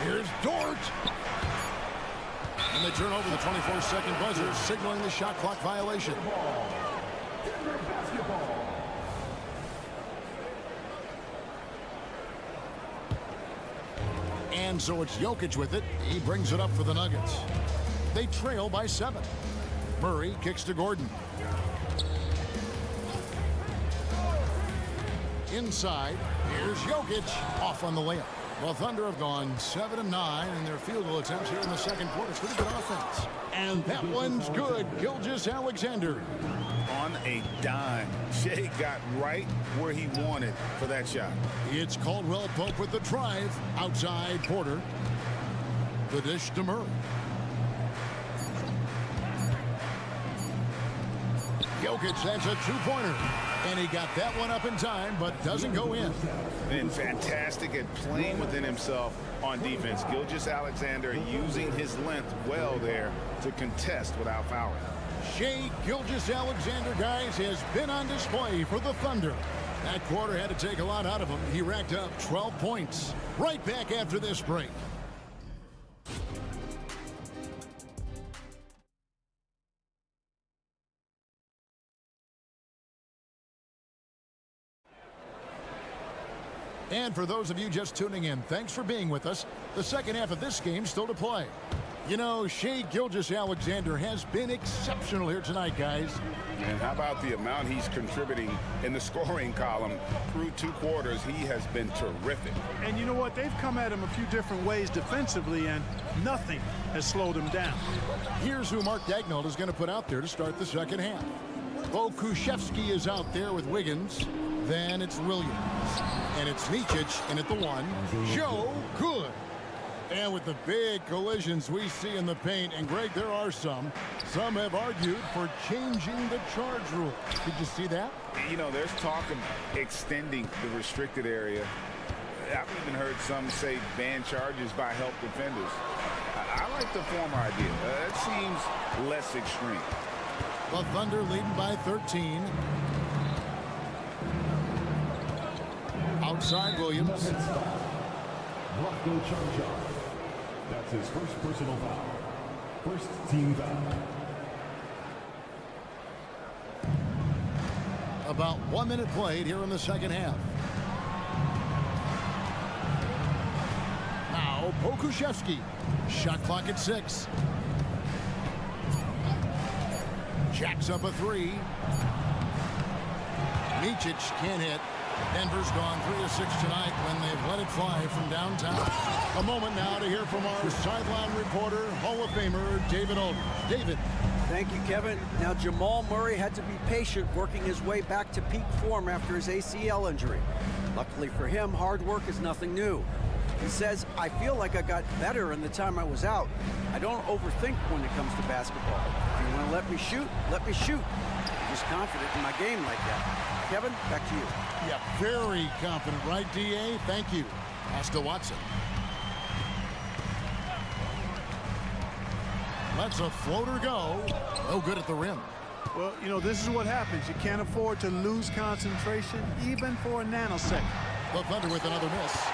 Here's Dort. And they turn over the 24-second buzzer, signaling the shot clock violation. And so it's Jokic with it. He brings it up for the Nuggets. They trail by 7. Murray kicks to Gordon. Inside, here's Jokic off on the layup. Well, Thunder have gone 7 of 9 in their field goal attempts here in the second quarter. Pretty good offense. And that one's good. Gilgeous-Alexander. On a dime. Shea got right where he wanted for that shot. It's Caldwell Pope with the drive. Outside Porter. The dish to Murray. Jokic, that's a 2-pointer. And he got that one up in time, but doesn't go in. And fantastic at playing within himself on defense. Gilgeous-Alexander using his length well there to contest without fouling. Shea Gilgeous-Alexander, guys, has been on display for the Thunder. That quarter had to take a lot out of him. He racked up 12 points. Right back after this break. And for those of you just tuning in, thanks for being with us. The second half of this game still to play. You know, Shea Gilgeous-Alexander has been exceptional here tonight, guys. And how about the amount he's contributing in the scoring column through 2 quarters? He has been terrific. And you know what? They've come at him a few different ways defensively, and nothing has slowed him down. Here's who Mark Daigneault is going to put out there to start the second half. Pokusevski is out there with Wiggins. Then it's Williams. And it's Micic in at the 1. Joe Good. And with the big collisions we see in the paint, and Greg, there are some have argued for changing the charge rule. Did you see that? You know, there's talk of extending the restricted area. I've even heard some say ban charges by help defenders. I like the former idea. It seems less extreme. The Thunder leading by 13. Outside Williams. That's his first personal foul. First team foul. About 1 minute played here in the second half. Now Pokusevski. Shot clock at 6. Jacks up a 3. Micic can't hit. Denver's gone 3 of 6 tonight when they've let it fly from downtown. A moment now to hear from our sideline reporter, Hall of Famer David Aldridge. David. Thank you, Kevin. Now, Jamal Murray had to be patient working his way back to peak form after his ACL injury. Luckily for him, hard work is nothing new. He says, I feel like I got better in the time I was out. I don't overthink when it comes to basketball. If you want to let me shoot, let me shoot. I'm just confident in my game like that. Kevin, back to you. Yeah, very confident, right, D.A.? Thank you. Oscar Watson. Lets a floater go. No good at the rim. Well, you know, this is what happens. You can't afford to lose concentration, even for a nanosecond. The Thunder with another miss.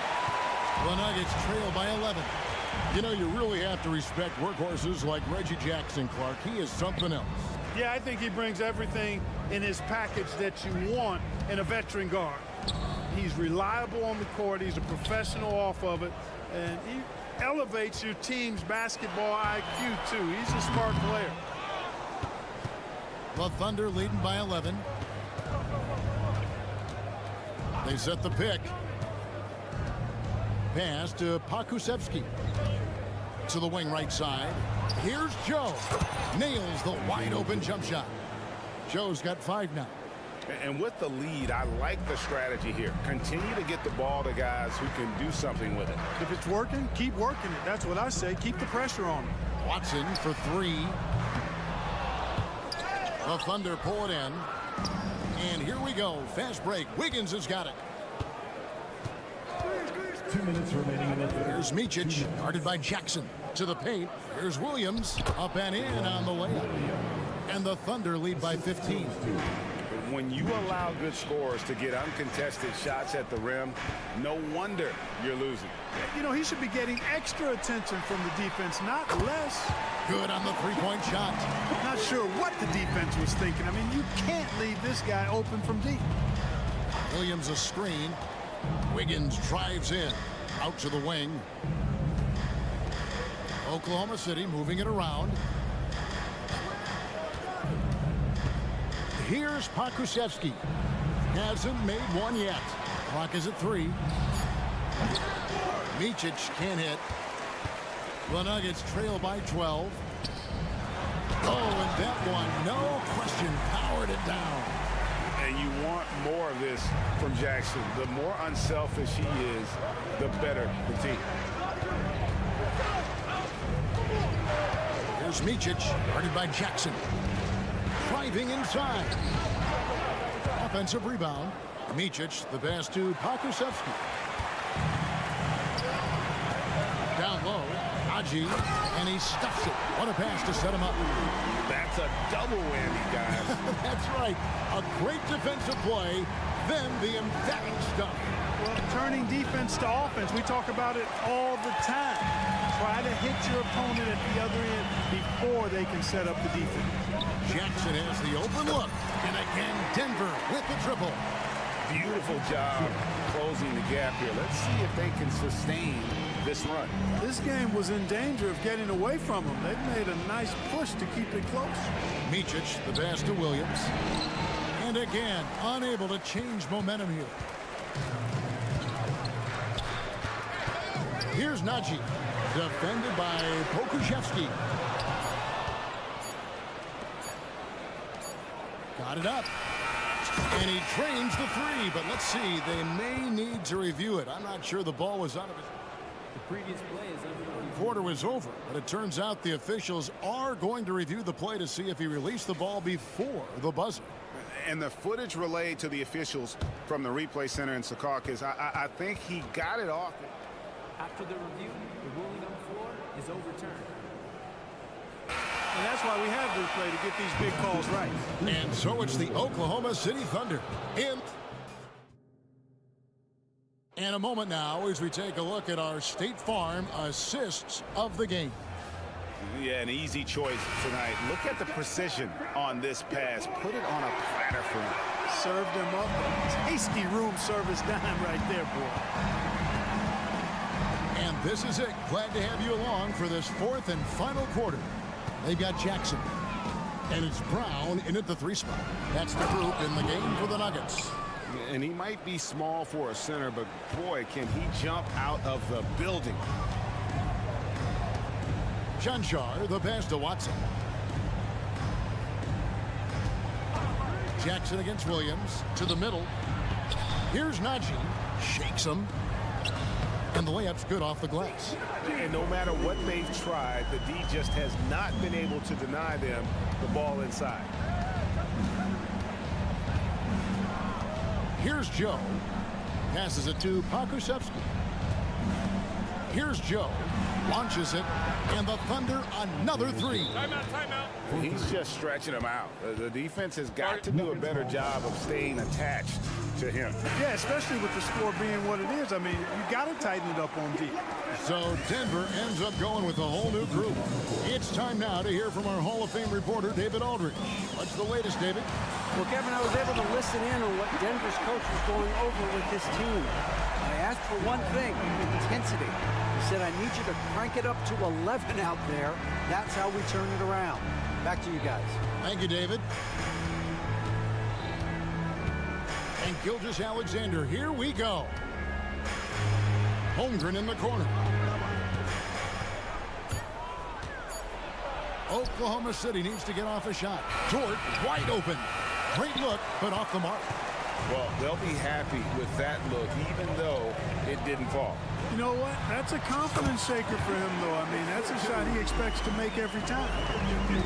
The Nuggets trail by 11. You know, you really have to respect workhorses like Reggie Jackson Clark. He is something else. Yeah, I think he brings everything in his package that you want in a veteran guard. He's reliable on the court. He's a professional off of it. And he elevates your team's basketball IQ, too. He's a smart player. The Thunder leading by 11. They set the pick. Pass to Pokusevski. To the wing right side. Here's Joe. Nails the wide open jump shot. Joe's got 5 now. And with the lead, I like the strategy here. Continue to get the ball to guys who can do something with it. If it's working, keep working it. That's what I say. Keep the pressure on him. Watson for 3. The Thunder pull it in. And here we go. Fast break. Wiggins has got it. 2 minutes remaining in the third. Here's Micic, guarded by Jackson. To the paint. Here's Williams. Up and in on the layup. And the Thunder lead by 15. When you allow good scorers to get uncontested shots at the rim, no wonder you're losing. You know, he should be getting extra attention from the defense, not less. Good on the three-point shot. Not sure what the defense was thinking. I mean, you can't leave this guy open from deep. Williams a screen. Wiggins drives in. Out to the wing. Oklahoma City moving it around. Here's Pokusevski. Hasn't made one yet. Clock is at 3. Micic can't hit. The Nuggets trail by 12. Oh, and that one, no question, powered it down. And you want more of this from Jackson. The more unselfish he is, the better the team. Here's Micic, guarded by Jackson. Driving inside. Offensive rebound. Micic, the pass to Pokusevski. Down low, Haji, and he stuffs it. What a pass to set him up. That's a double whammy, guys. That's right. A great defensive play, then the emphatic stuff. Well, turning defense to offense, we talk about it all the time. Try to hit your opponent at the other end before they can set up the defense. Jackson has the open look. And again, Denver with the triple. Beautiful job closing the gap here. Let's see if they can sustain this run. This game was in danger of getting away from them. They've made a nice push to keep it close. Micic, the pass to Williams. And again, unable to change momentum here. Here's Nagy, defended by Pokusevski. Got it up. And he trains the 3, but let's see. They may need to review it. I'm not sure the ball was out of his. The previous play is under. The quarter was over, but it turns out the officials are going to review the play to see if he released the ball before the buzzer. And the footage relayed to the officials from the replay center in Secaucus, I think he got it off. After the review, the ruling on the floor is overturned. And that's why we have replay, to get these big calls right. And so it's the Oklahoma City Thunder in a moment now as we take a look at our State Farm assists of the game. Yeah, an easy choice tonight. Look at the precision on this pass. Put it on a platter for him. Served him up a tasty room service dime right there, boy. And this is it. Glad to have you along for this 4th and final quarter. They've got Jackson. And it's Brown in at the 3 spot. That's the group in the game for the Nuggets. And he might be small for a center, but boy, can he jump out of the building. Janchar, the pass to Watson. Jackson against Williams. To the middle. Here's Nagy. Shakes him. And the layup's good off the glass. And no matter what they've tried, the D just has not been able to deny them the ball inside. Here's Joe. Passes it to Pokusevski. Here's Joe. Launches it. And the Thunder another 3. Timeout. He's just stretching him out. The defense has got to do a better job of staying attached to him. Yeah, especially with the score being what it is. I mean, you got to tighten it up on deep. So Denver ends up going with a whole new group. It's time now to hear from our Hall of Fame reporter, David Aldridge. What's the latest, David? Well, Kevin, I was able to listen in on what Denver's coach was going over with his team. I asked for one thing, intensity. He said, I need you to crank it up to 11 out there. That's how we turn it around. Back to you guys. Thank you, David. And Gilgeous-Alexander, here we go. Holmgren in the corner. Oklahoma City needs to get off a shot. Dort wide open. Great look, but off the mark. Well, they'll be happy with that look, even though it didn't fall. You know what? That's a confidence shaker for him, though. I mean, that's a shot he expects to make every time.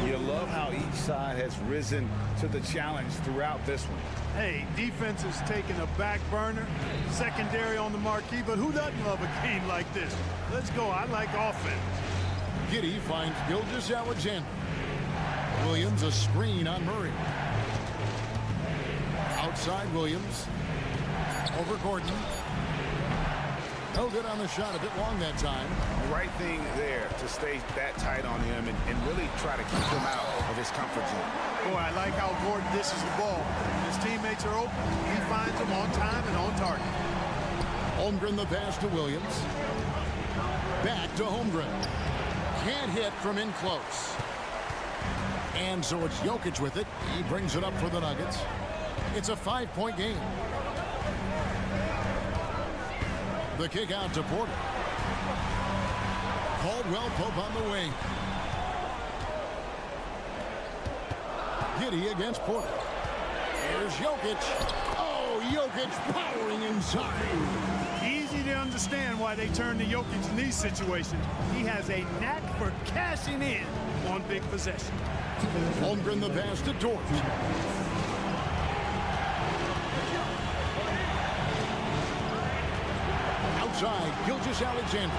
You love how each side has risen to the challenge throughout this one. Hey, defense is taking a back burner, secondary on the marquee, but who doesn't love a game like this? Let's go. I like offense. Giddey finds Gilgeous-Alexander. Williams a screen on Murray. Outside Williams. Over Gordon. No good on the shot, a bit long that time. The right thing there to stay that tight on him and really try to keep him out of his comfort zone. Boy, I like how Gordon dishes the ball. His teammates are open. He finds them on time and on target. Holmgren the pass to Williams. Back to Holmgren. Can't hit from in close. And so it's Jokic with it. He brings it up for the Nuggets. It's a 5-point game. The kick out to Porter. Caldwell Pope on the wing. Giddey against Porter. Here's Jokic. Oh, Jokic powering inside. Easy to understand why they turn to Jokic in these situations. He has a knack for cashing in on big possession. Holmgren the pass to Dort. Outside, Gilgeous-Alexander.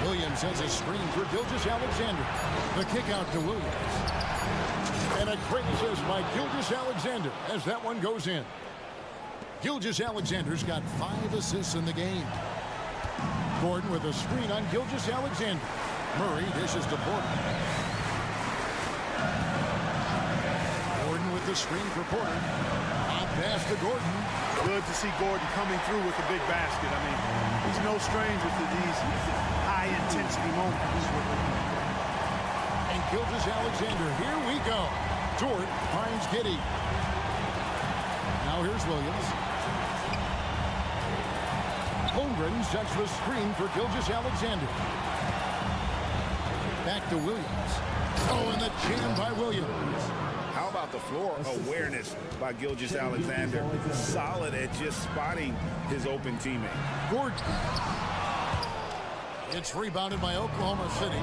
Williams has a screen for Gilgeous-Alexander. The kick out to Williams. And a great assist by Gilgeous-Alexander as that one goes in. Gilgeous-Alexander's got 5 assists in the game. Gordon with a screen on Gilgeous-Alexander. Murray dishes to Porter. Gordon with the screen for Porter. Hot pass to Gordon. Good to see Gordon coming through with a big basket. I mean, he's no stranger to these high-intensity moments. And Gilgeous-Alexander, here we go. Dort finds Giddey. Now here's Williams. Holmgren sets the screen for Gilgeous-Alexander. Back to Williams. Oh, and the jam by Williams. How about the floor awareness by Gilgeous-Alexander? Solid at just spotting his open teammate. Gordon. It's rebounded by Oklahoma City.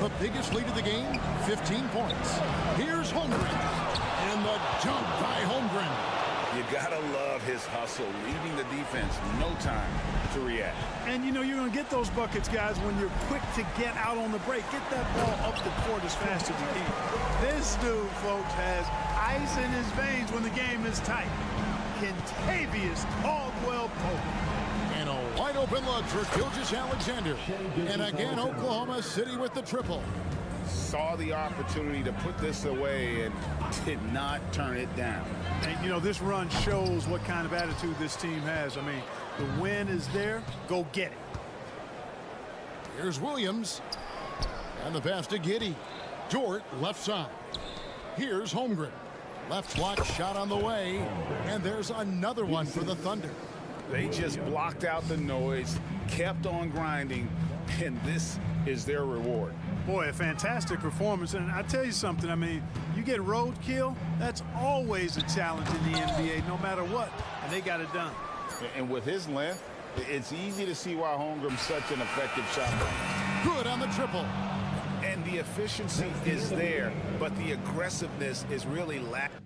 The biggest lead of the game, 15 points. Here's Holmgren. And the dunk by Holmgren. You gotta love his hustle, leaving the defense no time to react. And you know you're gonna get those buckets, guys, when you're quick to get out on the break. Get that ball up the court as fast as you can. This dude, folks, has ice in his veins when the game is tight. Kentavious Caldwell Pope. And a wide open look for Gilgeous-Alexander. And again, Oklahoma City with the triple. Saw the opportunity to put this away and did not turn it down. And, you know, this run shows what kind of attitude this team has. I mean, the win is there. Go get it. Here's Williams. And the pass to Giddey. Dort, left side. Here's Holmgren. Left block shot on the way. And there's another one for the Thunder. They just blocked out the noise, kept on grinding, and this is their reward. Boy, a fantastic performance. And I tell you something, I mean, you get roadkill, that's always a challenge in the NBA, no matter what. And they got it done. And with his length, it's easy to see why Holmgren's such an effective shot blocker. Good on the triple. And the efficiency is there, but the aggressiveness is really lacking.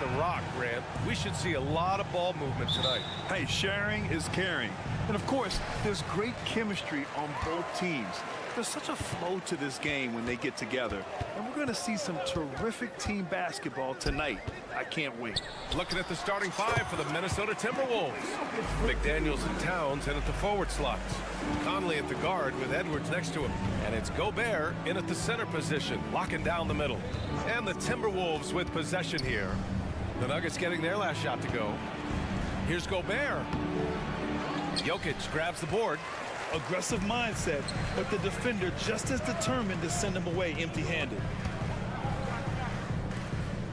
the rock, Grant. We should see a lot of ball movement tonight. Hey, sharing is caring. And of course, there's great chemistry on both teams. There's such a flow to this game when they get together. And we're going to see some terrific team basketball tonight. I can't wait. Looking at the starting five for the Minnesota Timberwolves. McDaniels and Towns in at the forward slots. Conley at the guard with Edwards next to him. And it's Gobert in at the center position, locking down the middle. And the Timberwolves with possession here. The Nuggets getting their last shot to go. Here's Gobert. Jokic grabs the board. Aggressive mindset, but the defender just as determined to send him away empty-handed.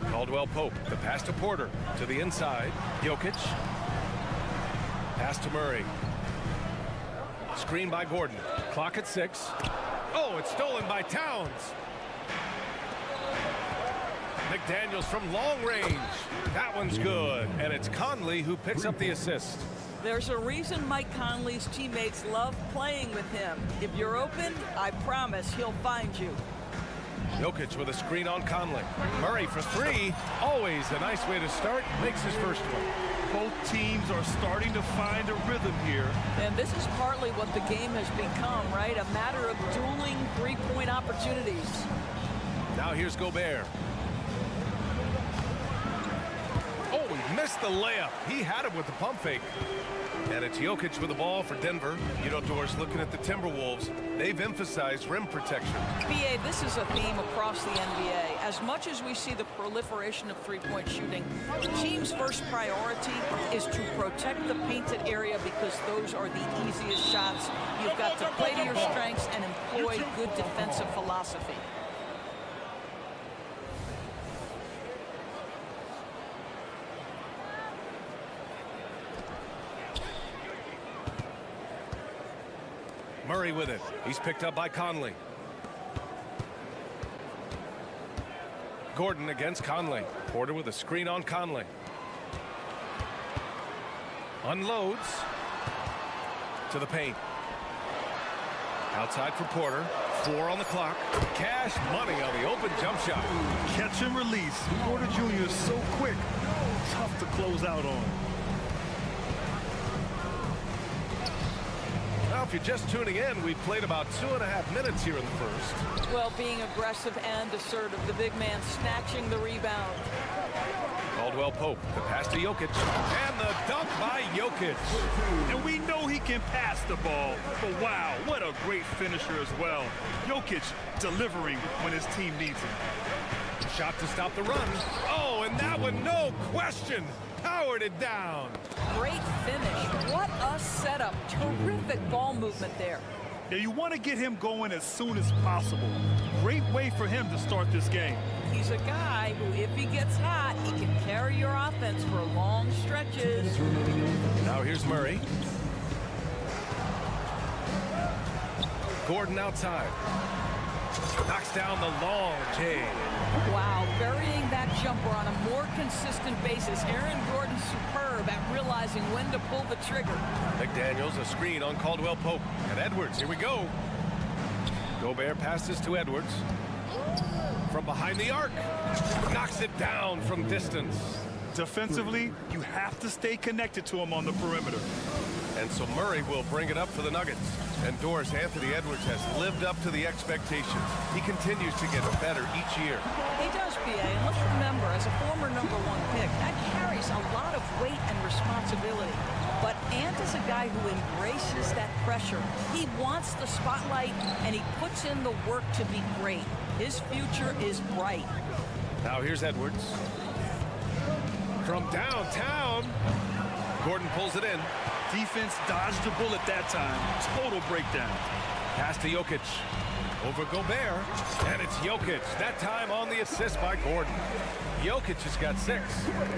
Caldwell Pope, the pass to Porter, to the inside. Jokic. Pass to Murray. Screen by Gordon. Clock at 6. Oh, it's stolen by Towns. McDaniels from long range. That one's good. And it's Conley who picks up the assist. There's a reason Mike Conley's teammates love playing with him. If you're open, I promise he'll find you. Jokic with a screen on Conley. Murray for 3. Always a nice way to start. Makes his first one. Both teams are starting to find a rhythm here. And this is partly what the game has become, right? A matter of dueling three-point opportunities. Now here's Gobert. Oh, he missed the layup. He had it with the pump fake. And it's Jokic with the ball for Denver. You know, Doris, looking at the Timberwolves, they've emphasized rim protection. BA, this is a theme across the NBA. As much as we see the proliferation of three-point shooting, the team's first priority is to protect the painted area because those are the easiest shots. You've got to play to your strengths and employ good defensive philosophy. Murray with it. He's picked up by Conley. Gordon against Conley. Porter with a screen on Conley. Unloads to the paint. Outside for Porter. 4 on the clock. Cash money on the open jump shot. Catch and release. Porter Jr. is so quick. Tough to close out on. Now, if you're just tuning in, we've played about 2.5 minutes here in the first. Well, being aggressive and assertive, the big man snatching the rebound. Caldwell Pope, the pass to Jokic, and the dunk by Jokic. And we know he can pass the ball, but wow, what a great finisher as well. Jokic delivering when his team needs him. Shot to stop the run. Oh, and that one, no question, powered it down. Great finish. What a setup. Terrific ball movement there. Yeah, you want to get him going as soon as possible. Great way for him to start this game. He's a guy who, if he gets hot, he can carry your offense for long stretches. Now here's Murray. Gordon outside. Knocks down the long J. Wow, burying that jumper on a more consistent basis. Aaron Gordon's superb at realizing when to pull the trigger. McDaniels, a screen on Caldwell Pope. And Edwards, here we go. Gobert passes to Edwards. From behind the arc. Knocks it down from distance. Defensively, you have to stay connected to him on the perimeter. And so Murray will bring it up for the Nuggets. And Doris, Anthony Edwards has lived up to the expectations. He continues to get better each year. He does, BA. And let's remember, as a former #1 pick, that carries a lot of weight and responsibility. But Ant is a guy who embraces that pressure. He wants the spotlight, and he puts in the work to be great. His future is bright. Now here's Edwards. From downtown, Gordon pulls it in. Defense dodged the bullet that time. Total breakdown. Pass to Jokic. Over Gobert. And it's Jokic. That time on the assist by Gordon. Jokic has got 6.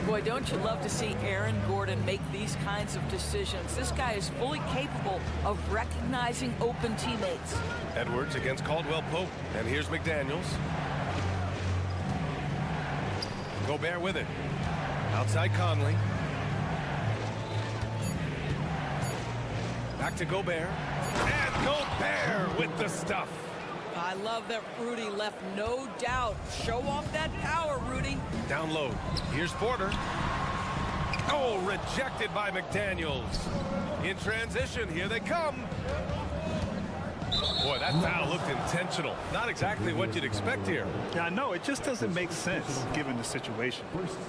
Boy, don't you love to see Aaron Gordon make these kinds of decisions. This guy is fully capable of recognizing open teammates. Edwards against Caldwell Pope. And here's McDaniels. Gobert with it. Outside Conley. Back to Gobert. And Gobert with the stuff. I love that Rudy left no doubt. Show off that power, Rudy. Down low. Here's Porter. Oh, rejected by McDaniels. In transition, here they come. Boy, that foul looked intentional. Not exactly what you'd expect here. Yeah, I know. It just doesn't make sense given the situation.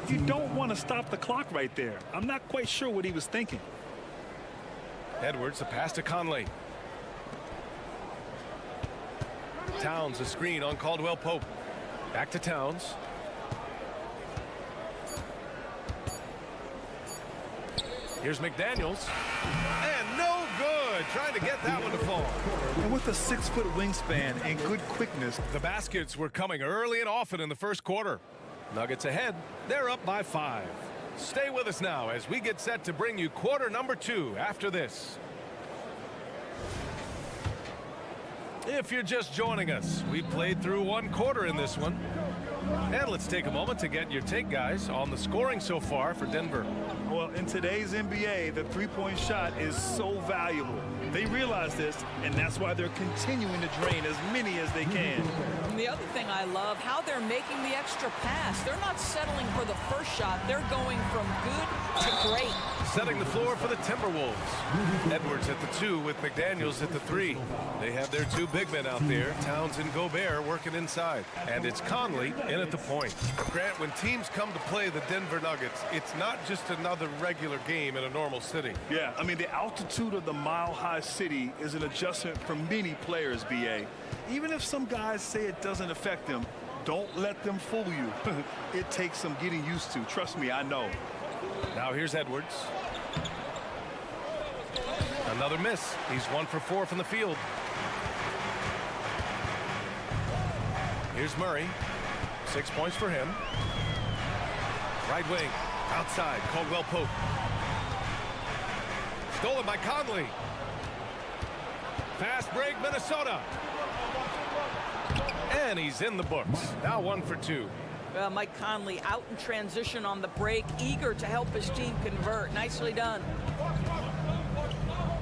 You don't want to stop the clock right there. I'm not quite sure what he was thinking. Edwards, the pass to Conley. Towns, a screen on Caldwell Pope. Back to Towns. Here's McDaniels. And no good. Trying to get that one to fall. And with a 6-foot wingspan and good quickness. The baskets were coming early and often in the first quarter. Nuggets ahead. They're up by 5. Stay with us now as we get set to bring you quarter number 2 after this. If you're just joining us, we played through 1 quarter in this one. And let's take a moment to get your take, guys, on the scoring so far for Denver. Well, in today's NBA, the three-point shot is so valuable. They realize this, and that's why they're continuing to drain as many as they can. And the other thing I love, how they're making the extra pass. They're not settling for the first shot. They're going from good to great. Setting the floor for the Timberwolves. Edwards at the 2 with McDaniels at the 3. They have their 2 big men out there, Towns and Gobert, working inside. And it's Conley in at the point. Grant, when teams come to play the Denver Nuggets, it's not just another regular game in a normal city. Yeah, I mean, the altitude of the mile-high city is an adjustment for many players, BA. Even if some guys say it doesn't affect them, don't let them fool you. It takes some getting used to. Trust me, I know. Now here's Edwards. Another miss. He's 1 for 4 from the field. Here's Murray. 6 points for him. Right wing. Outside. Caldwell Pope. Stolen by Conley. Fast break, Minnesota. And he's in the books. Now 1 for 2. Mike Conley out in transition on the break, eager to help his team convert. Nicely done.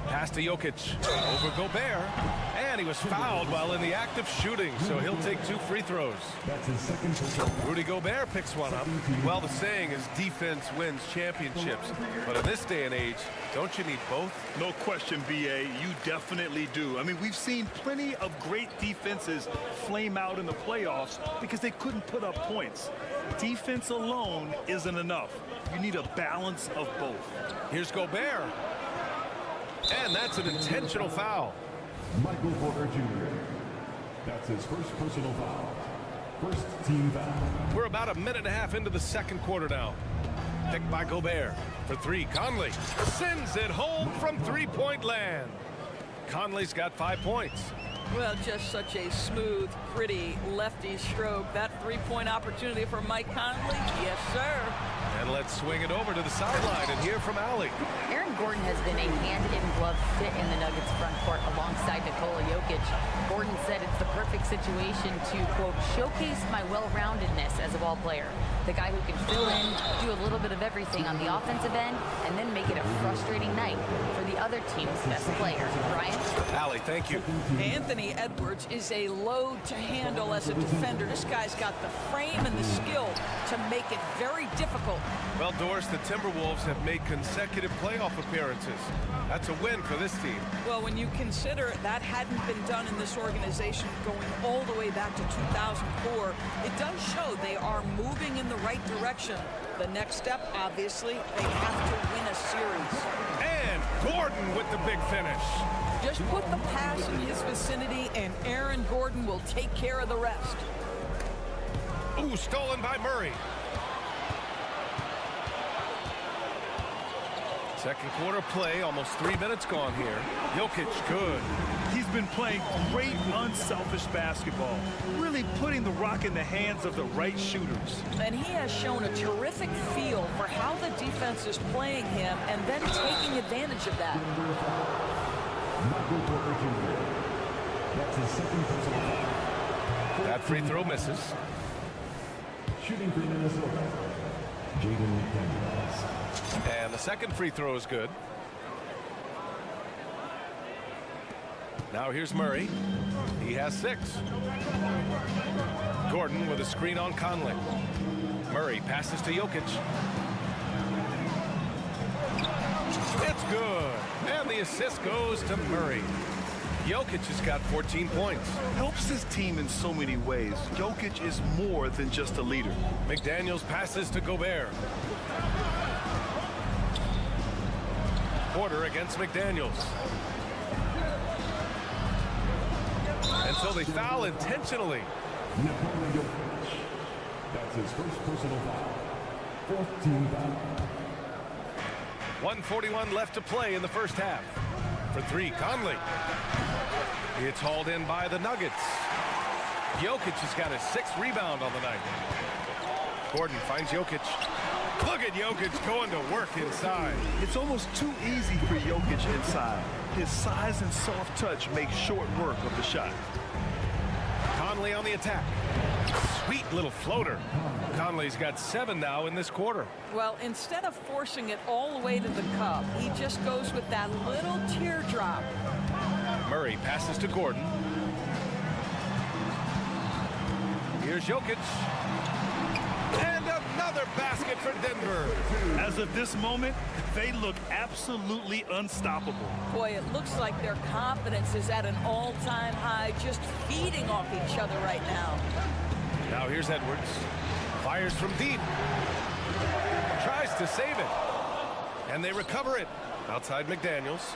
Pass to Jokic. Over Gobert. And he was fouled while in the act of shooting, so he'll take 2 free throws. That's his second. Rudy Gobert picks one up. Well, the saying is defense wins championships. But in this day and age, don't you need both? No question, BA. You definitely do. I mean, we've seen plenty of great defenses flame out in the playoffs because they couldn't put up points. Defense alone isn't enough. You need a balance of both. Here's Gobert. And that's an intentional foul. Michael Porter Jr. That's his first personal foul. First team foul. We're about a minute and a half into the second quarter now. Picked by Gobert. For 3, Conley sends it home from three-point land. Conley's got 5 points. Well, just such a smooth, pretty lefty stroke. That 3-point opportunity for Mike Conley. Yes, sir. And let's swing it over to the sideline and hear from Allie. Aaron Gordon has been a hand-in-glove fit in the Nuggets front court alongside Nikola Jokic. Gordon said it's the perfect situation to, quote, showcase my well-roundedness as a ball player. The guy who can fill in, do a little bit of everything on the offensive end, and then make it a frustrating night for the other team's best player. Brian? Allie, thank you. Anthony Edwards is a load to handle as a defender. This guy's got the frame and the skill to make it very difficult. Well, Doris, the Timberwolves have made consecutive playoff appearances. That's a win for this team. Well, when you consider that hadn't been done in this organization going all the way back to 2004, it does show they are moving in the right direction. The next step, obviously, they have to win a series. And Gordon with the big finish. Just put the pass in his vicinity, and Aaron Gordon will take care of the rest. Ooh, stolen by Murray. Second quarter play, almost 3 minutes gone here. Jokic, good. He's been playing great, unselfish basketball, really putting the rock in the hands of the right shooters. And he has shown a terrific feel for how the defense is playing him and then taking advantage of that. Michael Porter Jr. That's his second personal foul. That free throw misses. Shooting for Minnesota, Jaden McDaniels. And the second free throw is good. Now here's Murray. He has 6. Gordon with a screen on Conley. Murray passes to Jokic. It's good. And the assist goes to Murray. Jokic has got 14 points. Helps his team in so many ways. Jokic is more than just a leader. McDaniels passes to Gobert. Porter against McDaniels. And so they foul intentionally. That's his first personal foul. 4th team foul. 1:41 left to play in the first half. For 3, Conley. It's hauled in by the Nuggets. Jokic has got his 6th rebound on the night. Gordon finds Jokic. Look at Jokic going to work inside. It's almost too easy for Jokic inside. His size and soft touch make short work of the shot. Conley on the attack. Sweet little floater. Conley's got 7 now in this quarter. Well, instead of forcing it all the way to the cup, he just goes with that little teardrop. Murray passes to Gordon. Here's Jokic. And another basket for Denver. As of this moment, they look absolutely unstoppable. Boy, it looks like their confidence is at an all-time high, just feeding off each other right now. Now here's Edwards. Fires from deep. Tries to save it. And they recover it. Outside McDaniels.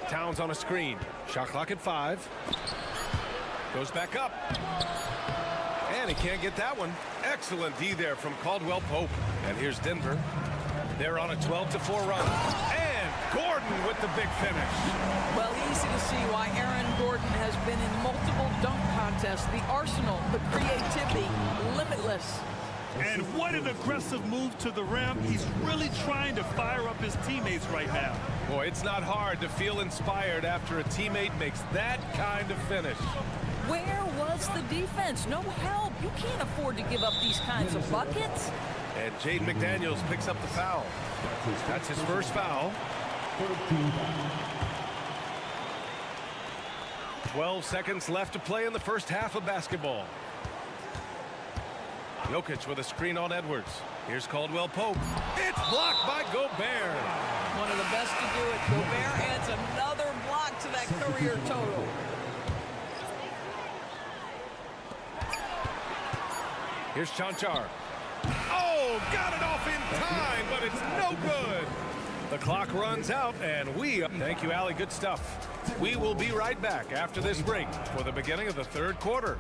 Towns on a screen. Shot clock at 5. Goes back up. And he can't get that one. Excellent D there from Caldwell Pope. And here's Denver. They're on a 12-4 run. And Gordon with the big finish. Well, easy to see why Aaron Gordon has been in multiple dunk contests. The arsenal, the creativity, limitless. And what an aggressive move to the rim. He's really trying to fire up his teammates right now. Boy, it's not hard to feel inspired after a teammate makes that kind of finish. Where was the defense? No help. You can't afford to give up these kinds of buckets. And Jaden McDaniels picks up the foul. That's his first foul. 12 seconds left to play in the first half of basketball. Jokic with a screen on Edwards. Here's Caldwell Pope. It's blocked by Gobert. One of the best to do it. Gobert adds another block to that career total. Here's Chanchar. Oh, got it off in time, but it's no good. The clock runs out, and thank you, Allie. Good stuff. We will be right back after this break for the beginning of the third quarter.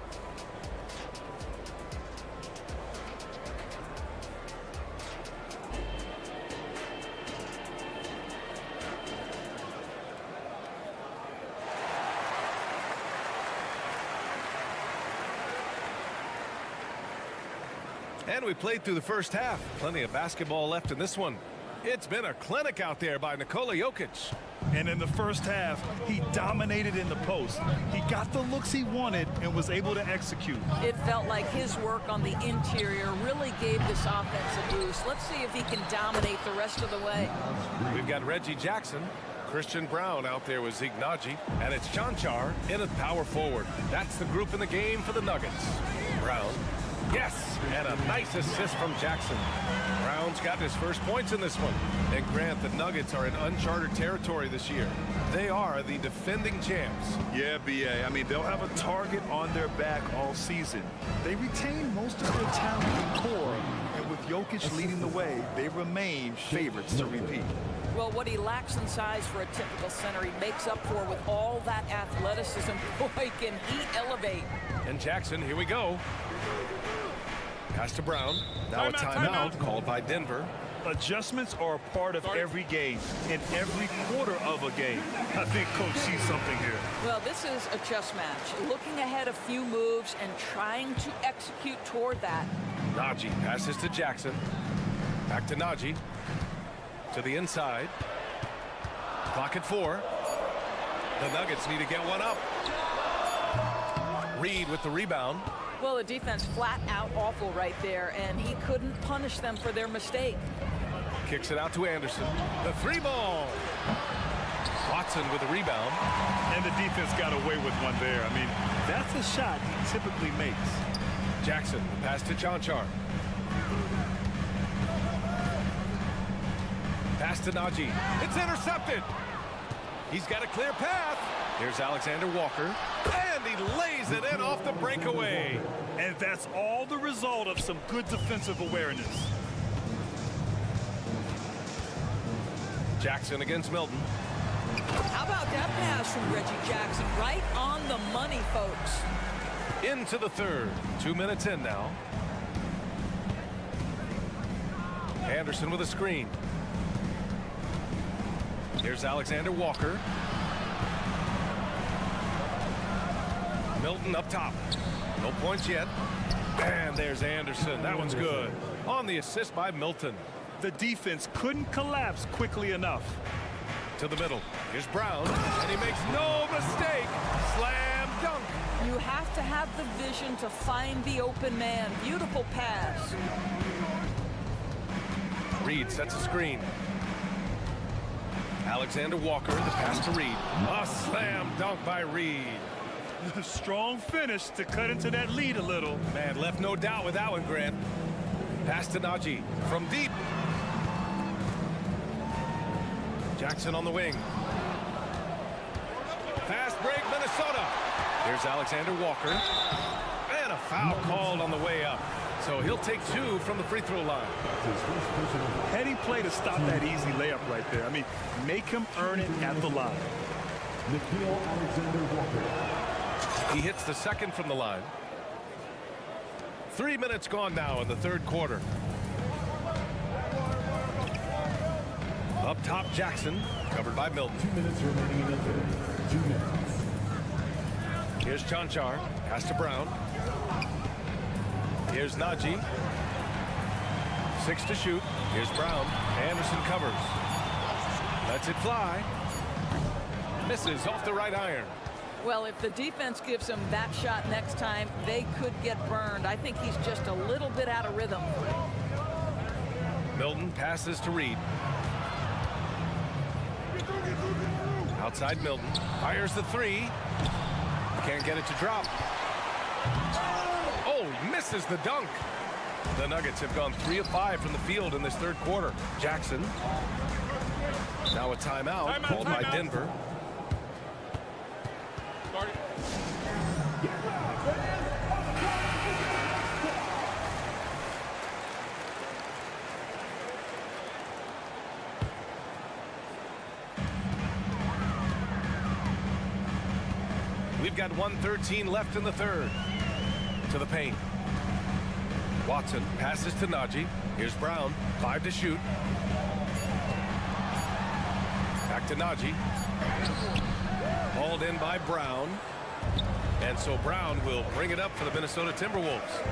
And we played through the first half. Plenty of basketball left in this one. It's been a clinic out there by Nikola Jokic. And in the first half, he dominated in the post. He got the looks he wanted and was able to execute. It felt like his work on the interior really gave this offense a boost. Let's see if he can dominate the rest of the way. We've got Reggie Jackson, Christian Brown out there with Zeke Naji, and it's Chanchar in at power forward. That's the group in the game for the Nuggets. Brown. Yes, and a nice assist from Jackson. Brown's got his first points in this one. And Grant, the Nuggets are in uncharted territory this year. They are the defending champs. Yeah, B.A. I mean, they'll have a target on their back all season. They retain most of their talent and core, and with Jokic leading the way, they remain favorites to repeat. Well, what he lacks in size for a typical center, he makes up for with all that athleticism. Boy, can he elevate. And Jackson, here we go. Pass to Brown. Now a timeout called by Denver. Adjustments are a part of every game, and every quarter of a game. I think Coach sees something here. Well, this is a chess match. Looking ahead a few moves and trying to execute toward that. Naji passes to Jackson. Back to Naji. To the inside. Clock at 4. The Nuggets need to get one up. Reed with the rebound. Well, the defense flat out awful right there, and he couldn't punish them for their mistake. Kicks it out to Anderson. The 3 ball. Watson with a rebound. And the defense got away with one there. I mean, that's a shot he typically makes. Jackson, the pass to Chanchar. Pass to Najee. It's intercepted. He's got a clear path. Here's Alexander Walker. And he lays it in off the breakaway. And that's all the result of some good defensive awareness. Jackson against Milton. How about that pass from Reggie Jackson? Right on the money, folks. Into the third. 2 minutes in now. Anderson with a screen. Here's Alexander Walker. Milton up top. No points yet. And there's Anderson. That one's good. On the assist by Milton. The defense couldn't collapse quickly enough. To the middle. Here's Brown. And he makes no mistake. Slam dunk. You have to have the vision to find the open man. Beautiful pass. Reed sets a screen. Alexander Walker, the pass to Reed. A slam dunk by Reed. Strong finish to cut into that lead a little. Man, left no doubt with that one, Grant. Pass to Najee from deep. Jackson on the wing. Fast break, Minnesota. Here's Alexander Walker. And a foul called on the way up. So he'll take 2 from the free throw line. Heady play to stop that easy layup right there. I mean, make him earn it at the line. Alexander Walker. He hits the second from the line. 3 minutes gone now in the third quarter. Up top, Jackson, covered by Milton. 2 minutes remaining in the third. 2 minutes. Here's Chanchar, pass to Brown. Here's Najee. 6 to shoot. Here's Brown. Anderson covers. Lets it fly. Misses off the right iron. Well, if the defense gives him that shot next time, they could get burned. I think he's just a little bit out of rhythm. Milton passes to Reed. Outside Milton. Fires the 3. Can't get it to drop. Oh, he misses the dunk. The Nuggets have gone 3 of 5 from the field in this third quarter. Jackson. Now a timeout called by Denver. We've got 1:13 left in the third. To the paint. Watson passes to Najee. Here's Brown. 5 to shoot. Back to Najee. Hauled in by Brown. And so Brown will bring it up for the Minnesota Timberwolves.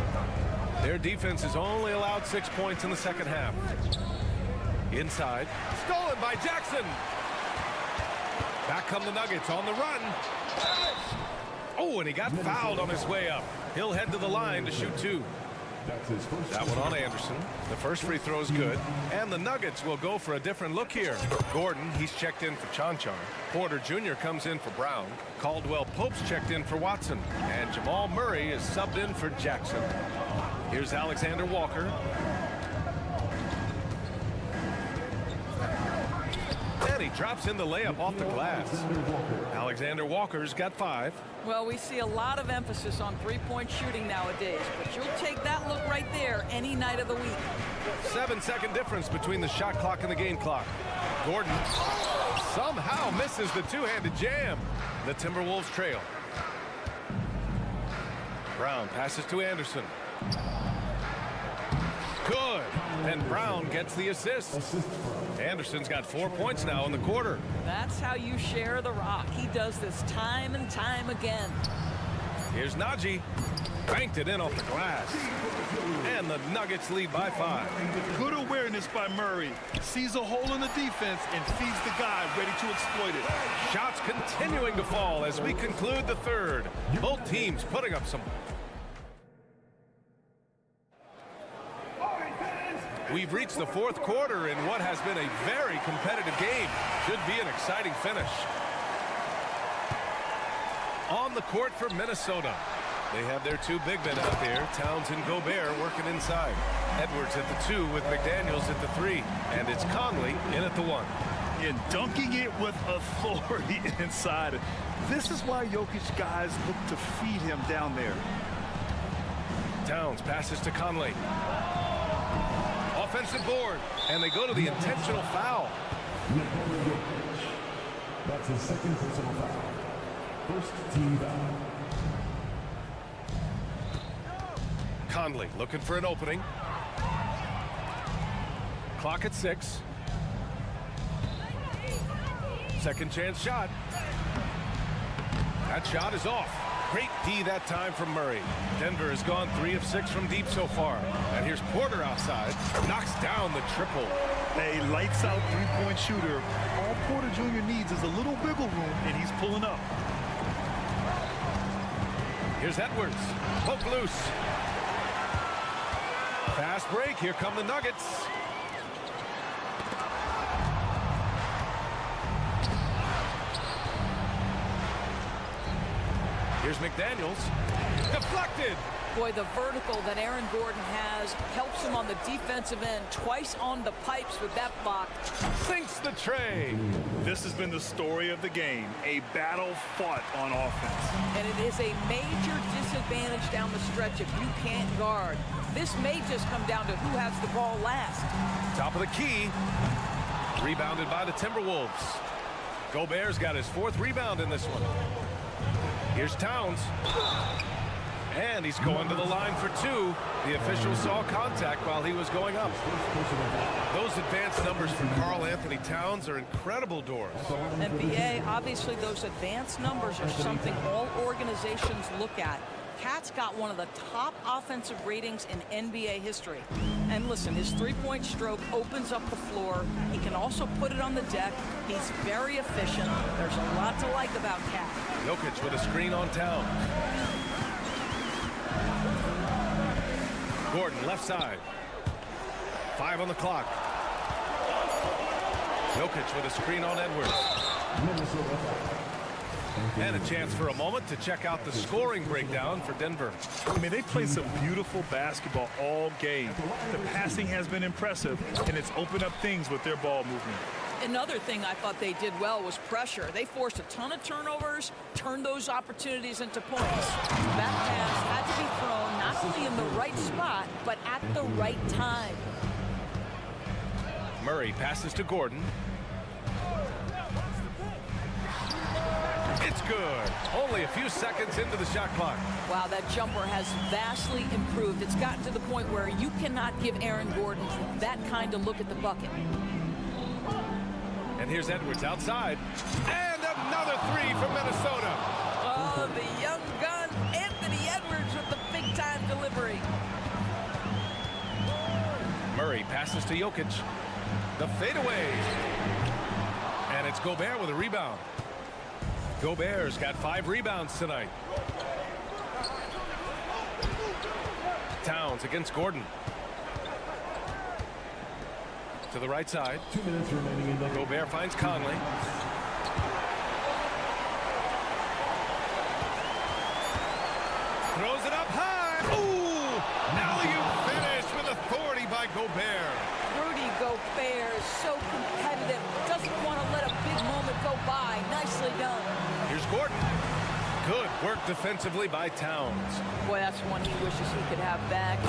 Their defense has only allowed 6 points in the second half. Inside. Stolen by Jackson. Back come the Nuggets on the run. Oh, and he got fouled on his way up. He'll head to the line to shoot 2. That one on Anderson. The first free throw is good. And the Nuggets will go for a different look here. Gordon, he's checked in for Chanchar. Porter Jr. comes in for Brown. Caldwell Pope's checked in for Watson. And Jamal Murray is subbed in for Jackson. Here's Alexander Walker. And he drops in the layup off the glass. Alexander Walker's got 5. Well, we see a lot of emphasis on three-point shooting nowadays, but you'll take that look right there any night of the week. 7-second difference between the shot clock and the game clock. Gordon somehow misses the two-handed jam. The Timberwolves trail. Brown passes to Anderson. Good. And Brown gets the assist. Anderson's got 4 points now in the quarter. That's how you share the rock. He does this time and time again. Here's Najee. Banked it in off the glass. And the Nuggets lead by 5. Good awareness by Murray. Sees a hole in the defense and feeds the guy ready to exploit it. Shots continuing to fall as we conclude the third. Both teams putting up some. We've reached the fourth quarter in what has been a very competitive game. Should be an exciting finish. On the court for Minnesota. They have their two big men out there, Towns and Gobert, working inside. Edwards at the 2 with McDaniels at the 3. And it's Conley in at the 1. And dunking it with authority inside. This is why Jokic guys look to feed him down there. Towns passes to Conley. Offensive board. And they go to the intentional foul. That's his second personal foul. First team foul. Conley looking for an opening. Clock at 6. Second chance shot. That shot is off. Great D that time from Murray. Denver has gone 3 of 6 from deep so far. And here's Porter outside. Knocks down the triple. A lights-out three-point shooter. All Porter Jr. needs is a little wiggle room, and he's pulling up. Here's Edwards. Poke loose. Fast break. Here come the Nuggets. Here's McDaniels. Deflected. Boy, the vertical that Aaron Gordon has helps him on the defensive end. Twice on the pipes with that block. Sinks the tray. This has been the story of the game. A battle fought on offense. And it is a major disadvantage down the stretch if you can't guard. This may just come down to who has the ball last. Top of the key. Rebounded by the Timberwolves. Gobert's got his 4th rebound in this one. Here's Towns. And he's going to the line for 2. The official saw contact while he was going up. Those advanced numbers from Karl Anthony Towns are incredible doors. NBA, obviously those advanced numbers are something all organizations look at. Cat's got one of the top offensive ratings in NBA history. And listen, his three-point stroke opens up the floor. He can also put it on the deck. He's very efficient. There's a lot to like about Cat. Jokic with a screen on Towns. Gordon left side. 5 on the clock. Jokic with a screen on Edwards. And a chance for a moment to check out the scoring breakdown for Denver. I mean, they've played some beautiful basketball all game. The passing has been impressive, and it's opened up things with their ball movement. Another thing I thought they did well was pressure. They forced a ton of turnovers, turned those opportunities into points. That pass had to be thrown not only in the right spot, but at the right time. Murray passes to Gordon. It's good. Only a few seconds into the shot clock. Wow, that jumper has vastly improved. It's gotten to the point where you cannot give Aaron Gordon that kind of look at the bucket. And here's Edwards outside. And another 3 from Minnesota. Oh, the young gun, Anthony Edwards with the big-time delivery. Murray passes to Jokic. The fadeaway. And it's Gobert with a rebound. Gobert's got 5 rebounds tonight. Towns against Gordon. To the right side. 2 minutes remaining in the Gobert finds Conley. Throws it up high. Ooh! Alley-oop finish with authority by Gobert. Rudy Gobert is so competitive. Doesn't want to let a big moment go by. Nicely done. Here's Gordon. Good work defensively by Towns. Boy, that's one he wishes he could have back.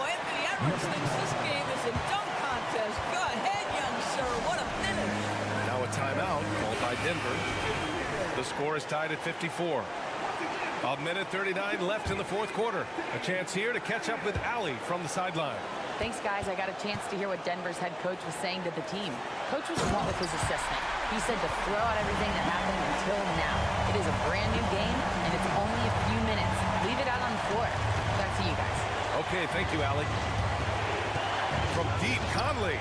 Anthony Edwards thinks this game is a dunk contest. Go ahead, young sir. What a finish. Now a timeout called by Denver. The score is tied at 54. A minute 39 left in the 4th quarter. A chance here to catch up with Allie from the sideline. Thanks, guys. I got a chance to hear what Denver's head coach was saying to the team. Coach was blunt with his assessment. He said to throw out everything that happened until now. It is a brand new game, and it's only a few minutes. Leave it out on the floor. Back to you guys. Okay, thank you, Allie. From deep, Conley.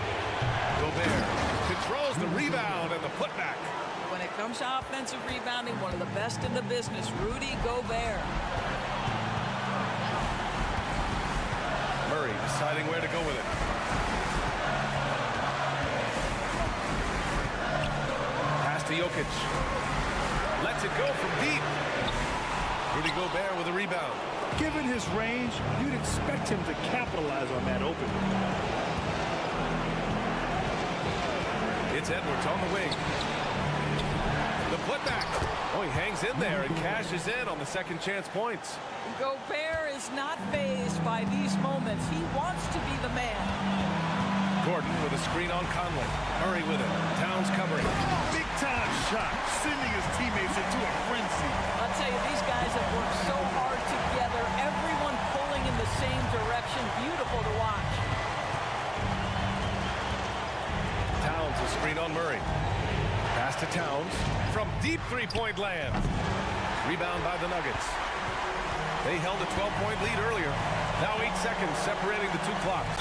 Gobert controls the rebound and the putback. When it comes to offensive rebounding, one of the best in the business, Rudy Gobert. Murray deciding where to go with it. Jokic. Lets it go from deep. Rudy Gobert with a rebound. Given his range, you'd expect him to capitalize on that opening. It's Edwards on the wing. The putback. Oh, he hangs in there and cashes in on the second chance points. Gobert is not fazed by these moments. He wants to be the man. Gordon with a screen on Conley. Murray with it. Towns covering. Big time shot, sending his teammates into a frenzy. I'll tell you, these guys have worked so hard together. Everyone pulling in the same direction. Beautiful to watch. Towns a screen on Murray. Pass to Towns from deep three-point land. Rebound by the Nuggets. They held a 12-point lead earlier. Now 8 seconds separating the two clocks.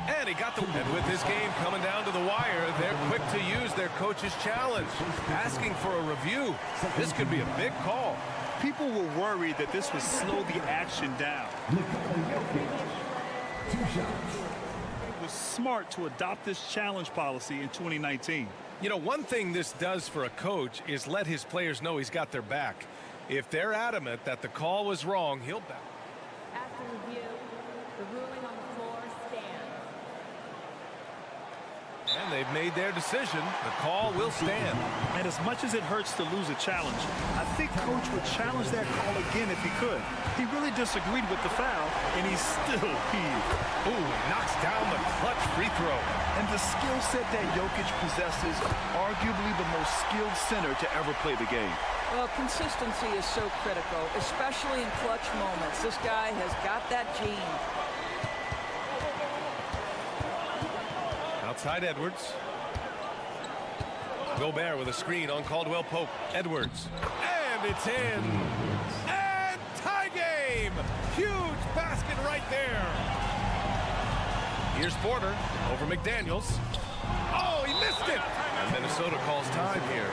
And he got the... And with this game coming down to the wire, they're quick to use their coach's challenge. Asking for a review. This could be a big call. People were worried that this would slow the action down. It was smart to adopt this challenge policy in 2019. You know, one thing this does for a coach is let his players know he's got their back. If they're adamant that the call was wrong, he'll back. After review, the ruling on the floor stands. And they've made their decision. The call will stand. And as much as it hurts to lose a challenge, I think Coach would challenge that call again if he could. He really disagreed with the foul, and he's still peeved. Ooh, knocks down the clutch free throw. And the skill set that Jokic possesses, arguably the most skilled center to ever play the game. Well, consistency is so critical, especially in clutch moments. This guy has got that gene. Outside Edwards. Gobert with a screen on Caldwell Pope. Edwards. And it's in. And tie game. Huge basket right there. Here's Porter over McDaniels. Oh, he missed it. And Minnesota calls time here.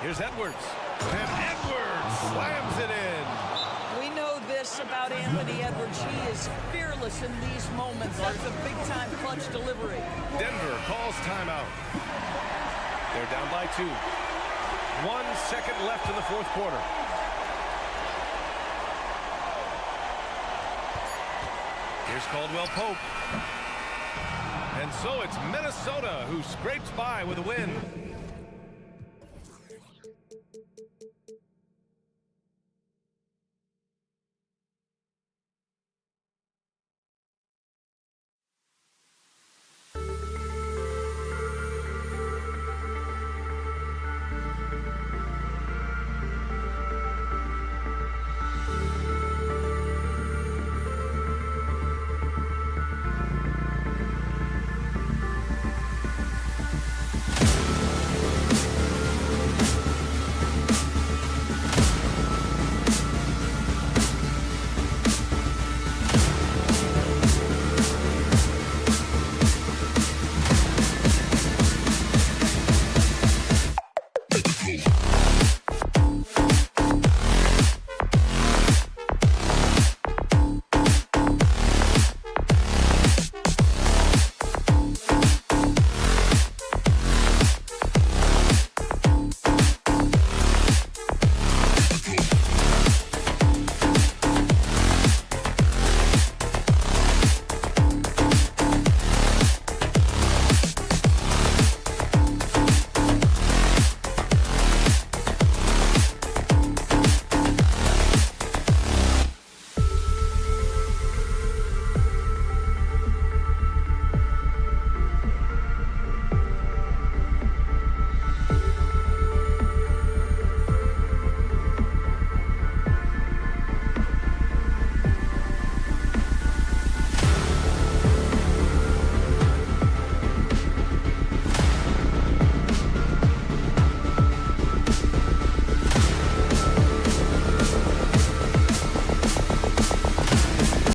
Here's Edwards. And Edwards slams it in. We know this about Anthony Edwards. He is fearless in these moments. That's a big-time clutch delivery. Denver calls timeout. They're down by 2. 1 second left in the fourth quarter. Here's Caldwell Pope. And so it's Minnesota who scrapes by with a win.